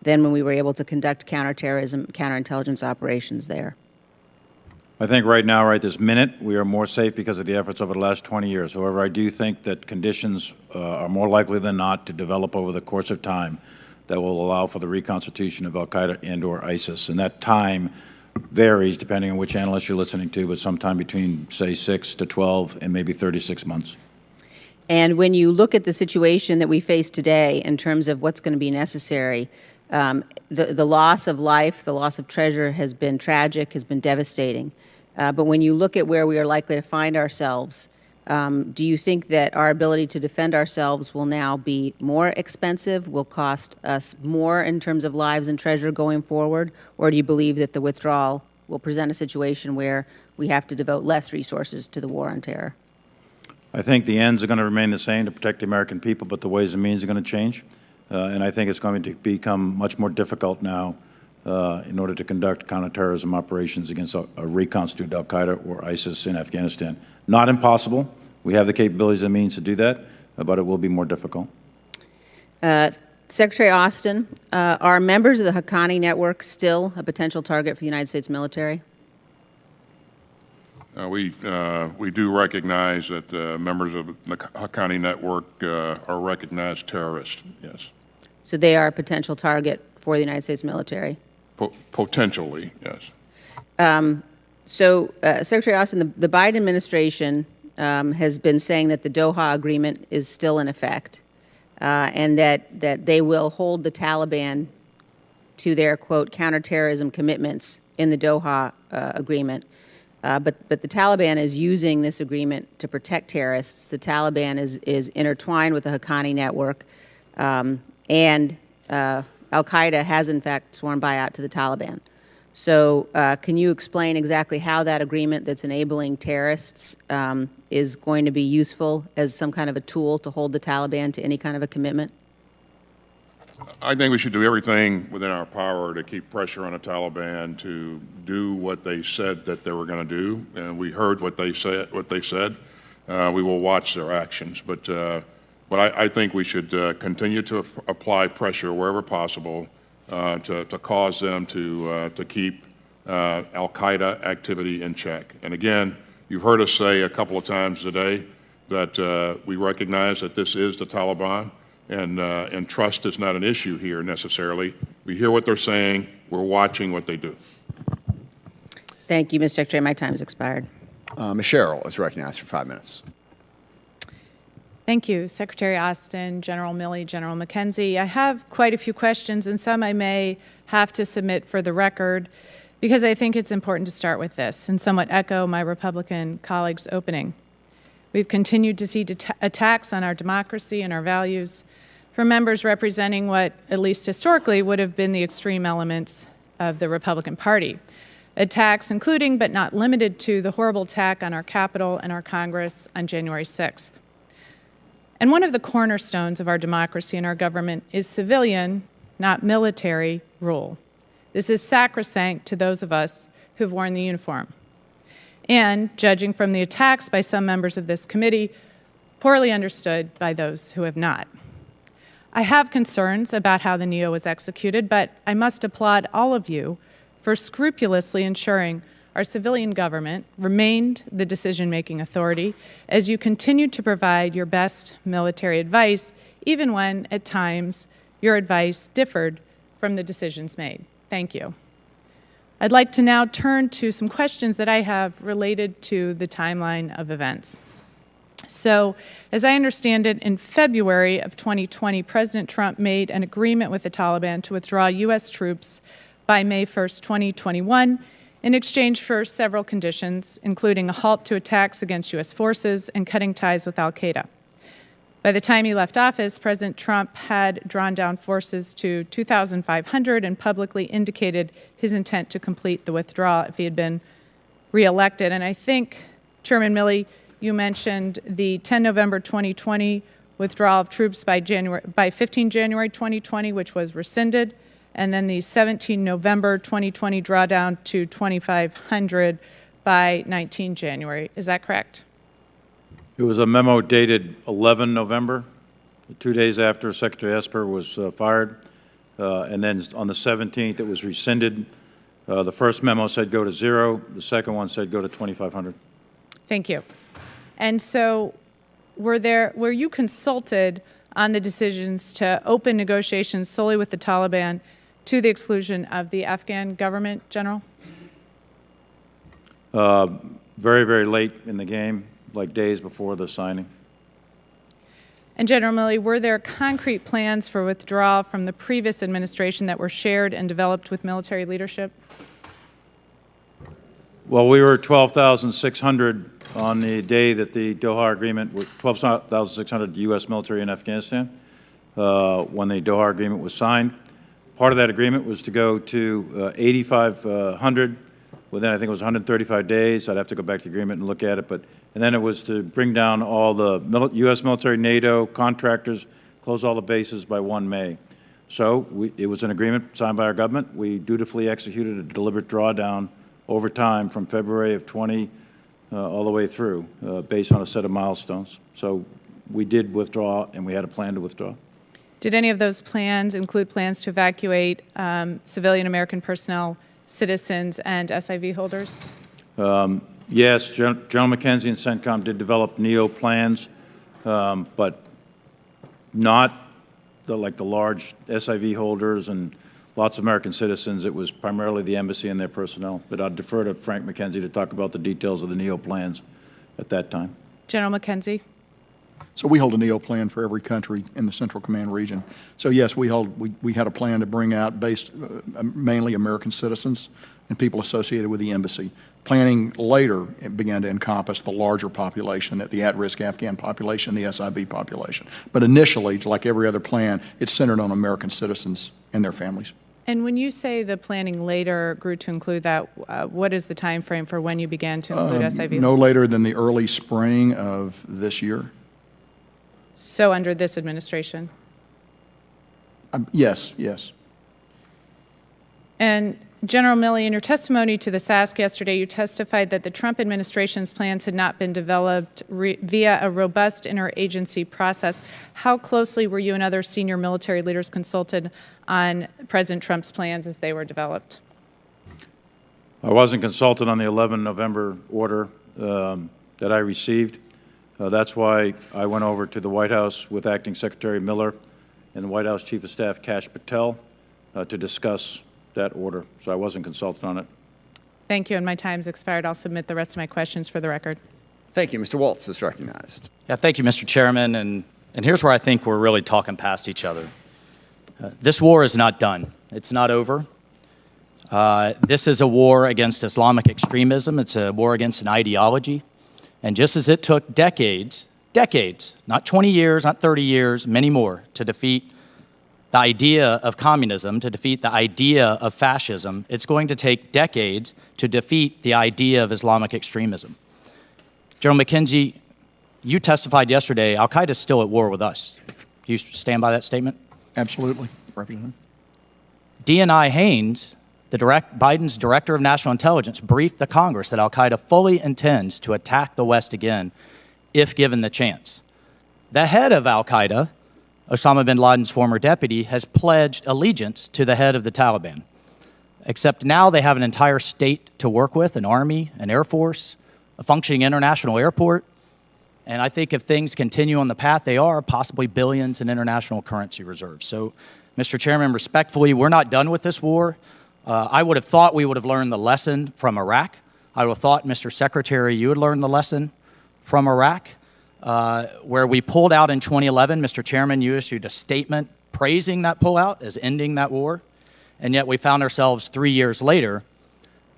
than when we were able to conduct counterterrorism, counterintelligence operations there? I think right now, right this minute, we are more safe because of the efforts over the last 20 years. However, I do think that conditions are more likely than not to develop over the course of time that will allow for the reconstitution of al-Qaeda and or ISIS. And that time varies depending on which analyst you're listening to, but sometime between, say, 6 to 12 and maybe 36 months. And when you look at the situation that we face today in terms of what's going to be necessary, the loss of life, the loss of treasure has been tragic, has been devastating. But when you look at where we are likely to find ourselves, do you think that our ability to defend ourselves will now be more expensive, will cost us more in terms of lives and treasure going forward, or do you believe that the withdrawal will present a situation where we have to devote less resources to the war on terror? I think the ends are going to remain the same to protect the American people, but the ways and means are going to change. And I think it's going to become much more difficult now in order to conduct counterterrorism operations against a reconstituted al-Qaeda or ISIS in Afghanistan. Not impossible. We have the capabilities and means to do that, but it will be more difficult. Secretary Austin, are members of the Haqqani network still a potential target for the United States military? We do recognize that members of the Haqqani network are recognized terrorists, yes. So they are a potential target for the United States military? Potentially, yes. Secretary Austin, the Biden administration has been saying that the Doha agreement is still in effect and that they will hold the Taliban to their, quote, counterterrorism commitments in the Doha agreement. But the Taliban is using this agreement to protect terrorists. The Taliban is intertwined with the Haqqani network. Al-Qaeda has in fact sworn buyout to the Taliban. So can you explain exactly how that agreement that's enabling terrorists is going to be useful as some kind of a tool to hold the Taliban to any kind of a commitment? I think we should do everything within our power to keep pressure on the Taliban to do what they said that they were going to do, and we heard what they said. We will watch their actions, but I think we should continue to apply pressure wherever possible to cause them to keep Al-Qaeda activity in check. And again, you've heard us say a couple of times today that we recognize that this is the Taliban. And trust is not an issue here necessarily. We hear what they're saying. We're watching what they do. Thank you, Mr. Secretary. My time has expired. Ms. Sherrill is recognized for 5 minutes. Thank you, Secretary Austin, General Milley, General McKenzie. I have quite a few questions, and some I may have to submit for the record, because I think it's important to start with this and somewhat echo my Republican colleagues' opening. We've continued to see attacks on our democracy and our values from members representing what, at least historically, would have been the extreme elements of the Republican Party. Attacks including, but not limited to, the horrible attack on our Capitol and our Congress on January 6th. And one of the cornerstones of our democracy and our government is civilian, not military, rule. This is sacrosanct to those of us who've worn the uniform. And, judging from the attacks by some members of this committee, poorly understood by those who have not. I have concerns about how the NEO was executed, but I must applaud all of you for scrupulously ensuring our civilian government remained the decision-making authority as you continued to provide your best military advice, even when, at times, your advice differed from the decisions made. Thank you. I'd like to now turn to some questions that I have related to the timeline of events. So, as I understand it, in February of 2020, President Trump made an agreement with the Taliban to withdraw U.S. troops by May 1st, 2021, in exchange for several conditions, including a halt to attacks against U.S. forces and cutting ties with al-Qaeda. By the time he left office, President Trump had drawn down forces to 2,500 and publicly indicated his intent to complete the withdrawal if he had been reelected. And I think, Chairman Milley, you mentioned the 10 November 2020 withdrawal of troops by 15 January 2020, which was rescinded, and then the 17 November 2020 drawdown to 2,500 by 19 January. Is that correct? It was a memo dated 11 November, 2 days after Secretary Esper was fired. And then on the 17th, it was rescinded. The first memo said go to 0. The second one said go to 2,500. Thank you. And so were you consulted on the decisions to open negotiations solely with the Taliban to the exclusion of the Afghan government, General? Very, very late in the game, like days before the signing. And General Milley, were there concrete plans for withdrawal from the previous administration that were shared and developed with military leadership? Well, we were 12,600 on the day that the Doha agreement, 12,600 U.S. military in Afghanistan, when the Doha agreement was signed. Part of that agreement was to go to 8,500 within, I think it was 135 days. I'd have to go back to the agreement and look at it. And then it was to bring down all the U.S. military, NATO, contractors, close all the bases by 1 May. So it was an agreement signed by our government. We dutifully executed a deliberate drawdown over time from February of 20 all the way through based on a set of milestones. So we did withdraw, and we had a plan to withdraw. Did any of those plans include plans to evacuate civilian American personnel, citizens, and SIV holders? Yes, General McKenzie and CENTCOM did develop NEO plans, but not like the large SIV holders and lots of American citizens. It was primarily the embassy and their personnel. But I'd defer to Frank McKenzie to talk about the details of the NEO plans at that time. General McKenzie. So we hold a NEO plan for every country in the Central Command region. So yes, we had a plan to bring out mainly American citizens and people associated with the embassy. Planning later began to encompass the larger population, the at-risk Afghan population, the SIV population. But initially, like every other plan, it's centered on American citizens and their families. And when you say the planning later grew to include that, what is the time frame for when you began to include SIV? No later than the early spring of this year. So under this administration? Yes, yes. And General Milley, in your testimony to the SASC yesterday, you testified that the Trump administration's plans had not been developed via a robust interagency process. How closely were you and other senior military leaders consulted on President Trump's plans as they were developed? I wasn't consulted on the 11 November order that I received. That's why I went over to the White House with Acting Secretary Miller and the White House Chief of Staff Kash Patel to discuss that order. So I wasn't consulted on it. Thank you, and my time's expired. I'll submit the rest of my questions for the record. Thank you. Mr. Waltz is recognized. Yeah, thank you, Mr. Chairman. And here's where I think we're really talking past each other. This war is not done. It's not over. This is a war against Islamic extremism. It's a war against an ideology. And just as it took decades, not 20 years, not 30 years, many more, to defeat the idea of communism, to defeat the idea of fascism, it's going to take decades to defeat the idea of Islamic extremism. General McKenzie, you testified yesterday, Al-Qaeda is still at war with us. Do you stand by that statement? Absolutely, Representative. DNI Haynes, Biden's Director of National Intelligence, briefed the Congress that Al-Qaeda fully intends to attack the West again if given the chance. The head of Al-Qaeda, Osama bin Laden's former deputy, has pledged allegiance to the head of the Taliban. Except now they have an entire state to work with, an army, an air force, a functioning international airport, and I think if things continue on the path they are, possibly billions in international currency reserves. So, Mr. Chairman, respectfully, we're not done with this war. I would have thought we would have learned the lesson from Iraq. I would have thought, Mr. Secretary, you would learn the lesson from Iraq. Where we pulled out in 2011, Mr. Chairman, you issued a statement praising that pullout as ending that war, and yet we found ourselves 3 years later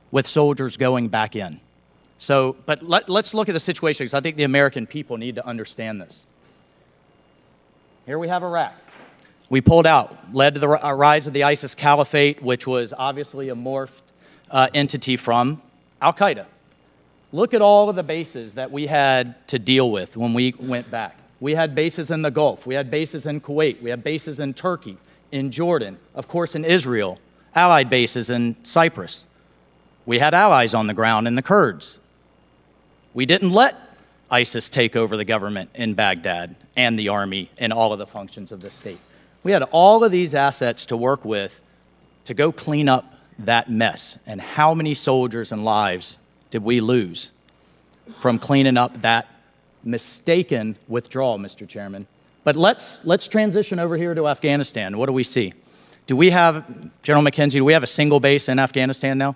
with soldiers going back in. So, but let's look at the situation, because I think the American people need to understand this. Here we have Iraq. We pulled out, led to the rise of the ISIS caliphate, which was obviously a morphed entity from Al-Qaeda. Look at all of the bases that we had to deal with when we went back. We had bases in the Gulf. We had bases in Kuwait. We had bases in Turkey, in Jordan, of course in Israel, allied bases in Cyprus. We had allies on the ground in the Kurds. We didn't let ISIS take over the government in Baghdad and the army and all of the functions of the state. We had all of these assets to work with to go clean up that mess. And how many soldiers and lives did we lose from cleaning up that mistaken withdrawal, Mr. Chairman? But let's transition over here to Afghanistan. What do we see? Do we have, General McKenzie, do we have a single base in Afghanistan now?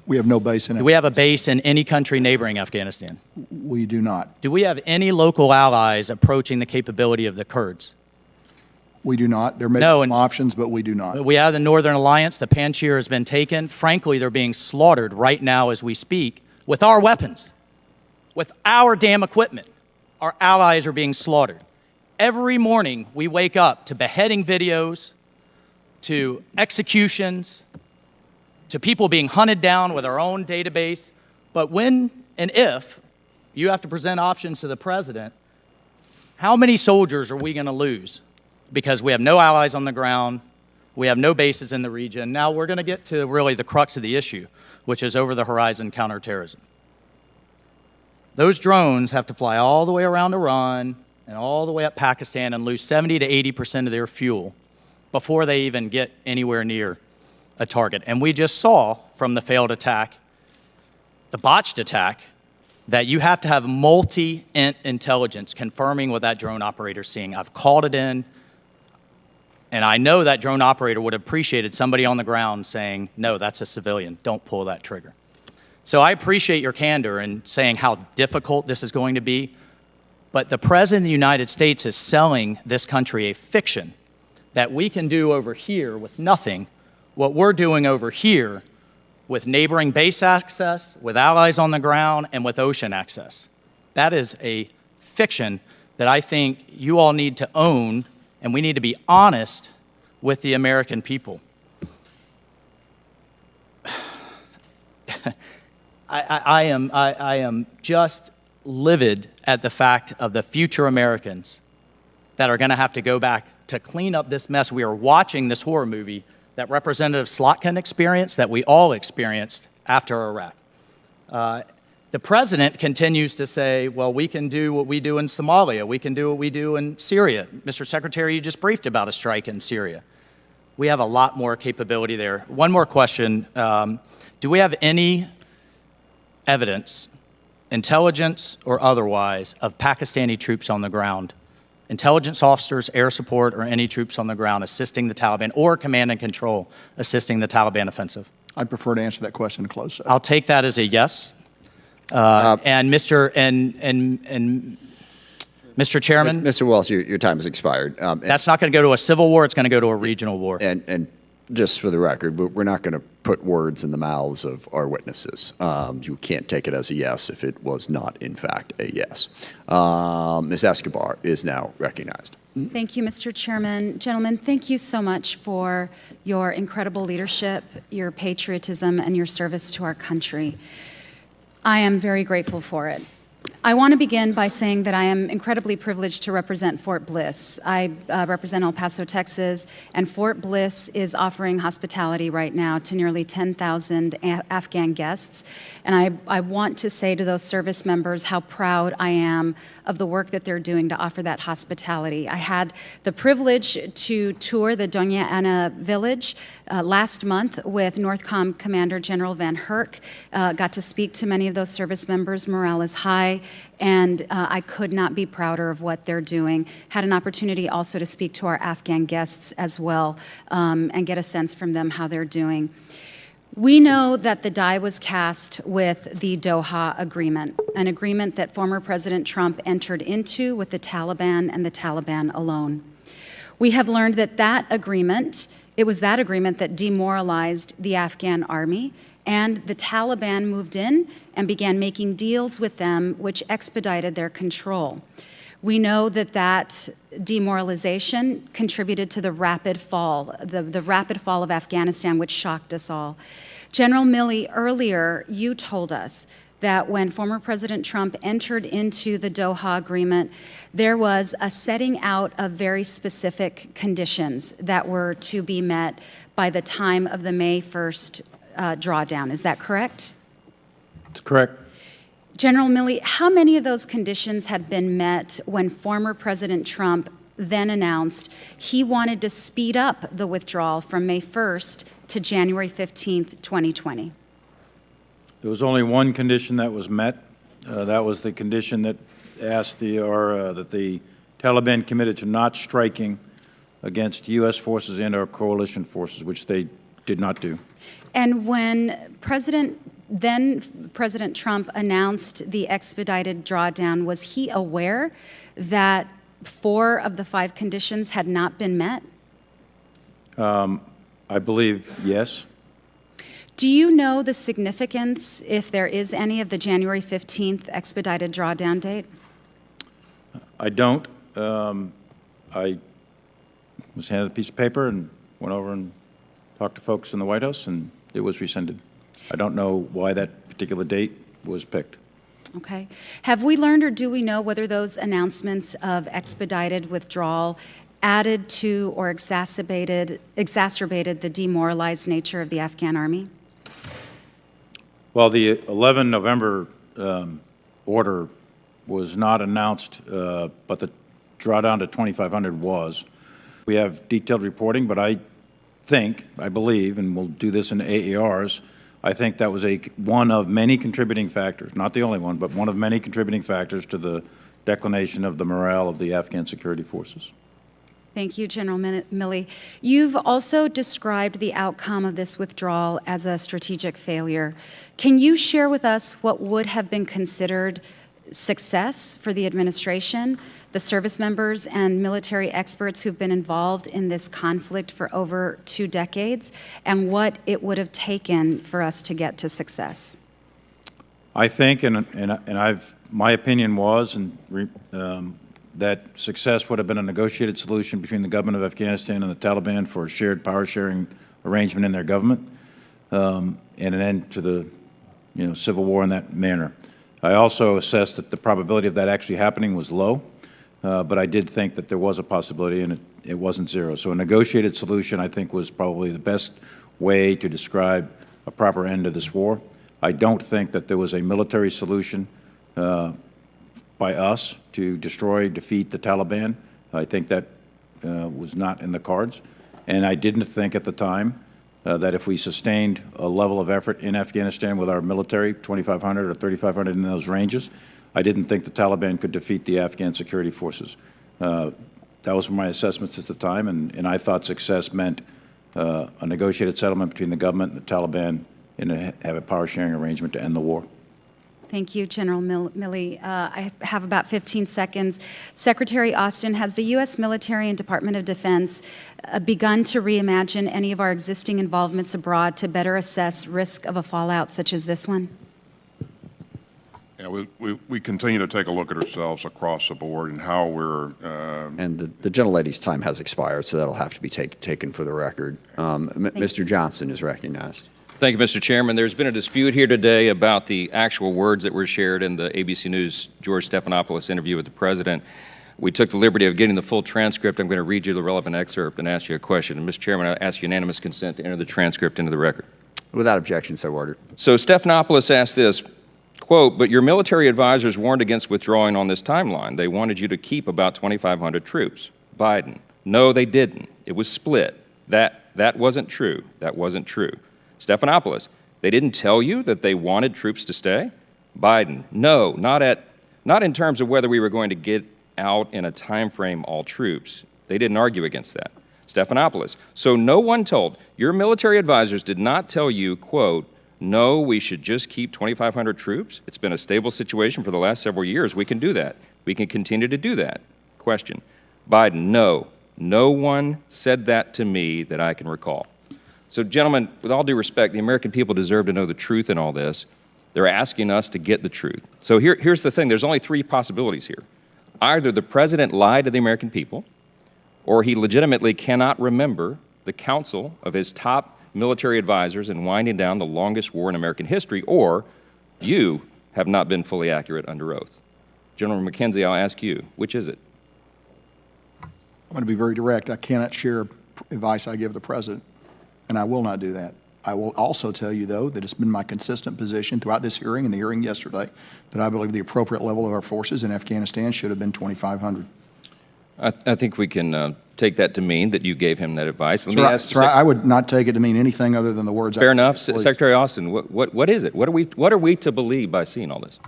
We have no base in Afghanistan. Do we have a base in any country neighboring Afghanistan? We do not. Do we have any local allies approaching the capability of the Kurds? We do not. There may be some options, but we do not. We have the Northern Alliance. The Panjshir has been taken. Frankly, they're being slaughtered right now as we speak with our weapons, with our damn equipment. Our allies are being slaughtered. Every morning we wake up to beheading videos, to executions, to people being hunted down with our own database. But when and if you have to present options to the president, how many soldiers are we going to lose? Because we have no allies on the ground, we have no bases in the region. Now we're going to get to really the crux of the issue, which is over-the-horizon counterterrorism. Those drones have to fly all the way around Iran and all the way up Pakistan and lose 70 to 80% of their fuel before they even get anywhere near a target. And we just saw from the failed attack, the botched attack, that you have to have multi-intelligence confirming what that drone operator is seeing. I've called it in. And I know that drone operator would have appreciated somebody on the ground saying, no, that's a civilian, don't pull that trigger. So I appreciate your candor in saying how difficult this is going to be, but the President of the United States is selling this country a fiction that we can do over here with nothing, what we're doing over here with neighboring base access, with allies on the ground, and with ocean access. That is a fiction that I think you all need to own, and we need to be honest with the American people. I am just livid at the fact of the future Americans that are going to have to go back to clean up this mess. We are watching this horror movie that Representative Slotkin experienced, that we all experienced after Iraq. The president continues to say, well, we can do what we do in Somalia. We can do what we do in Syria. Mr. Secretary, you just briefed about a strike in Syria. We have a lot more capability there. One more question. Do we have any evidence, intelligence or otherwise, of Pakistani troops on the ground? Intelligence officers, air support, or any troops on the ground assisting the Taliban, or command and control assisting the Taliban offensive? I'd prefer to answer that question in closed session. I'll take that as a yes. And Mr. Chairman, Mr. Wells, your time has expired. That's not going to go to a civil war. It's going to go to a regional war. And just for the record, we're not going to put words in the mouths of our witnesses. You can't take it as a yes if it was not, in fact, a yes. Ms. Escobar is now recognized. Thank you, Mr. Chairman. Gentlemen, thank you so much for your incredible leadership, your patriotism, and your service to our country. I am very grateful for it. I want to begin by saying that I am incredibly privileged to represent Fort Bliss. I represent El Paso, Texas, and Fort Bliss is offering hospitality right now to nearly 10,000 Afghan guests. And I want to say to those service members how proud I am of the work that they're doing to offer that hospitality. I had the privilege to tour the Doña Ana village last month with NORTHCOM Commander General Van Herk. Got to speak to many of those service members. Morale is high. And I could not be prouder of what they're doing. Had an opportunity also to speak to our Afghan guests as well and get a sense from them how they're doing. We know that the die was cast with the Doha Agreement, an agreement that former President Trump entered into with the Taliban and the Taliban alone. We have learned that it was that agreement that demoralized the Afghan army, and the Taliban moved in and began making deals with them which expedited their control. We know that demoralization contributed to the rapid fall, the rapid fall of Afghanistan, which shocked us all. General Milley, earlier you told us that when former President Trump entered into the Doha Agreement, there was a setting out of very specific conditions that were to be met by the time of the May 1st drawdown. Is that correct? That's correct. General Milley, how many of those conditions had been met when former President Trump then announced he wanted to speed up the withdrawal from May 1st to January 15th, 2020? There was only one condition that was met. That was the condition that asked that the Taliban committed to not striking against U.S. forces and our coalition forces, which they did not do. And when then President Trump announced the expedited drawdown, was he aware that 4 of the 5 conditions had not been met? I believe yes. Do you know the significance, if there is any, of the January 15th expedited drawdown date? I don't. I was handed a piece of paper and went over and talked to folks in the White House, and it was rescinded. I don't know why that particular date was picked. Okay. Have we learned, or do we know whether those announcements of expedited withdrawal added to or exacerbated the demoralized nature of the Afghan army? Well, the 11 November order was not announced, but the drawdown to 2,500 was. We have detailed reporting, but I believe, and we'll do this in AARs, I think that was one of many contributing factors, not the only one, but one of many contributing factors to the declination of the morale of the Afghan security forces. Thank you, General Milley. You've also described the outcome of this withdrawal as a strategic failure. Can you share with us what would have been considered success for the administration, the service members and military experts who've been involved in this conflict for over 2 decades, and what it would have taken for us to get to success? I think, my opinion was, and that success would have been a negotiated solution between the government of Afghanistan and the Taliban for a shared power-sharing arrangement in their government, and an end to the civil war in that manner. I also assessed that the probability of that actually happening was low, but I did think that there was a possibility, and it wasn't zero. So a negotiated solution, I think, was probably the best way to describe a proper end to this war. I don't think that there was a military solution by us to destroy, defeat the Taliban. I think that was not in the cards. And I didn't think at the time that if we sustained a level of effort in Afghanistan with our military, 2,500 or 3,500 in those ranges, I didn't think the Taliban could defeat the Afghan security forces. That was my assessments at the time, and I thought success meant a negotiated settlement between the government and the Taliban and have a power-sharing arrangement to end the war. Thank you, General Milley. I have about 15 seconds. Secretary Austin, has the U.S. military and Department of Defense begun to reimagine any of our existing involvements abroad to better assess risk of a fallout such as this one? Yeah, we continue to take a look at ourselves across the board and how we're... And the gentlelady's time has expired, so that'll have to be taken for the record. Mr. Johnson is recognized. Thank you, Mr. Chairman. There's been a dispute here today about the actual words that were shared in the ABC News George Stephanopoulos interview with the President. We took the liberty of getting the full transcript. I'm going to read you the relevant excerpt and ask you a question. And, Mr. Chairman, I ask unanimous consent to enter the transcript into the record. Without objection, so ordered. So Stephanopoulos asked this, quote, "But your military advisors warned against withdrawing on this timeline. They wanted you to keep about 2,500 troops." Biden, "No, they didn't. It was split. That wasn't true. That wasn't true." Stephanopoulos, "They didn't tell you that they wanted troops to stay?" Biden, "No, not in terms of whether we were going to get out in a time frame all troops. They didn't argue against that." Stephanopoulos, "So no one told, your military advisors did not tell you, quote, 'No, we should just keep 2,500 troops? It's been a stable situation for the last several years. We can do that. We can continue to do that.'" Question. Biden, "No, no one said that to me that I can recall." So, gentlemen, with all due respect, the American people deserve to know the truth in all this. They're asking us to get the truth. So here's the thing. There's only three possibilities here. Either the President lied to the American people, or he legitimately cannot remember the counsel of his top military advisors in winding down the longest war in American history, or you have not been fully accurate under oath. General McKenzie, I'll ask you, which is it? I'm going to be very direct. I cannot share advice I give the President, and I will not do that. I will also tell you, though, that it's been my consistent position throughout this hearing and the hearing yesterday that I believe the appropriate level of our forces in Afghanistan should have been 2,500. I think we can take that to mean that you gave him that advice. Let me ask. Sir, I would not take it to mean anything other than the words. Fair enough. Secretary Austin, what is it? What are we to believe by seeing all this?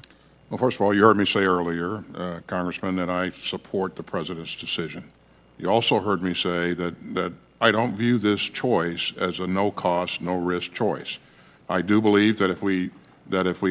Well, first of all, you heard me say earlier, Congressman, that I support the President's decision. You also heard me say that I don't view this choice as a no-cost, no-risk choice. I do believe that if we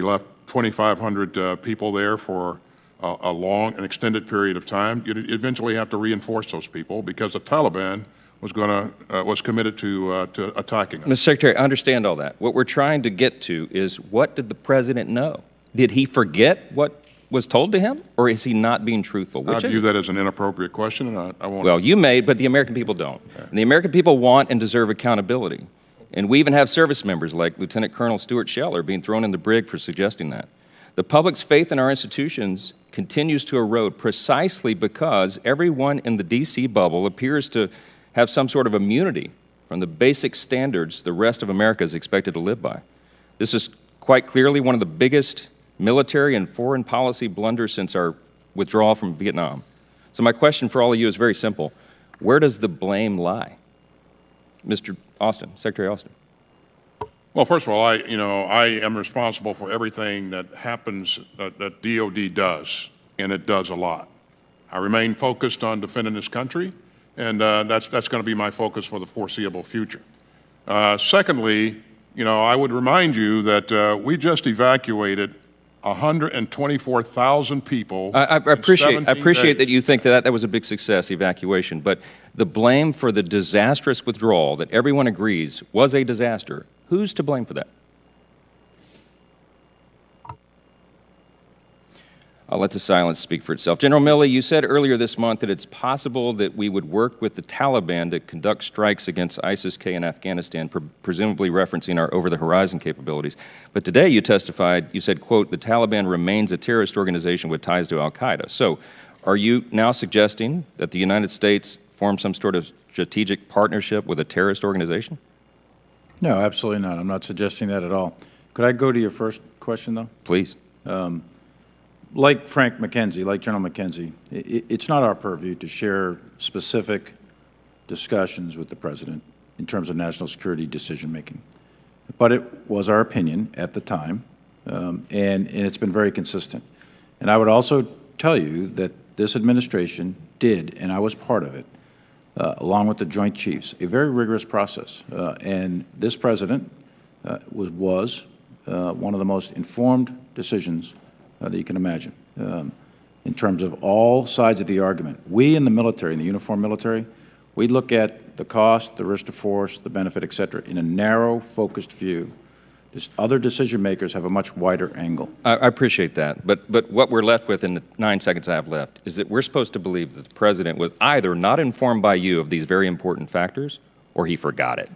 left 2,500 people there for a long and extended period of time, you'd eventually have to reinforce those people because the Taliban was committed to attacking us. Mr. Secretary, I understand all that. What we're trying to get to is, what did the President know? Did he forget what was told to him, or is he not being truthful? I view that as an inappropriate question, and I won't. Well, you may, but the American people don't. Okay. And the American people want and deserve accountability. And we even have service members like Lieutenant Colonel Stuart Scheller being thrown in the brig for suggesting that. The public's faith in our institutions continues to erode precisely because everyone in the D.C. bubble appears to have some sort of immunity from the basic standards the rest of America is expected to live by. This is quite clearly one of the biggest military and foreign policy blunders since our withdrawal from Vietnam. So my question for all of you is very simple. Where does the blame lie? Mr. Austin, Secretary Austin. Well, first of all, I am responsible for everything that happens that DOD does, and it does a lot. I remain focused on defending this country, and that's going to be my focus for the foreseeable future. Secondly, I would remind you that we just evacuated 124,000 people. I appreciate that you think that was a big success, evacuation, but the blame for the disastrous withdrawal that everyone agrees was a disaster, who's to blame for that? I'll let the silence speak for itself. General Milley, you said earlier this month that it's possible that we would work with the Taliban to conduct strikes against ISIS-K in Afghanistan, presumably referencing our over-the-horizon capabilities. But today you testified, you said, quote, the Taliban remains a terrorist organization with ties to al-Qaeda. So are you now suggesting that the United States form some sort of strategic partnership with a terrorist organization? No, absolutely not. I'm not suggesting that at all. Could I go to your first question, though? Please. Like Frank McKenzie, like General McKenzie, it's not our purview to share specific discussions with the President in terms of national security decision-making. But it was our opinion at the time, and it's been very consistent. And I would also tell you that this administration did, and I was part of it, along with the Joint Chiefs, a very rigorous process. And this President was one of the most informed decisions that you can imagine in terms of all sides of the argument. We in the military, in the uniformed military, we look at the cost, the risk to force, the benefit, et cetera, in a narrow, focused view. Other decision makers have a much wider angle. I appreciate that. But what we're left with in the 9 seconds I have left is that we're supposed to believe that the President was either not informed by you of these very important factors or he forgot it.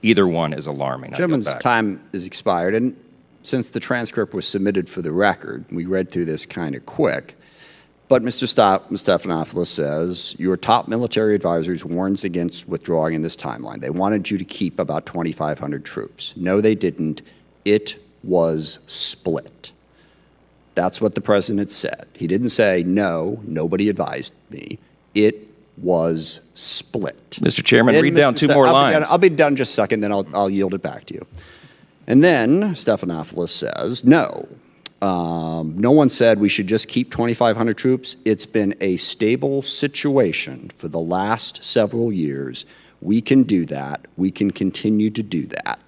Either one is alarming. Gentleman's time is expired, and since the transcript was submitted for the record, we read through this kind of quick, but Mr. Stephanopoulos says, your top military advisors warns against withdrawing in this timeline. They wanted you to keep about 2,500 troops. No, they didn't. It was split. That's what the President said. He didn't say, no, nobody advised me. It was split. Mr. Chairman, read down 2 more lines. I'll be done just a second, then I'll yield it back to you. And then Stephanopoulos says, no, no one said we should just keep 2,500 troops. It's been a stable situation for the last several years. We can do that. We can continue to do that.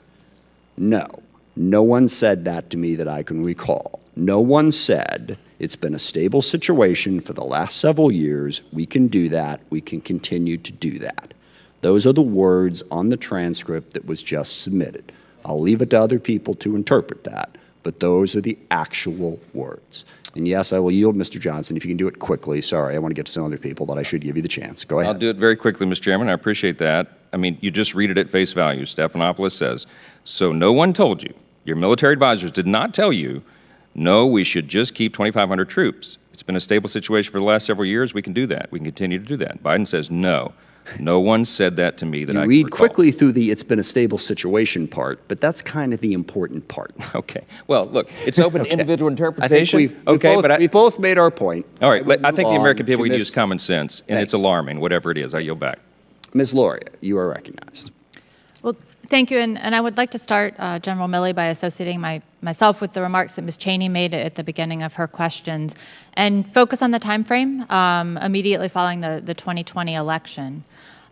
No, no one said that to me that I can recall. No one said it's been a stable situation for the last several years. We can do that. We can continue to do that. Those are the words on the transcript that was just submitted. I'll leave it to other people to interpret that, but those are the actual words. And yes, I will yield, Mr. Johnson, if you can do it quickly. Sorry, I want to get to some other people, but I should give you the chance. Go ahead. I'll do it very quickly, Mr. Chairman. I appreciate that. I mean, you just read it at face value. Stephanopoulos says, so no one told you, your military advisors did not tell you, no, we should just keep 2,500 troops. It's been a stable situation for the last several years. We can do that. We can continue to do that. Biden says no. No one said that to me that I can read recall. Quickly through the it's been a stable situation part, but that's kind of the important part. Okay. Well, look, it's open to individual interpretation. I think we've both made our point. All right. I think the American people would use common sense, and it's alarming, whatever it is. I yield back. Ms. Lauria, you are recognized. Well, thank you. And I would like to start, General Milley, by associating myself with the remarks that Ms. Cheney made at the beginning of her questions and focus on the time frame immediately following the 2020 election.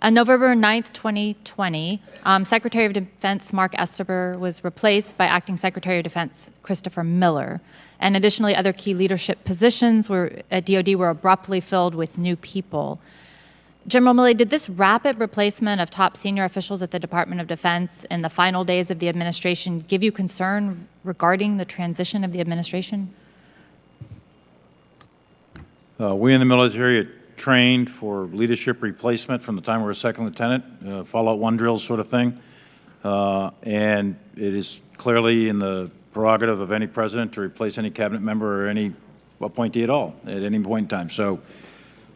On November 9th, 2020, Secretary of Defense Mark Esper was replaced by Acting Secretary of Defense Christopher Miller. And additionally, other key leadership positions at DoD were abruptly filled with new people. General Milley, did this rapid replacement of top senior officials at the Department of Defense in the final days of the administration give you concern regarding the transition of the administration? We in the military trained for leadership replacement from the time we were a second lieutenant, Fallout 1 drills sort of thing. And it is clearly in the prerogative of any president to replace any cabinet member or any appointee at all at any point in time. So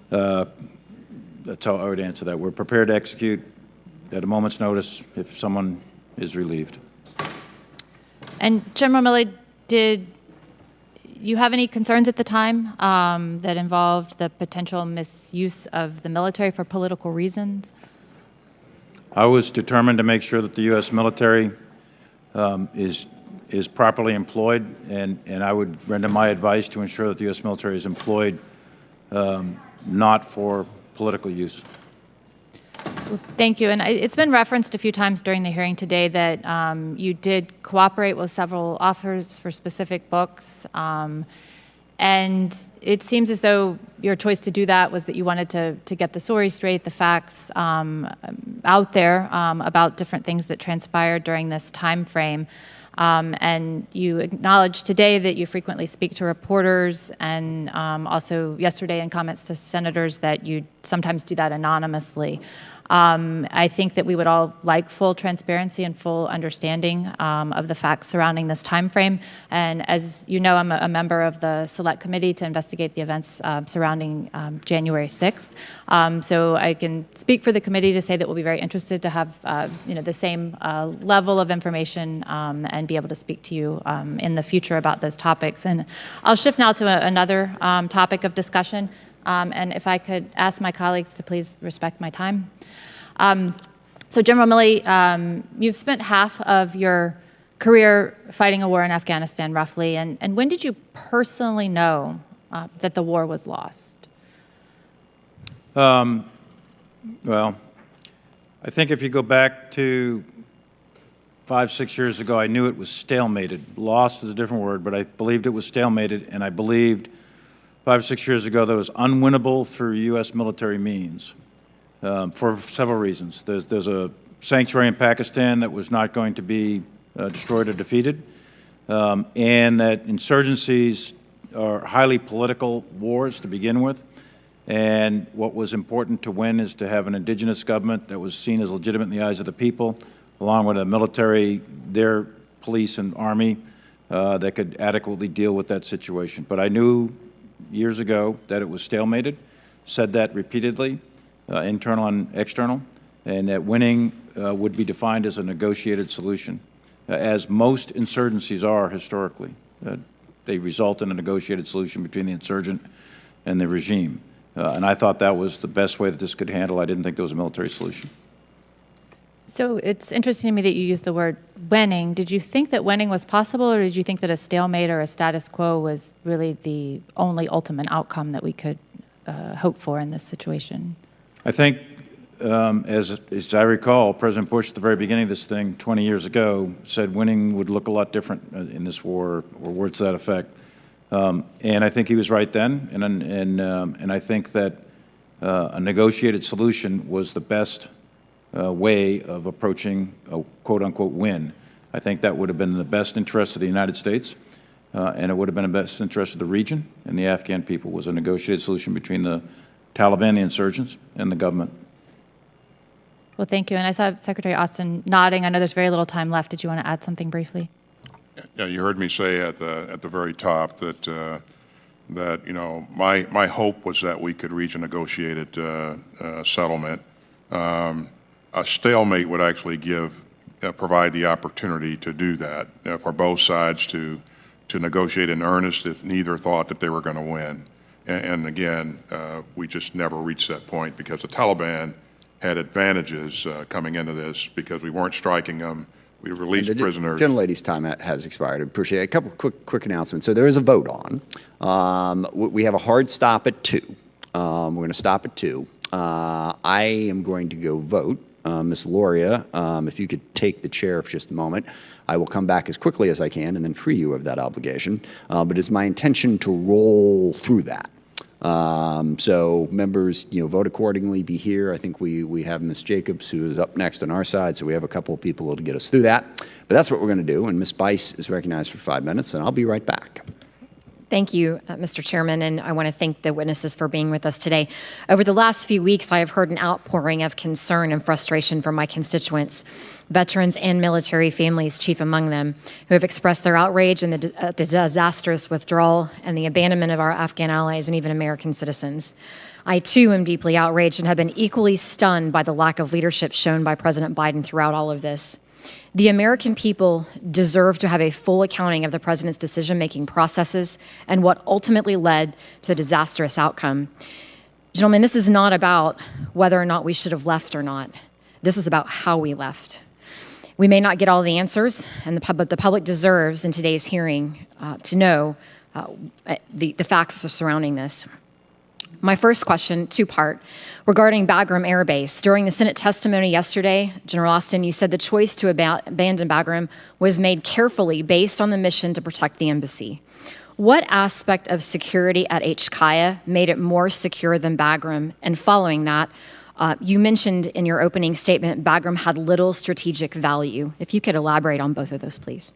that's how I would answer that. We're prepared to execute at a moment's notice if someone is relieved. And General Milley, did you have any concerns at the time that involved the potential misuse of the military for political reasons? I was determined to make sure that the U.S. military is properly employed, and I would render my advice to ensure that the U.S. military is employed not for political use. Well, thank you. And it's been referenced a few times during the hearing today that you did cooperate with several authors for specific books. And it seems as though your choice to do that was that you wanted to get the story straight, the facts out there about different things that transpired during this time frame. And you acknowledged today that you frequently speak to reporters, and also yesterday in comments to senators that you sometimes do that anonymously. I think that we would all like full transparency and full understanding of the facts surrounding this time frame. And as you know, I'm a member of the Select Committee to investigate the events surrounding January 6th. So I can speak for the committee to say that we'll be very interested to have the same level of information and be able to speak to you in the future about those topics. And I'll shift now to another topic of discussion. And if I could ask my colleagues to please respect my time. So General Milley, you've spent half of your career fighting a war in Afghanistan, roughly. And when did you personally know that the war was lost? Well, I think if you go back to 5, 6 years ago, I knew it was stalemated. Lost is a different word, but I believed it was stalemated, and I believed 5 or 6 years ago that it was unwinnable through U.S. military means for several reasons. There's a sanctuary in Pakistan that was not going to be destroyed or defeated, and that insurgencies are highly political wars to begin with. And what was important to win is to have an indigenous government that was seen as legitimate in the eyes of the people, along with a military, their police and army that could adequately deal with that situation. But I knew years ago that it was stalemated, said that repeatedly, internal and external, and that winning would be defined as a negotiated solution, as most insurgencies are historically. They result in a negotiated solution between the insurgent and the regime. And I thought that was the best way that this could handle. I didn't think there was a military solution. So it's interesting to me that you used the word winning. Did you think that winning was possible, or did you think that a stalemate or a status quo was really the only ultimate outcome that we could hope for in this situation? I think, as I recall, President Bush at the very beginning of this thing 20 years ago said winning would look a lot different in this war, or words to that effect. And I think he was right then, and I think that a negotiated solution was the best way of approaching a quote-unquote win. I think that would have been in the best interest of the United States, and it would have been in the best interest of the region and the Afghan people, was a negotiated solution between the Taliban, the insurgents, and the government. Well, thank you. And I saw Secretary Austin nodding. I know there's very little time left. Did you want to add something briefly? Yeah, you heard me say at the very top that that my hope was that we could reach a negotiated settlement. A stalemate would actually provide the opportunity to do that for both sides to negotiate in earnest if neither thought that they were going to win. And again, we just never reached that point because the Taliban had advantages coming into this because we weren't striking them. We released prisoners. The gentlelady's time has expired. I appreciate it. A couple quick announcements. So there is a vote on. We have a hard stop at 2. We're going to stop at 2. I am going to go vote. Ms. Loria, if you could take the chair for just a moment. I will come back as quickly as I can and then free you of that obligation. But it's my intention to roll through that. So members, vote accordingly, be here. I think we have Ms. Jacobs, who is up next on our side, so we have a couple of people to get us through that. But that's what we're going to do, and Ms. Bice is recognized for 5 minutes, and I'll be right back. Thank you, Mr. Chairman, and I want to thank the witnesses for being with us today. Over the last few weeks, I have heard an outpouring of concern and frustration from my constituents, veterans and military families, chief among them, who have expressed their outrage at the disastrous withdrawal and the abandonment of our Afghan allies and even American citizens. I, too, am deeply outraged and have been equally stunned by the lack of leadership shown by President Biden throughout all of this. The American people deserve to have a full accounting of the president's decision-making processes and what ultimately led to the disastrous outcome. Gentlemen, this is not about whether or not we should have left or not. This is about how we left. We may not get all the answers, but the public deserves, in today's hearing, to know the facts surrounding this. My first question, two-part, regarding Bagram Air Base. During the Senate testimony yesterday, General Austin, you said the choice to abandon Bagram was made carefully based on the mission to protect the embassy. What aspect of security at HKIA made it more secure than Bagram? And following that, you mentioned in your opening statement Bagram had little strategic value. If you could elaborate on both of those, please.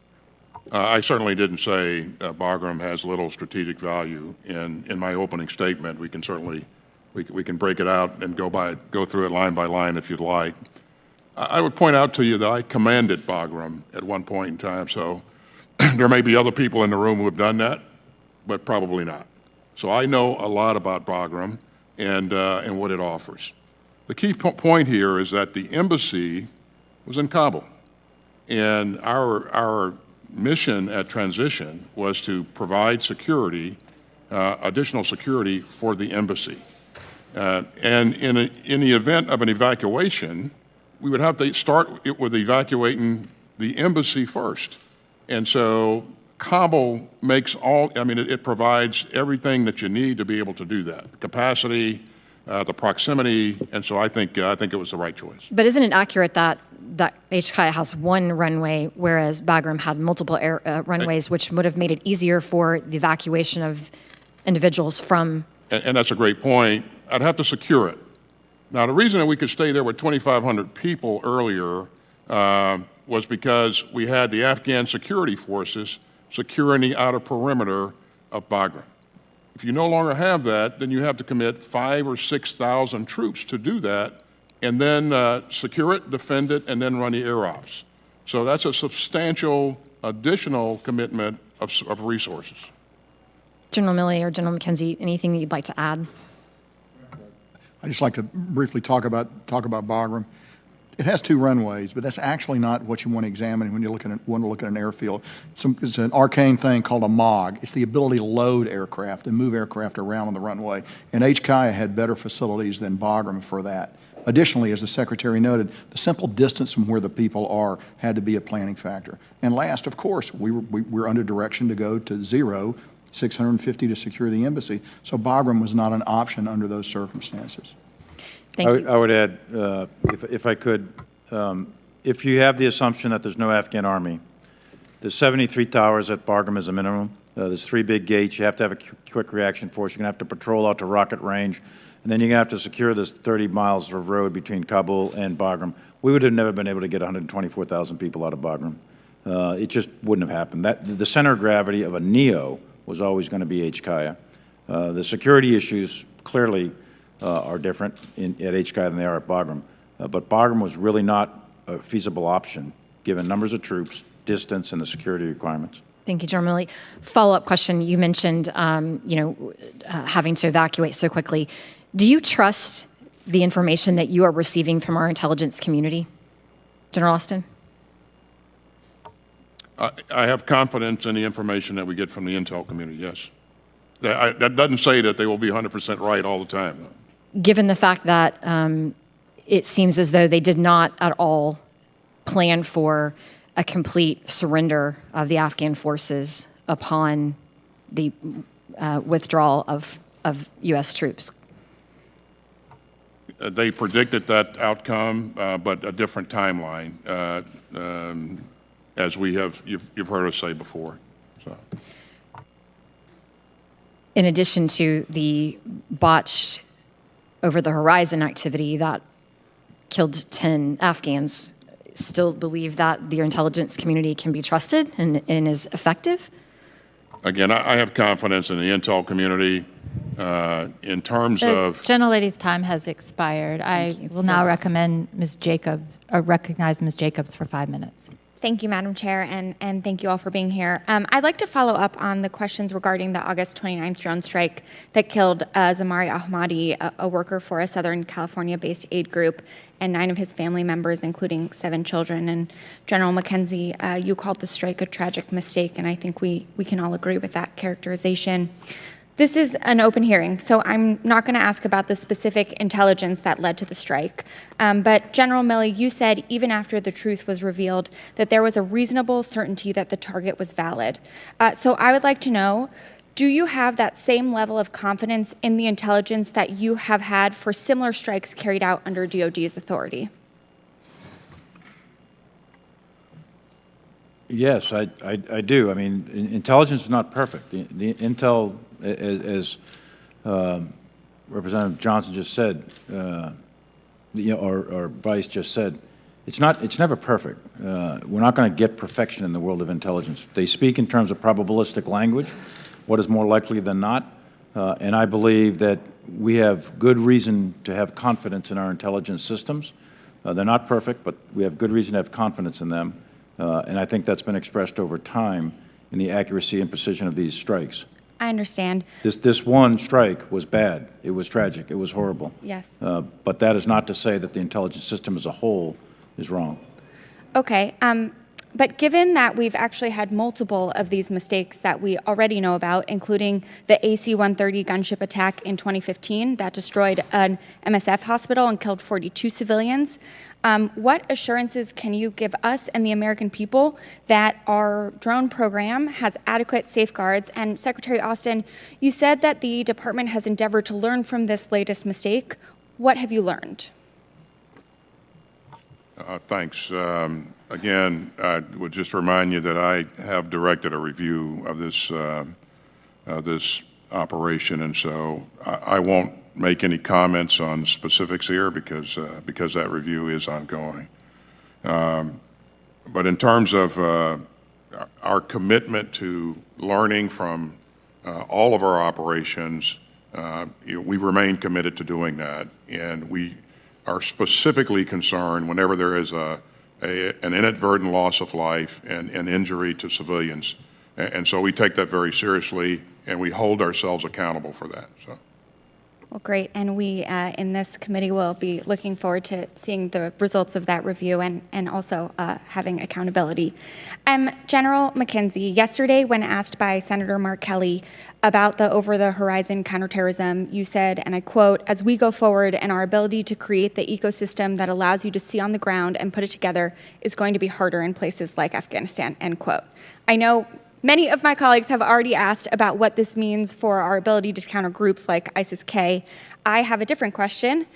I certainly didn't say Bagram has little strategic value. In my opening statement, we can certainly we can break it out and go through it line by line if you'd like. I would point out to you that I commanded Bagram at one point in time, so there may be other people in the room who have done that, but probably not. So I know a lot about Bagram and what it offers. The key point here is that the embassy was in Kabul, and our mission at transition was to provide security, additional security for the embassy. And in the event of an evacuation, we would have to start with evacuating the embassy first. And so Kabul makes it provides everything that you need to be able to do that. Capacity, the proximity, and so I think it was the right choice. But isn't it accurate that HKIA has one runway, whereas Bagram had multiple runways, which would have made it easier for the evacuation of individuals from? And that's a great point. I'd have to secure it. Now, the reason that we could stay there with 2,500 people earlier was because we had the Afghan security forces securing the outer perimeter of Bagram. If you no longer have that, then you have to commit 5,000 or 6,000 troops to do that, and then secure it, defend it, and then run the air ops. So that's a substantial additional commitment of resources. General Milley or General McKenzie, anything that you'd like to add? I'd just like to briefly talk about Bagram. It has two runways, but that's actually not what you want to examine when you want to look at an airfield. It's an arcane thing called a MOG. It's the ability to load aircraft and move aircraft around on the runway. And HKIA had better facilities than Bagram for that. Additionally, as the Secretary noted, the simple distance from where the people are had to be a planning factor. And last, of course, we were under direction to go to 650 to secure the embassy. So Bagram was not an option under those circumstances. Thank you. I would add, if I could, if you have the assumption that there's no Afghan army, there's 73 towers at Bagram as a minimum. There's 3 big gates. You have to have a quick reaction force. You're going to have to patrol out to rocket range. And then you're going to have to secure this 30 miles of road between Kabul and Bagram. We would have never been able to get 124,000 people out of Bagram. It just wouldn't have happened. The center of gravity of a NEO was always going to be HKIA. The security issues clearly are different at HKIA than they are at Bagram. But Bagram was really not a feasible option given numbers of troops, distance, and the security requirements. Thank you, General Milley. Follow-up question. You mentioned, having to evacuate so quickly. Do you trust the information that you are receiving from our intelligence community? General Austin? I have confidence in the information that we get from the intel community, yes. That doesn't say that they will be 100% right all the time, though. Given the fact that it seems as though they did not at all plan for a complete surrender of the Afghan forces upon the withdrawal of U.S. troops. They predicted that outcome, but a different timeline, as you've heard us say before. So. In addition to the botched over-the-horizon activity that killed 10 Afghans, still believe that the intelligence community can be trusted and is effective? Again, I have confidence in the intel community in terms of... The gentlelady's time has expired. I will now recommend Ms. Jacobs, or recognize Ms. Jacobs for 5 minutes. Thank you, Madam Chair, and thank you all for being here. I'd like to follow up on the questions regarding the August 29th drone strike that killed Zamari Ahmadi, a worker for a Southern California-based aid group, and 9 of his family members, including 7 children. And General McKenzie, you called the strike a tragic mistake, and I think we can all agree with that characterization. This is an open hearing, so I'm not going to ask about the specific intelligence that led to the strike. But General Milley, you said even after the truth was revealed that there was a reasonable certainty that the target was valid. So I would like to know, do you have that same level of confidence in the intelligence that you have had for similar strikes carried out under DOD's authority? Yes, I do. I mean, intelligence is not perfect. The intel, as Representative Johnson just said, or Vice just said, It's never perfect. We're not going to get perfection in the world of intelligence. They speak in terms of probabilistic language, what is more likely than not, and I believe that we have good reason to have confidence in our intelligence systems. They're not perfect, but we have good reason to have confidence in them, and I think that's been expressed over time in the accuracy and precision of these strikes. I understand. This one strike was bad. It was tragic. It was horrible. Yes. But that is not to say that the intelligence system as a whole is wrong. Okay. But given that we've actually had multiple of these mistakes that we already know about, including the AC-130 gunship attack in 2015 that destroyed an MSF hospital and killed 42 civilians, what assurances can you give us and the American people that our drone program has adequate safeguards? And Secretary Austin, you said that the department has endeavored to learn from this latest mistake. What have you learned? Thanks. Again, I would just remind you that I have directed a review of this operation, and so I won't make any comments on specifics here because that review is ongoing. But in terms of our commitment to learning from all of our operations, we remain committed to doing that, and we are specifically concerned whenever there is an inadvertent loss of life and injury to civilians. And so we take that very seriously, and we hold ourselves accountable for that. So. Well, great. And we in this committee will be looking forward to seeing the results of that review and also having accountability. General McKenzie, yesterday when asked by Senator Mark Kelly about the over-the-horizon counterterrorism, you said, and I quote, "As we go forward and our ability to create the ecosystem that allows you to see on the ground and put it together is going to be harder in places like Afghanistan," end quote. I know many of my colleagues have already asked about what this means for our ability to counter groups like ISIS-K. I have a different question.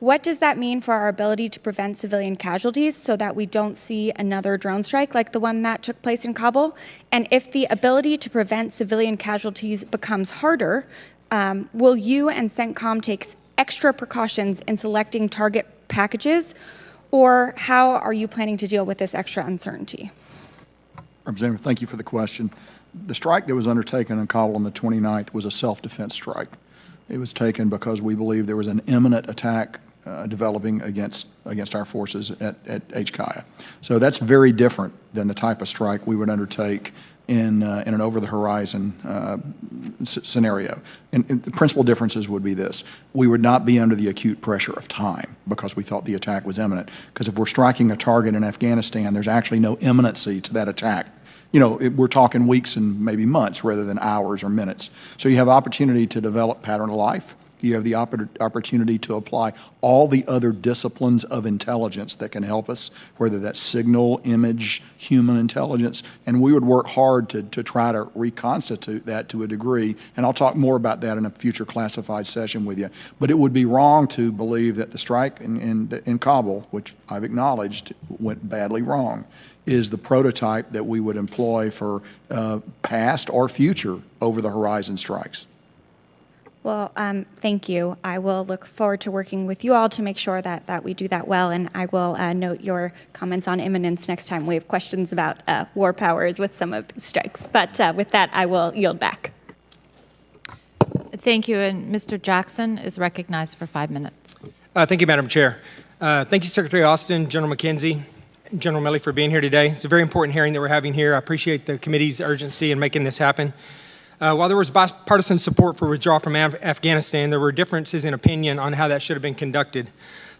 What does that mean for our ability to prevent civilian casualties so that we don't see another drone strike like the one that took place in Kabul? And if the ability to prevent civilian casualties becomes harder, will you and CENTCOM take extra precautions in selecting target packages, or how are you planning to deal with this extra uncertainty? Representative, thank you for the question. The strike that was undertaken in Kabul on the 29th was a self-defense strike. It was taken because we believe there was an imminent attack developing against our forces at HKIA. So that's very different than the type of strike we would undertake in an over-the-horizon scenario. And the principal differences would be this. We would not be under the acute pressure of time because we thought the attack was imminent. Because if we're striking a target in Afghanistan, there's actually no imminency to that attack. You know, we're talking weeks and maybe months rather than hours or minutes. So you have opportunity to develop pattern of life. You have the opportunity to apply all the other disciplines of intelligence that can help us, whether that's signal, image, human intelligence, and we would work hard to try to reconstitute that to a degree, and I'll talk more about that in a future classified session with you. But it would be wrong to believe that the strike in Kabul, which I've acknowledged went badly wrong, is the prototype that we would employ for past or future over-the-horizon strikes. Well, thank you. I will look forward to working with you all to make sure that we do that well, and I will note your comments on imminence next time we have questions about war powers with some of these strikes. But with that, I will yield back. Thank you, and Mr. Jackson is recognized for 5 minutes. Thank you, Madam Chair. Thank you, Secretary Austin, General McKenzie, General Milley, for being here today. It's a very important hearing that we're having here. I appreciate the committee's urgency in making this happen. While there was bipartisan support for withdrawal from Afghanistan, there were differences in opinion on how that should have been conducted.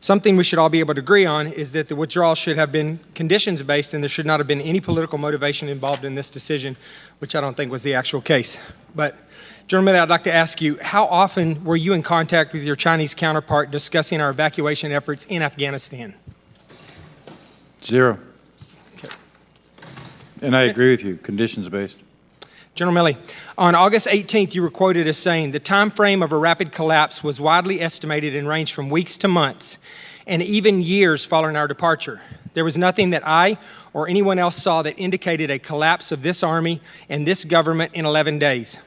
Something we should all be able to agree on is that the withdrawal should have been conditions-based and there should not have been any political motivation involved in this decision, which I don't think was the actual case. But, General Milley, I'd like to ask you, how often were you in contact with your Chinese counterpart discussing our evacuation efforts in Afghanistan? Zero. Okay. And I agree with you, conditions-based. General Milley, on August 18th, you were quoted as saying, "The time frame of a rapid collapse was widely estimated and ranged from weeks to months, and even years following our departure. There was nothing that I or anyone else saw that indicated a collapse of this Army and this government in 11 days.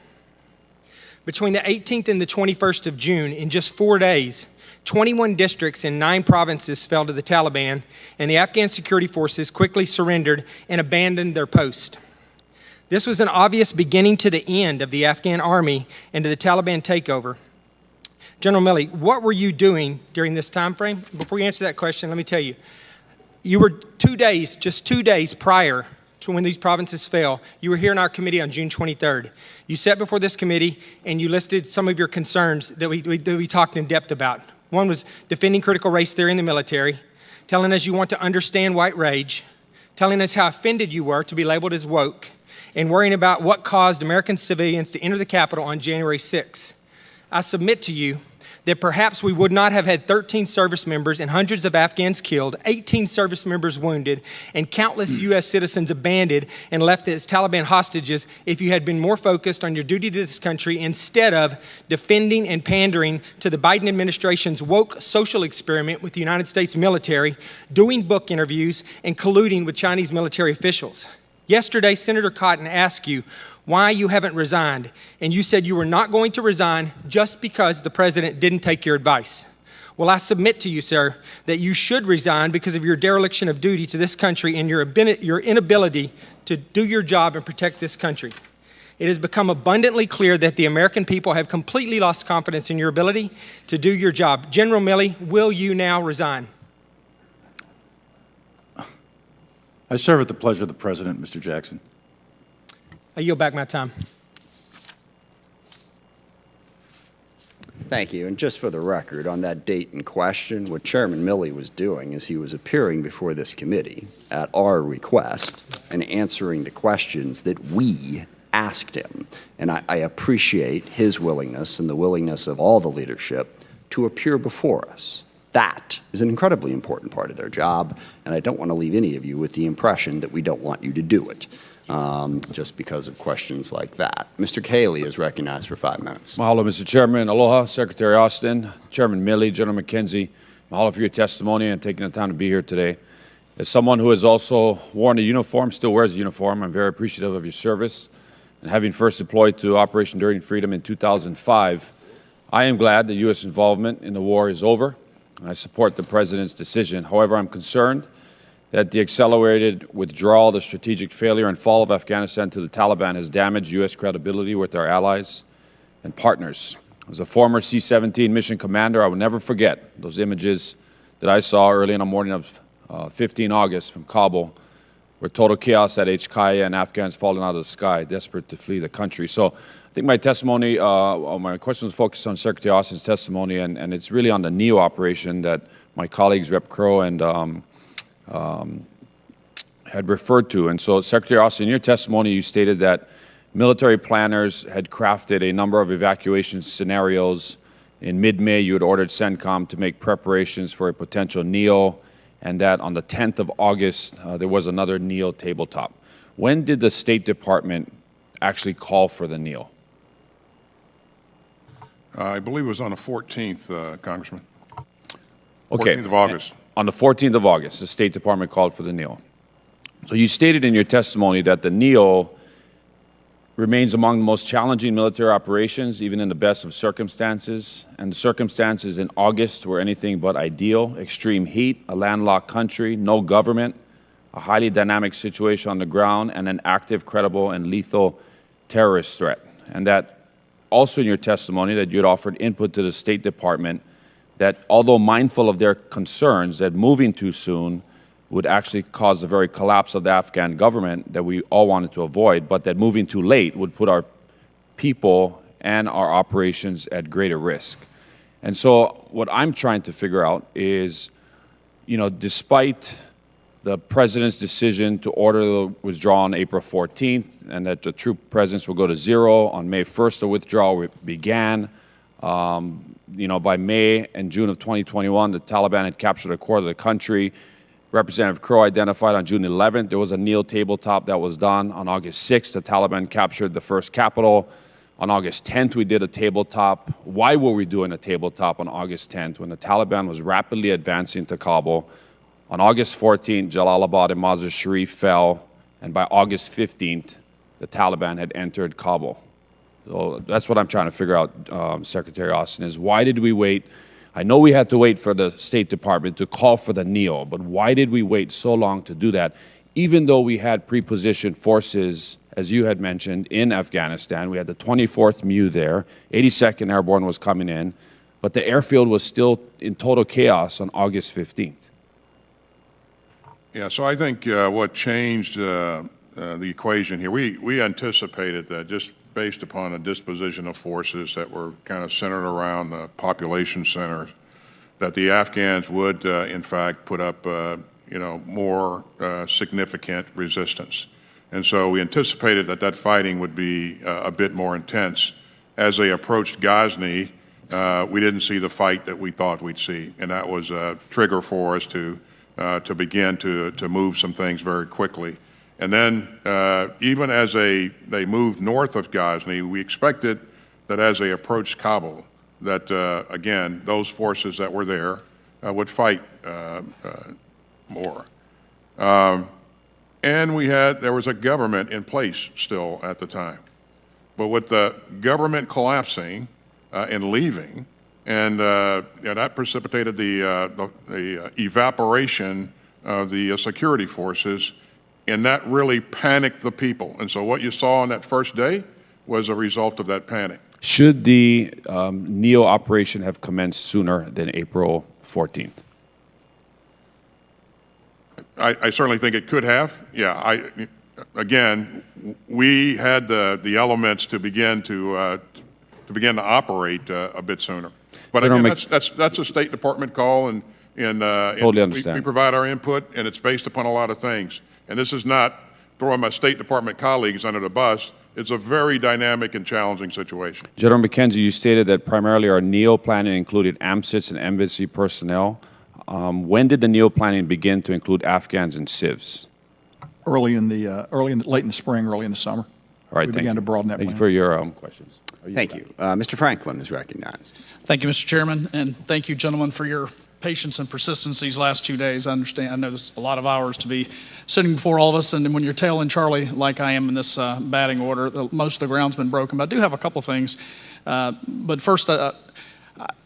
Between the 18th and the 21st of June, in just 4 days, 21 districts in 9 provinces fell to the Taliban, and the Afghan security forces quickly surrendered and abandoned their post. This was an obvious beginning to the end of the Afghan army and to the Taliban takeover. General Milley, what were you doing during this time frame? Before you answer that question, let me tell you, you were just 2 days prior to when these provinces fell, you were here in our committee on June 23rd. You sat before this committee and you listed some of your concerns that we talked in depth about. One was defending critical race theory in the military, telling us you want to understand white rage, telling us how offended you were to be labeled as woke, and worrying about what caused American civilians to enter the Capitol on January 6th. I submit to you that perhaps we would not have had 13 service members and hundreds of Afghans killed, 18 service members wounded, and countless U.S. citizens abandoned and left as Taliban hostages if you had been more focused on your duty to this country instead of defending and pandering to the Biden administration's woke social experiment with the United States military, doing book interviews, and colluding with Chinese military officials. Yesterday, Senator Cotton asked you why you haven't resigned, and you said you were not going to resign just because the president didn't take your advice. Well, I submit to you, sir, that you should resign because of your dereliction of duty to this country and your inability to do your job and protect this country. It has become abundantly clear that the American people have completely lost confidence in your ability to do your job. General Milley, will you now resign? I serve at the pleasure of the President, Mr. Jackson. I yield back my time. Thank you. And just for the record, on that date in question, what Chairman Milley was doing is he was appearing before this committee at our request and answering the questions that we asked him. And I appreciate his willingness and the willingness of all the leadership to appear before us. That is an incredibly important part of their job, and I don't want to leave any of you with the impression that we don't want you to do it. Just because of questions like that. Mr. Cayley is recognized for 5 minutes. Mahalo, Mr. Chairman. Aloha, Secretary Austin, Chairman Milley, General McKenzie. Mahalo for your testimony and taking the time to be here today. As someone who has also worn a uniform, still wears a uniform, I'm very appreciative of your service. And having first deployed to Operation Enduring Freedom in 2005, I am glad that U.S. involvement in the war is over, and I support the President's decision. However, I'm concerned that the accelerated withdrawal, the strategic failure and fall of Afghanistan to the Taliban has damaged U.S. credibility with our allies and partners. As a former C-17 mission commander, I will never forget those images that I saw early in the morning of 15 August from Kabul, where total chaos at HKIA and Afghans falling out of the sky, desperate to flee the country. So I think my testimony, my question was focused on Secretary Austin's testimony, and it's really on the NEO operation that my colleagues, Rep. Crow and had referred to. And so, Secretary Austin, in your testimony, you stated that military planners had crafted a number of evacuation scenarios. In mid-May, you had ordered CENTCOM to make preparations for a potential NEO, and that on the 10th of August, there was another NEO tabletop. When did the State Department actually call for the NEO? I believe it was on the 14th, Congressman. Okay. 14th of August. On the 14th of August, the State Department called for the NEO. So you stated in your testimony that the NEO remains among the most challenging military operations, even in the best of circumstances. And the circumstances in August were anything but ideal. Extreme heat, a landlocked country, no government, a highly dynamic situation on the ground, and an active, credible, and lethal terrorist threat. And that also in your testimony that you had offered input to the State Department that although mindful of their concerns that moving too soon would actually cause the very collapse of the Afghan government that we all wanted to avoid, but that moving too late would put our people and our operations at greater risk. And so what I'm trying to figure out is, you know, despite the President's decision to order the withdrawal on April 14th and that the troop presence will go to zero, on May 1st the withdrawal began. You know, by May and June of 2021, the Taliban had captured a quarter of the country. Representative Crow identified on June 11th, there was a NEO tabletop that was done. On August 6th, the Taliban captured the first capital. On August 10th, we did a tabletop. Why were we doing a tabletop on August 10th when the Taliban was rapidly advancing to Kabul? On August 14th, Jalalabad and Mazar Sharif fell, and by August 15th, the Taliban had entered Kabul. So that's what I'm trying to figure out, Secretary Austin, is why did we wait I know we had to wait for the State Department to call for the NEO, but why did we wait so long to do that? Even though we had pre-positioned forces, as you had mentioned, in Afghanistan, we had the 24th MU there, 82nd Airborne was coming in, but the airfield was still in total chaos on August 15th. Yeah, so I think what changed the equation here, we anticipated that just based upon a disposition of forces that were kind of centered around the population centers, that the Afghans would, in fact, put up, more significant resistance. And so we anticipated that that fighting would be a bit more intense. As they approached Ghazni, we didn't see the fight that we thought we'd see, and that was a trigger for us to begin to move some things very quickly. And then even as they moved north of Ghazni, we expected that as they approached Kabul, that again, those forces that were there would fight more. And there was a government in place still at the time. But with the government collapsing and leaving, and that precipitated the evaporation of the security forces, and that really panicked the people. And so what you saw on that first day was a result of that panic. Should the NEO operation have commenced sooner than April 14th? I certainly think it could have. Yeah, again, we had the elements to begin to operate a bit sooner. But again, that's a State Department call, and totally understand. We provide our input, and it's based upon a lot of things. And this is not throwing my State Department colleagues under the bus. It's a very dynamic and challenging situation. General McKenzie, you stated that primarily our NEO planning included AMSITs and embassy personnel. When did the NEO planning begin to include Afghans and civs? Late in the spring, early in the summer. All right, we began to broaden that plan. Thank you for your questions. Thank you. Mr. Franklin is recognized. Thank you, Mr. Chairman, and thank you, gentlemen, for your patience and persistence these last 2 days. I understand. I know there's a lot of hours to be sitting before all of us, and when you're tailing Charlie like I am in this batting order, most of the ground's been broken. But I do have a couple things. But first, I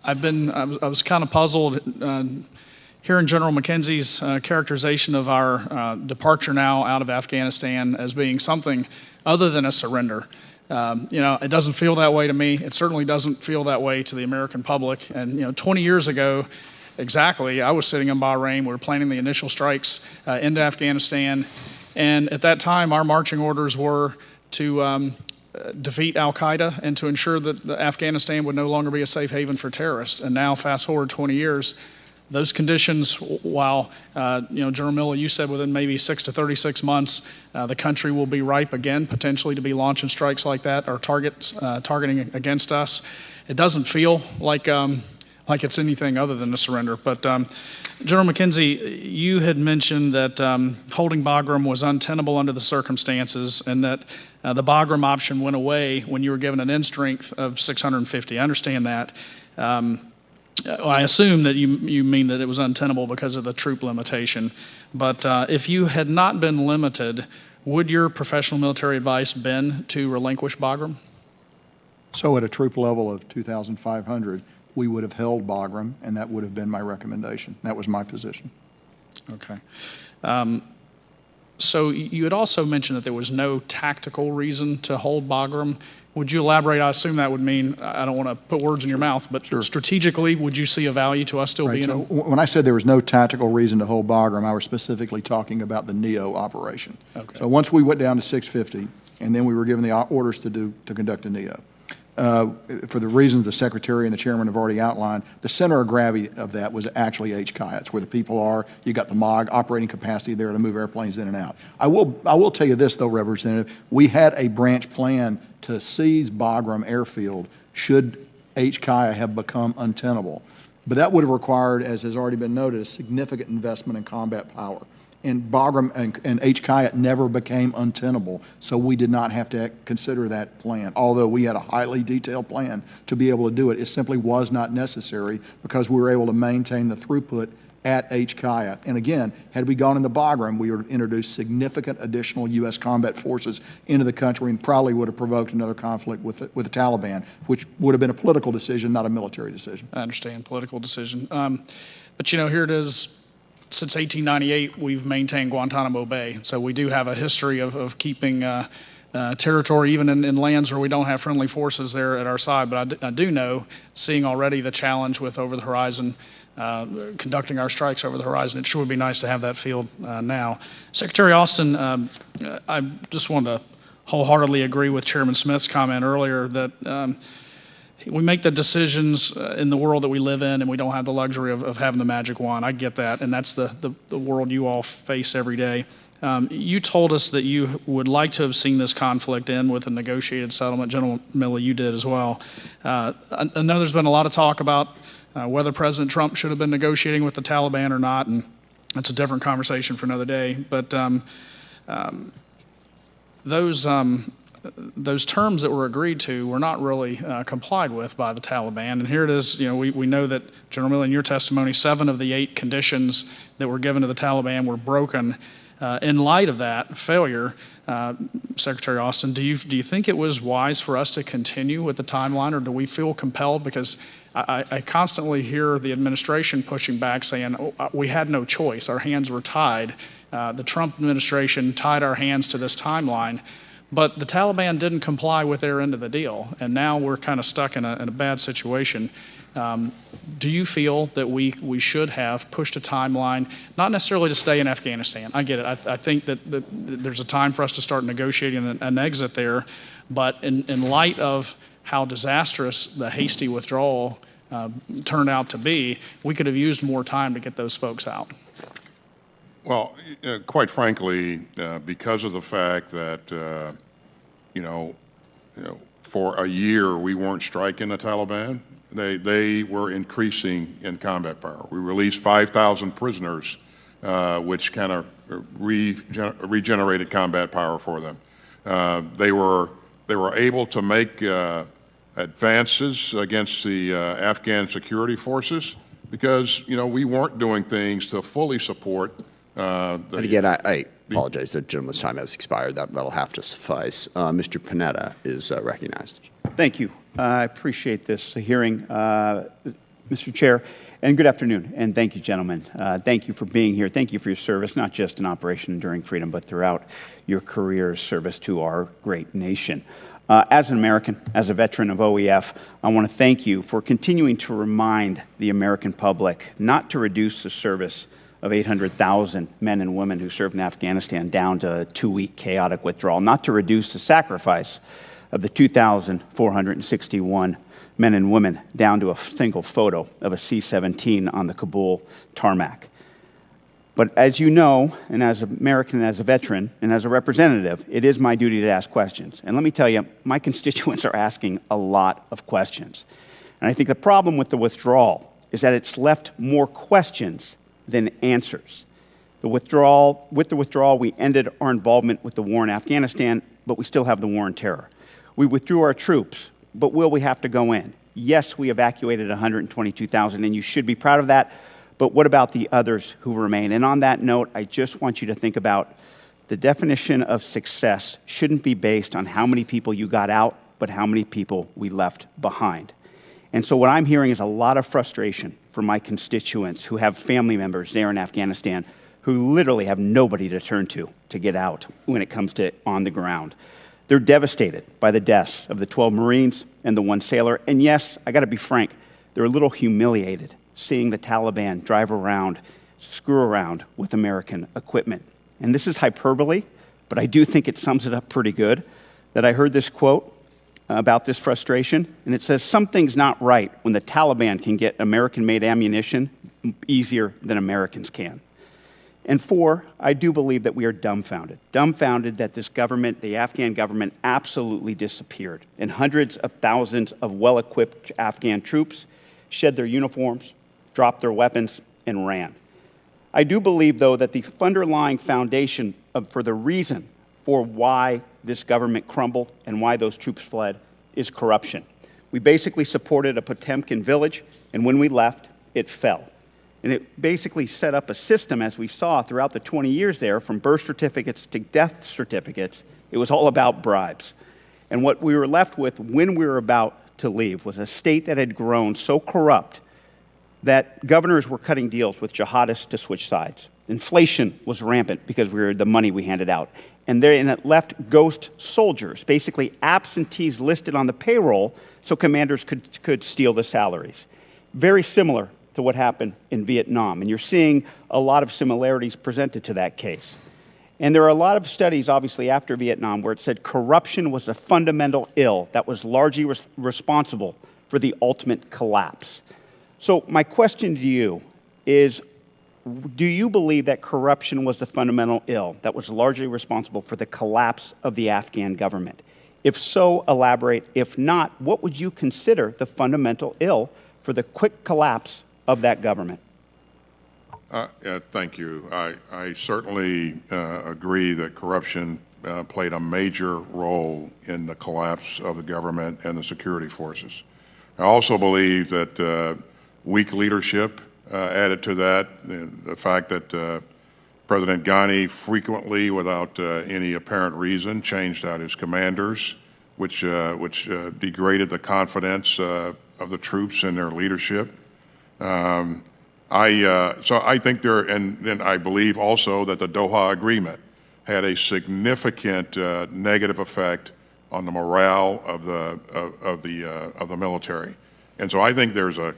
was kind of puzzled hearing General McKenzie's characterization of our departure now out of Afghanistan as being something other than a surrender. It doesn't feel that way to me. It certainly doesn't feel that way to the American public. And 20 years ago, exactly, I was sitting in Bahrain. We were planning the initial strikes into Afghanistan, and at that time, our marching orders were to defeat Al-Qaeda and to ensure that Afghanistan would no longer be a safe haven for terrorists. And now, fast forward 20 years, those conditions, while, General Milley, you said within maybe 6 to 36 months, the country will be ripe again, potentially to be launching strikes like that or targeting against us. It doesn't feel like it's anything other than a surrender. But General McKenzie, you had mentioned that holding Bagram was untenable under the circumstances, and that the Bagram option went away when you were given an end strength of 650. I understand that. I assume that you mean that it was untenable because of the troop limitation. But if you had not been limited, would your professional military advice been to relinquish Bagram? So at a troop level of 2,500, we would have held Bagram, and that would have been my recommendation. That was my position. Okay. So you had also mentioned that there was no tactical reason to hold Bagram. Would you elaborate? I assume that would mean, I don't want to put words in your mouth, but sure. Strategically, would you see a value to us still being in? When I said there was no tactical reason to hold Bagram, I was specifically talking about the NEO operation. Okay. So once we went down to 650, and then we were given the orders to conduct a NEO. For the reasons the Secretary and the Chairman have already outlined, the center of gravity of that was actually HCI. It's where the people are. You got the MOG operating capacity there to move airplanes in and out. I will tell you this, though, Representative. We had a branch plan to seize Bagram Airfield should HCI have become untenable. But that would have required, as has already been noted, a significant investment in combat power. And Bagram and HCI never became untenable, so we did not have to consider that plan. Although we had a highly detailed plan to be able to do it, it simply was not necessary because we were able to maintain the throughput at Kaya. And again, had we gone into Bagram, we would have introduced significant additional U.S. combat forces into the country and probably would have provoked another conflict with the Taliban, which would have been a political decision, not a military decision. I understand, political decision. But you know, here it is. Since 1898, we've maintained Guantanamo Bay. So we do have a history of keeping territory, even in lands where we don't have friendly forces there at our side. But I do know, seeing already the challenge with over the horizon, conducting our strikes over the horizon, it sure would be nice to have that field now. Secretary Austin, I just want to wholeheartedly agree with Chairman Smith's comment earlier that we make the decisions in the world that we live in, and we don't have the luxury of having the magic wand. I get that, and that's the world you all face every day. You told us that you would like to have seen this conflict end with a negotiated settlement. General Milley, you did as well. I know there's been a lot of talk about whether President Trump should have been negotiating with the Taliban or not, and that's a different conversation for another day. But those terms that were agreed to were not really complied with by the Taliban. And here it is, you know, we know that, General Milley, in your testimony, 7 of the 8 conditions that were given to the Taliban were broken. In light of that failure, Secretary Austin, do you think it was wise for us to continue with the timeline, or do we feel compelled? Because I constantly hear the administration pushing back, saying, oh, we had no choice, our hands were tied. The Trump administration tied our hands to this timeline. But the Taliban didn't comply with their end of the deal, and now we're kind of stuck in a bad situation. Do you feel that we should have pushed a timeline, not necessarily to stay in Afghanistan? I get it. I think that there's a time for us to start negotiating an exit there, but in light of how disastrous the hasty withdrawal turned out to be, we could have used more time to get those folks out. Well, quite frankly, because of the fact that, for a year we weren't striking the Taliban, they were increasing in combat power. We released 5,000 prisoners, which kind of regenerated combat power for them. They were able to make advances against the Afghan security forces because, we weren't doing things to fully support And again, I apologize. The gentleman's time has expired. That'll have to suffice. Mr. Panetta is recognized. Thank you. I appreciate this hearing, Mr. Chair, and good afternoon. And thank you, gentlemen. Thank you for being here. Thank you for your service, not just in Operation Enduring Freedom, but throughout your career's service to our great nation. As an American, as a veteran of OEF, I want to thank you for continuing to remind the American public not to reduce the service of 800,000 men and women who served in Afghanistan down to a 2-week chaotic withdrawal, not to reduce the sacrifice of the 2,461 men and women down to a single photo of a C-17 on the Kabul tarmac. But as you know, and as an American, as a veteran, and as a representative, it is my duty to ask questions. And let me tell you, my constituents are asking a lot of questions. And I think the problem with the withdrawal is that it's left more questions than answers. With the withdrawal, we ended our involvement with the war in Afghanistan, but we still have the war on terror. We withdrew our troops, but will we have to go in? Yes, we evacuated 122,000, and you should be proud of that, but what about the others who remain? And on that note, I just want you to think about the definition of success shouldn't be based on how many people you got out, but how many people we left behind. And so what I'm hearing is a lot of frustration from my constituents who have family members there in Afghanistan who literally have nobody to turn to get out when it comes to on the ground. They're devastated by the deaths of the 12 Marines and the 1 sailor. And yes, I got to be frank, they're a little humiliated seeing the Taliban drive around, screw around with American equipment. And this is hyperbole, but I do think it sums it up pretty good, that I heard this quote about this frustration, and it says, something's not right when the Taliban can get American-made ammunition easier than Americans can. And 4, I do believe that we are dumbfounded that this government, the Afghan government, absolutely disappeared, and hundreds of thousands of well-equipped Afghan troops shed their uniforms, dropped their weapons, and ran. I do believe, though, that the underlying foundation for the reason for why this government crumbled and why those troops fled is corruption. We basically supported a Potemkin village, and when we left, it fell. And it basically set up a system, as we saw throughout the 20 years there, from birth certificates to death certificates. It was all about bribes. And what we were left with when we were about to leave was a state that had grown so corrupt that governors were cutting deals with jihadists to switch sides. Inflation was rampant because we were the money we handed out. And it left ghost soldiers, basically absentees listed on the payroll so commanders could steal the salaries. Very similar to what happened in Vietnam. And you're seeing a lot of similarities presented to that case. And there are a lot of studies, obviously, after Vietnam where it said corruption was a fundamental ill that was largely responsible for the ultimate collapse. So my question to you is, do you believe that corruption was the fundamental ill that was largely responsible for the collapse of the Afghan government? If so, elaborate. If not, what would you consider the fundamental ill for the quick collapse of that government? Thank you. I certainly agree that corruption played a major role in the collapse of the government and the security forces. I also believe that weak leadership added to that, the fact that President Ghani frequently, without any apparent reason, changed out his commanders, which degraded the confidence of the troops in their leadership. So I think and then I believe also that the Doha Agreement had a significant negative effect on the morale of the military, and so I think there's a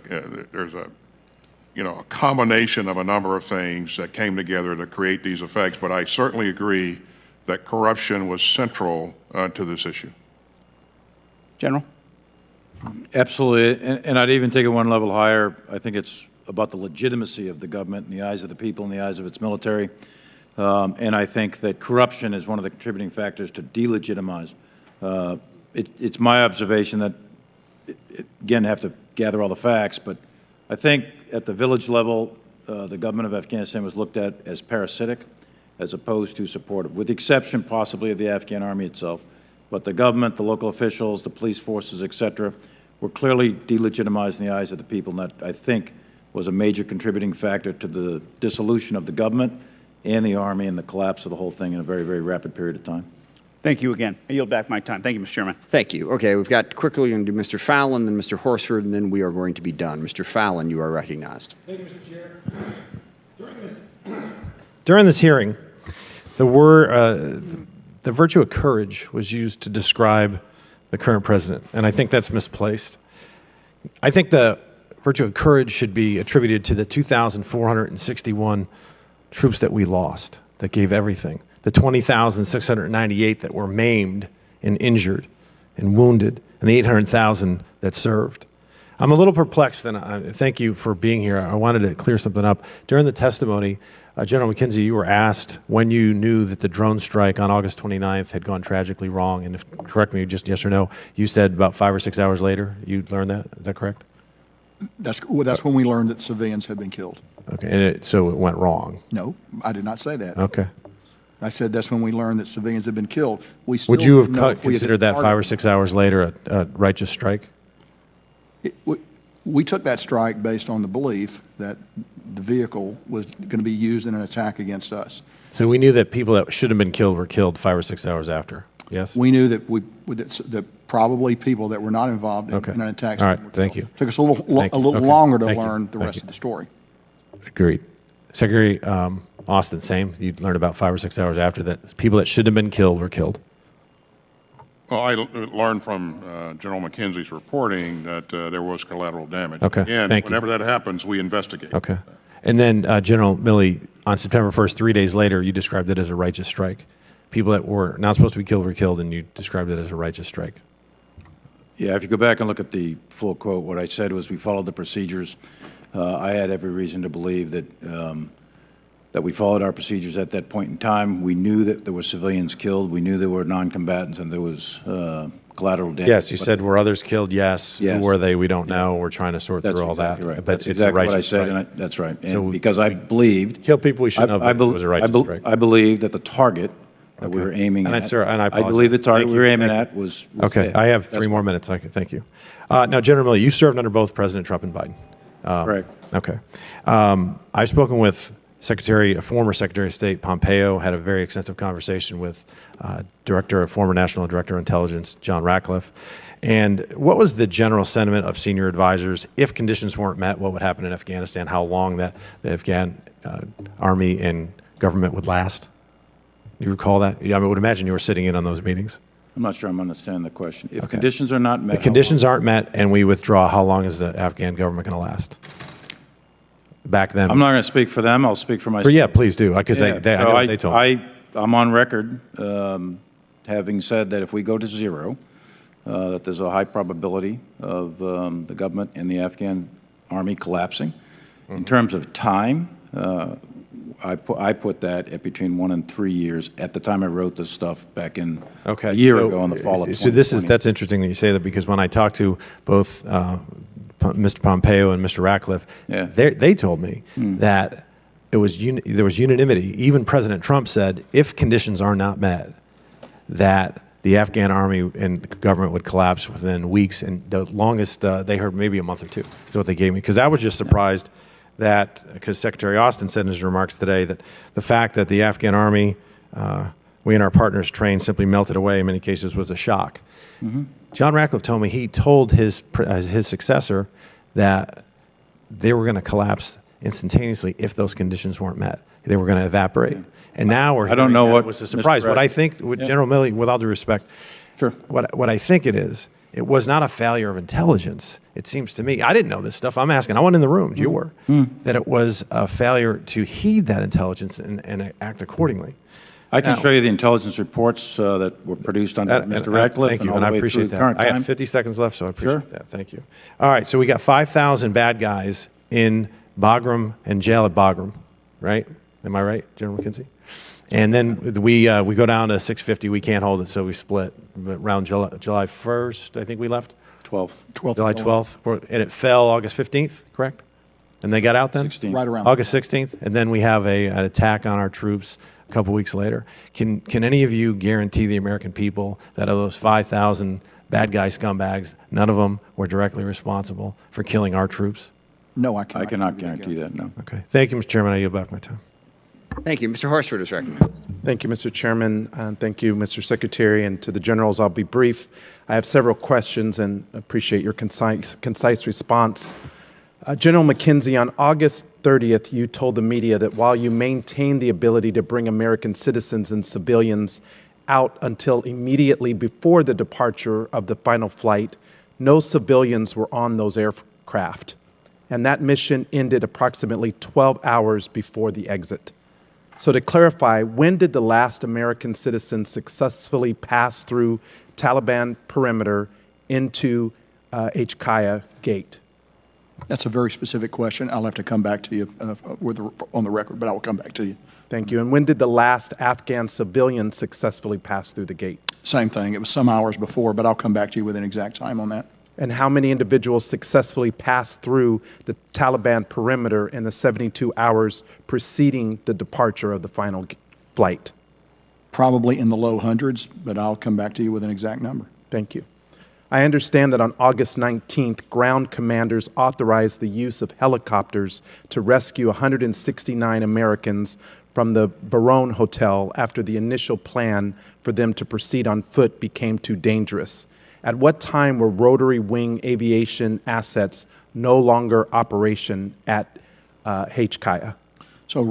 combination of a number of things that came together to create these effects. But I certainly agree that corruption was central to this issue. General? Absolutely, and I'd even take it one level higher. I think it's about the legitimacy of the government in the eyes of the people, in the eyes of its military. And I think that corruption is one of the contributing factors to delegitimize. It's my observation that, again, I have to gather all the facts, but I think at the village level, the government of Afghanistan was looked at as parasitic as opposed to supportive, with the exception possibly of the Afghan army itself. But the government, the local officials, the police forces, et cetera, were clearly delegitimized in the eyes of the people, and that, I think, was a major contributing factor to the dissolution of the government and the army and the collapse of the whole thing in a very, very rapid period of time. Thank you again. I yield back my time. Thank you, Mr. Chairman. Thank you. Okay, we've got quickly, we're going to do Mr. Fallon, then Mr. Horsford, and then we are going to be done. Mr. Fallon, you are recognized. Thank you, Mr. Chair. During this hearing, the virtue of courage was used to describe the current president, and I think that's misplaced. I think the virtue of courage should be attributed to the 2,461 troops that we lost, that gave everything, the 20,698 that were maimed and injured and wounded, and the 800,000 that served. I'm a little perplexed, and thank you for being here. I wanted to clear something up. During the testimony, General McKenzie, you were asked when you knew that the drone strike on August 29th had gone tragically wrong, and correct me, just yes or no, you said about 5 or 6 hours later you learned that. Is that correct? That's when we learned that civilians had been killed. Okay, and so it went wrong. No, I did not say that. Okay. I said that's when we learned that civilians had been killed. We still Would you have know if we had considered that 5 or 6 hours later a righteous strike? We took that strike based on the belief that the vehicle was going to be used in an attack against us. So we knew that people that should have been killed were killed 5 or 6 hours after, yes? We knew that that probably people that were not involved in an attack. All right, thank you. Took us a little longer to learn the rest of the story. Agreed. Secretary Austin, same. You learned about 5 or 6 hours after that people that should have been killed were killed. Well, I learned from General McKenzie's reporting that there was collateral damage. Okay, And thank you. whenever that happens, we investigate. Okay. And then General Milley, on September 1st, 3 days later, you described it as a righteous strike. People that were not supposed to be killed were killed, and you described it as a righteous strike. Yeah, if you go back and look at the full quote, what I said was we followed the procedures. I had every reason to believe that that we followed our procedures at that point in time. We knew that there were civilians killed. We knew there were non-combatants, and there was collateral damage. Yes, you said were others killed? Yes. Yes. Who were they? We don't know. We're trying to sort through all that. Right. But That's it's exactly a righteous what I said, strike. and that's right. And So because I believed kill people we shouldn't have. It was a righteous strike. I believe that the target that we were aiming and at. I believe the target we were aiming at was okay. dead. I have 3 more minutes. Thank you. Now, General Milley, you served under both President Trump and Biden. Correct. Okay. I've spoken with former Secretary of State Pompeo, had a very extensive conversation with former National Director of Intelligence John Ratcliffe. And what was the general sentiment of senior advisors? If conditions weren't met, what would happen in Afghanistan? How long the Afghan army and government would last? Do you recall that? I would imagine you were sitting in on those meetings. I'm not sure I'm understanding the question. If conditions are not met, the conditions aren't met and we withdraw, how long is the Afghan government going to last? Back then, I'm not going to speak for them. I'll speak for myself. Yeah, please do, because I know what they told me. I'm on record having said that if we go to zero, that there's a high probability of the government and the Afghan army collapsing. In terms of time, I put that at between 1 and 3 years at the time I wrote this stuff back in a year ago in the fall of 2020. So that's interesting that you say that, because when I talked to both Mr. Pompeo and Mr. Ratcliffe, they told me that there was unanimity. Even President Trump said if conditions are not met, that the Afghan army and government would collapse within weeks, and the longest they heard maybe a month or two is what they gave me. Because I was just surprised that, because Secretary Austin said in his remarks today that the fact that the Afghan army, we and our partners trained, simply melted away in many cases was a shock. John Ratcliffe told me he told his successor that they were going to collapse instantaneously if those conditions weren't met. They were going to evaporate. And now we're hearing that it was a surprise. What I think, General Milley, with all due respect, what I think it was not a failure of intelligence. It seems to me, I didn't know this stuff. I'm asking, I wasn't in the room, you were, that it was a failure to heed that intelligence and act accordingly. I can show you the intelligence reports that were produced under Mr. Ratcliffe. Thank you, and I appreciate that. I have 50 seconds left, so I appreciate that. Thank you. All right, so we got 5,000 bad guys in Bagram and jail at Bagram, right? Am I right, General McKenzie? And then we go down to 650. We can't hold it, so we split. Around July 1st, I think we left. 12th. July 12th, and it fell August 15th, correct? And they got out then? 16th. Right around August 16th, and then we have an attack on our troops a couple weeks later. Can any of you guarantee the American people that of those 5,000 bad guy scumbags, none of them were directly responsible for killing our troops? No, I cannot. I cannot guarantee that, no. Okay. Thank you, Mr. Chairman. I yield back my time. Thank you. Mr. Horsford is recommended. Thank you, Mr. Chairman, and thank you, Mr. Secretary, and to the generals. I'll be brief. I have several questions and appreciate your concise response. General McKenzie, on August 30th, you told the media that while you maintain the ability to bring American citizens and civilians out until immediately before the departure of the final flight, no civilians were on those aircraft, and that mission ended approximately 12 hours before the exit. So to clarify, when did the last American citizen successfully pass through Taliban perimeter into HKIA gate? That's a very specific question. I'll have to come back to you on the record, but I will come back to you. Thank you. And when did the last Afghan civilian successfully pass through the gate? Same thing. It was some hours before, but I'll come back to you with an exact time on that. And how many individuals successfully passed through the Taliban perimeter in the 72 hours preceding the departure of the final flight? Probably in the low hundreds, but I'll come back to you with an exact number. Thank you. I understand that on August 19th, ground commanders authorized the use of helicopters to rescue 169 Americans from the Bagram Hotel after the initial plan for them to proceed on foot became too dangerous. At what time were rotary wing aviation assets no longer operation at HKIA? So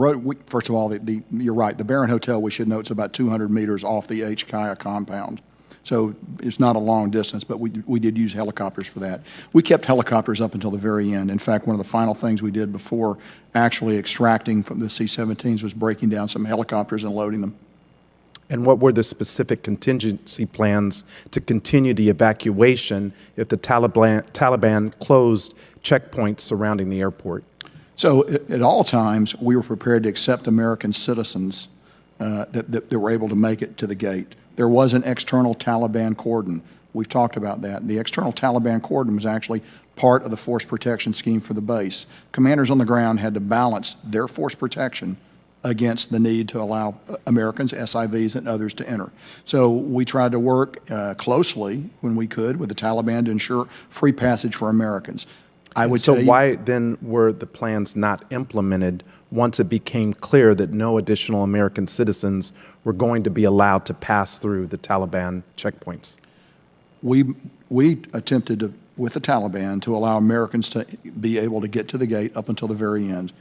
first of all, you're right. The Bagram Hotel, we should note, is about 200 meters off the HKIA compound. So it's not a long distance, but we did use helicopters for that. We kept helicopters up until the very end. In fact, one of the final things we did before actually extracting from the C-17s was breaking down some helicopters and loading them. And what were the specific contingency plans to continue the evacuation if the Taliban closed checkpoints surrounding the airport? So at all times, we were prepared to accept American citizens that were able to make it to the gate. There was an external Taliban cordon. We've talked about that. The external Taliban cordon was actually part of the force protection scheme for the base. Commanders on the ground had to balance their force protection against the need to allow Americans, SIVs, and others to enter. So we tried to work closely when we could with the Taliban to ensure free passage for Americans. I would so tell you, why then were the plans not implemented once it became clear that no additional American citizens were going to be allowed to pass through the Taliban checkpoints? we attempted to, with the Taliban, to allow Americans to be able to get to the gate up until the very end.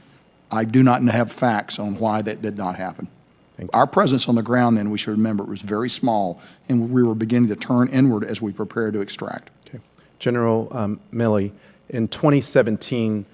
I do not have facts on why that did not happen. Our presence on the ground then, we should remember, it was very small, and we were beginning to turn inward as we prepared to extract. Okay. General Milley, in 2017,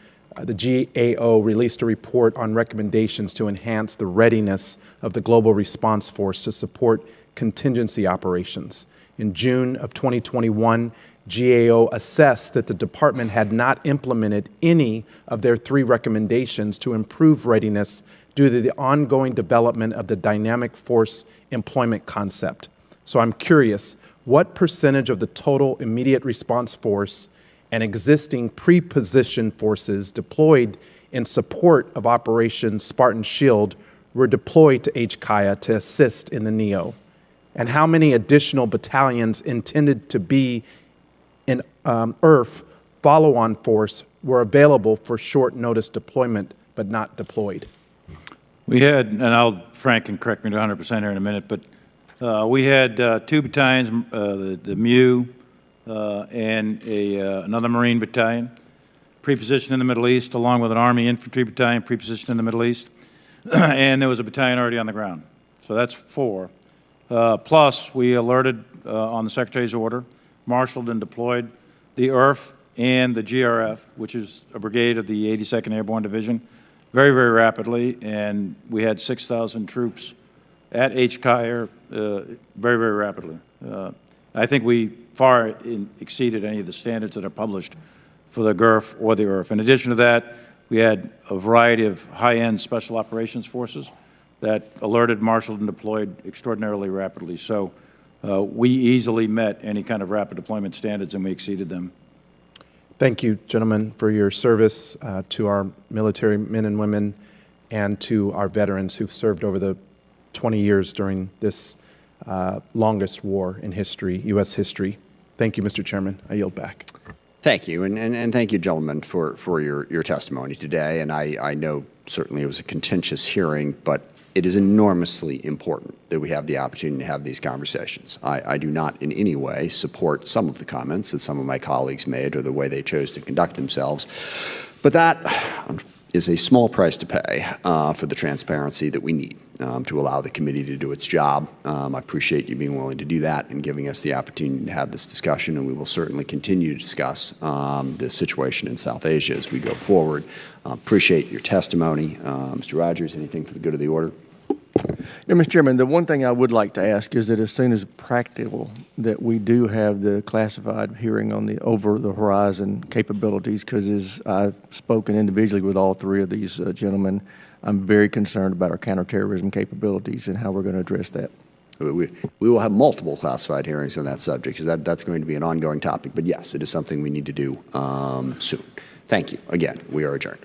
the GAO released a report on recommendations to enhance the readiness of the Global Response Force to support contingency operations. In June of 2021, GAO assessed that the department had not implemented any of their 3 recommendations to improve readiness due to the ongoing development of the dynamic force employment concept. So I'm curious, what percentage of the total immediate response force and existing pre-positioned forces deployed in support of Operation Spartan Shield were deployed to HKIA to assist in the NEO? And how many additional battalions intended to be in IRF follow-on force were available for short notice deployment but not deployed? We had, and Frank can correct me to 100% here in a minute, but we had 2 battalions, the MEU and another Marine battalion, pre-positioned in the Middle East, along with an Army infantry battalion pre-positioned in the Middle East, and there was a battalion already on the ground. So that's 4. Plus, we alerted on the Secretary's order, marshaled and deployed the IRF and the GRF, which is a brigade of the 82nd Airborne Division, very, very rapidly, and we had 6,000 troops at HKIA very, very rapidly. I think we far exceeded any of the standards that are published for the GRF or the IRF. In addition to that, we had a variety of high-end special operations forces that alerted, marshaled, and deployed extraordinarily rapidly. So we easily met any kind of rapid deployment standards, and we exceeded them. Thank you, gentlemen, for your service to our military men and women and to our veterans who've served over the 20 years during this longest war in history, U.S. history. Thank you, Mr. Chairman. I yield back. Thank you, and thank you, gentlemen, for your testimony today. And I know certainly it was a contentious hearing, but it is enormously important that we have the opportunity to have these conversations. I do not in any way support some of the comments that some of my colleagues made or the way they chose to conduct themselves, but that is a small price to pay for the transparency that we need to allow the committee to do its job. I appreciate you being willing to do that and giving us the opportunity to have this discussion, and we will certainly continue to discuss the situation in South Asia as we go forward. Appreciate your testimony. Mr. Rogers, anything for the good of the order? Yeah, Mr. Chairman, the one thing I would like to ask is that as soon as practical that we do have the classified hearing on the over-the-horizon capabilities, because as I've spoken individually with all 3 of these gentlemen, I'm very concerned about our counterterrorism capabilities and how we're going to address that. We will have multiple classified hearings on that subject, because that's going to be an ongoing topic. But yes, it is something we need to do soon. Thank you. Again, we are adjourned.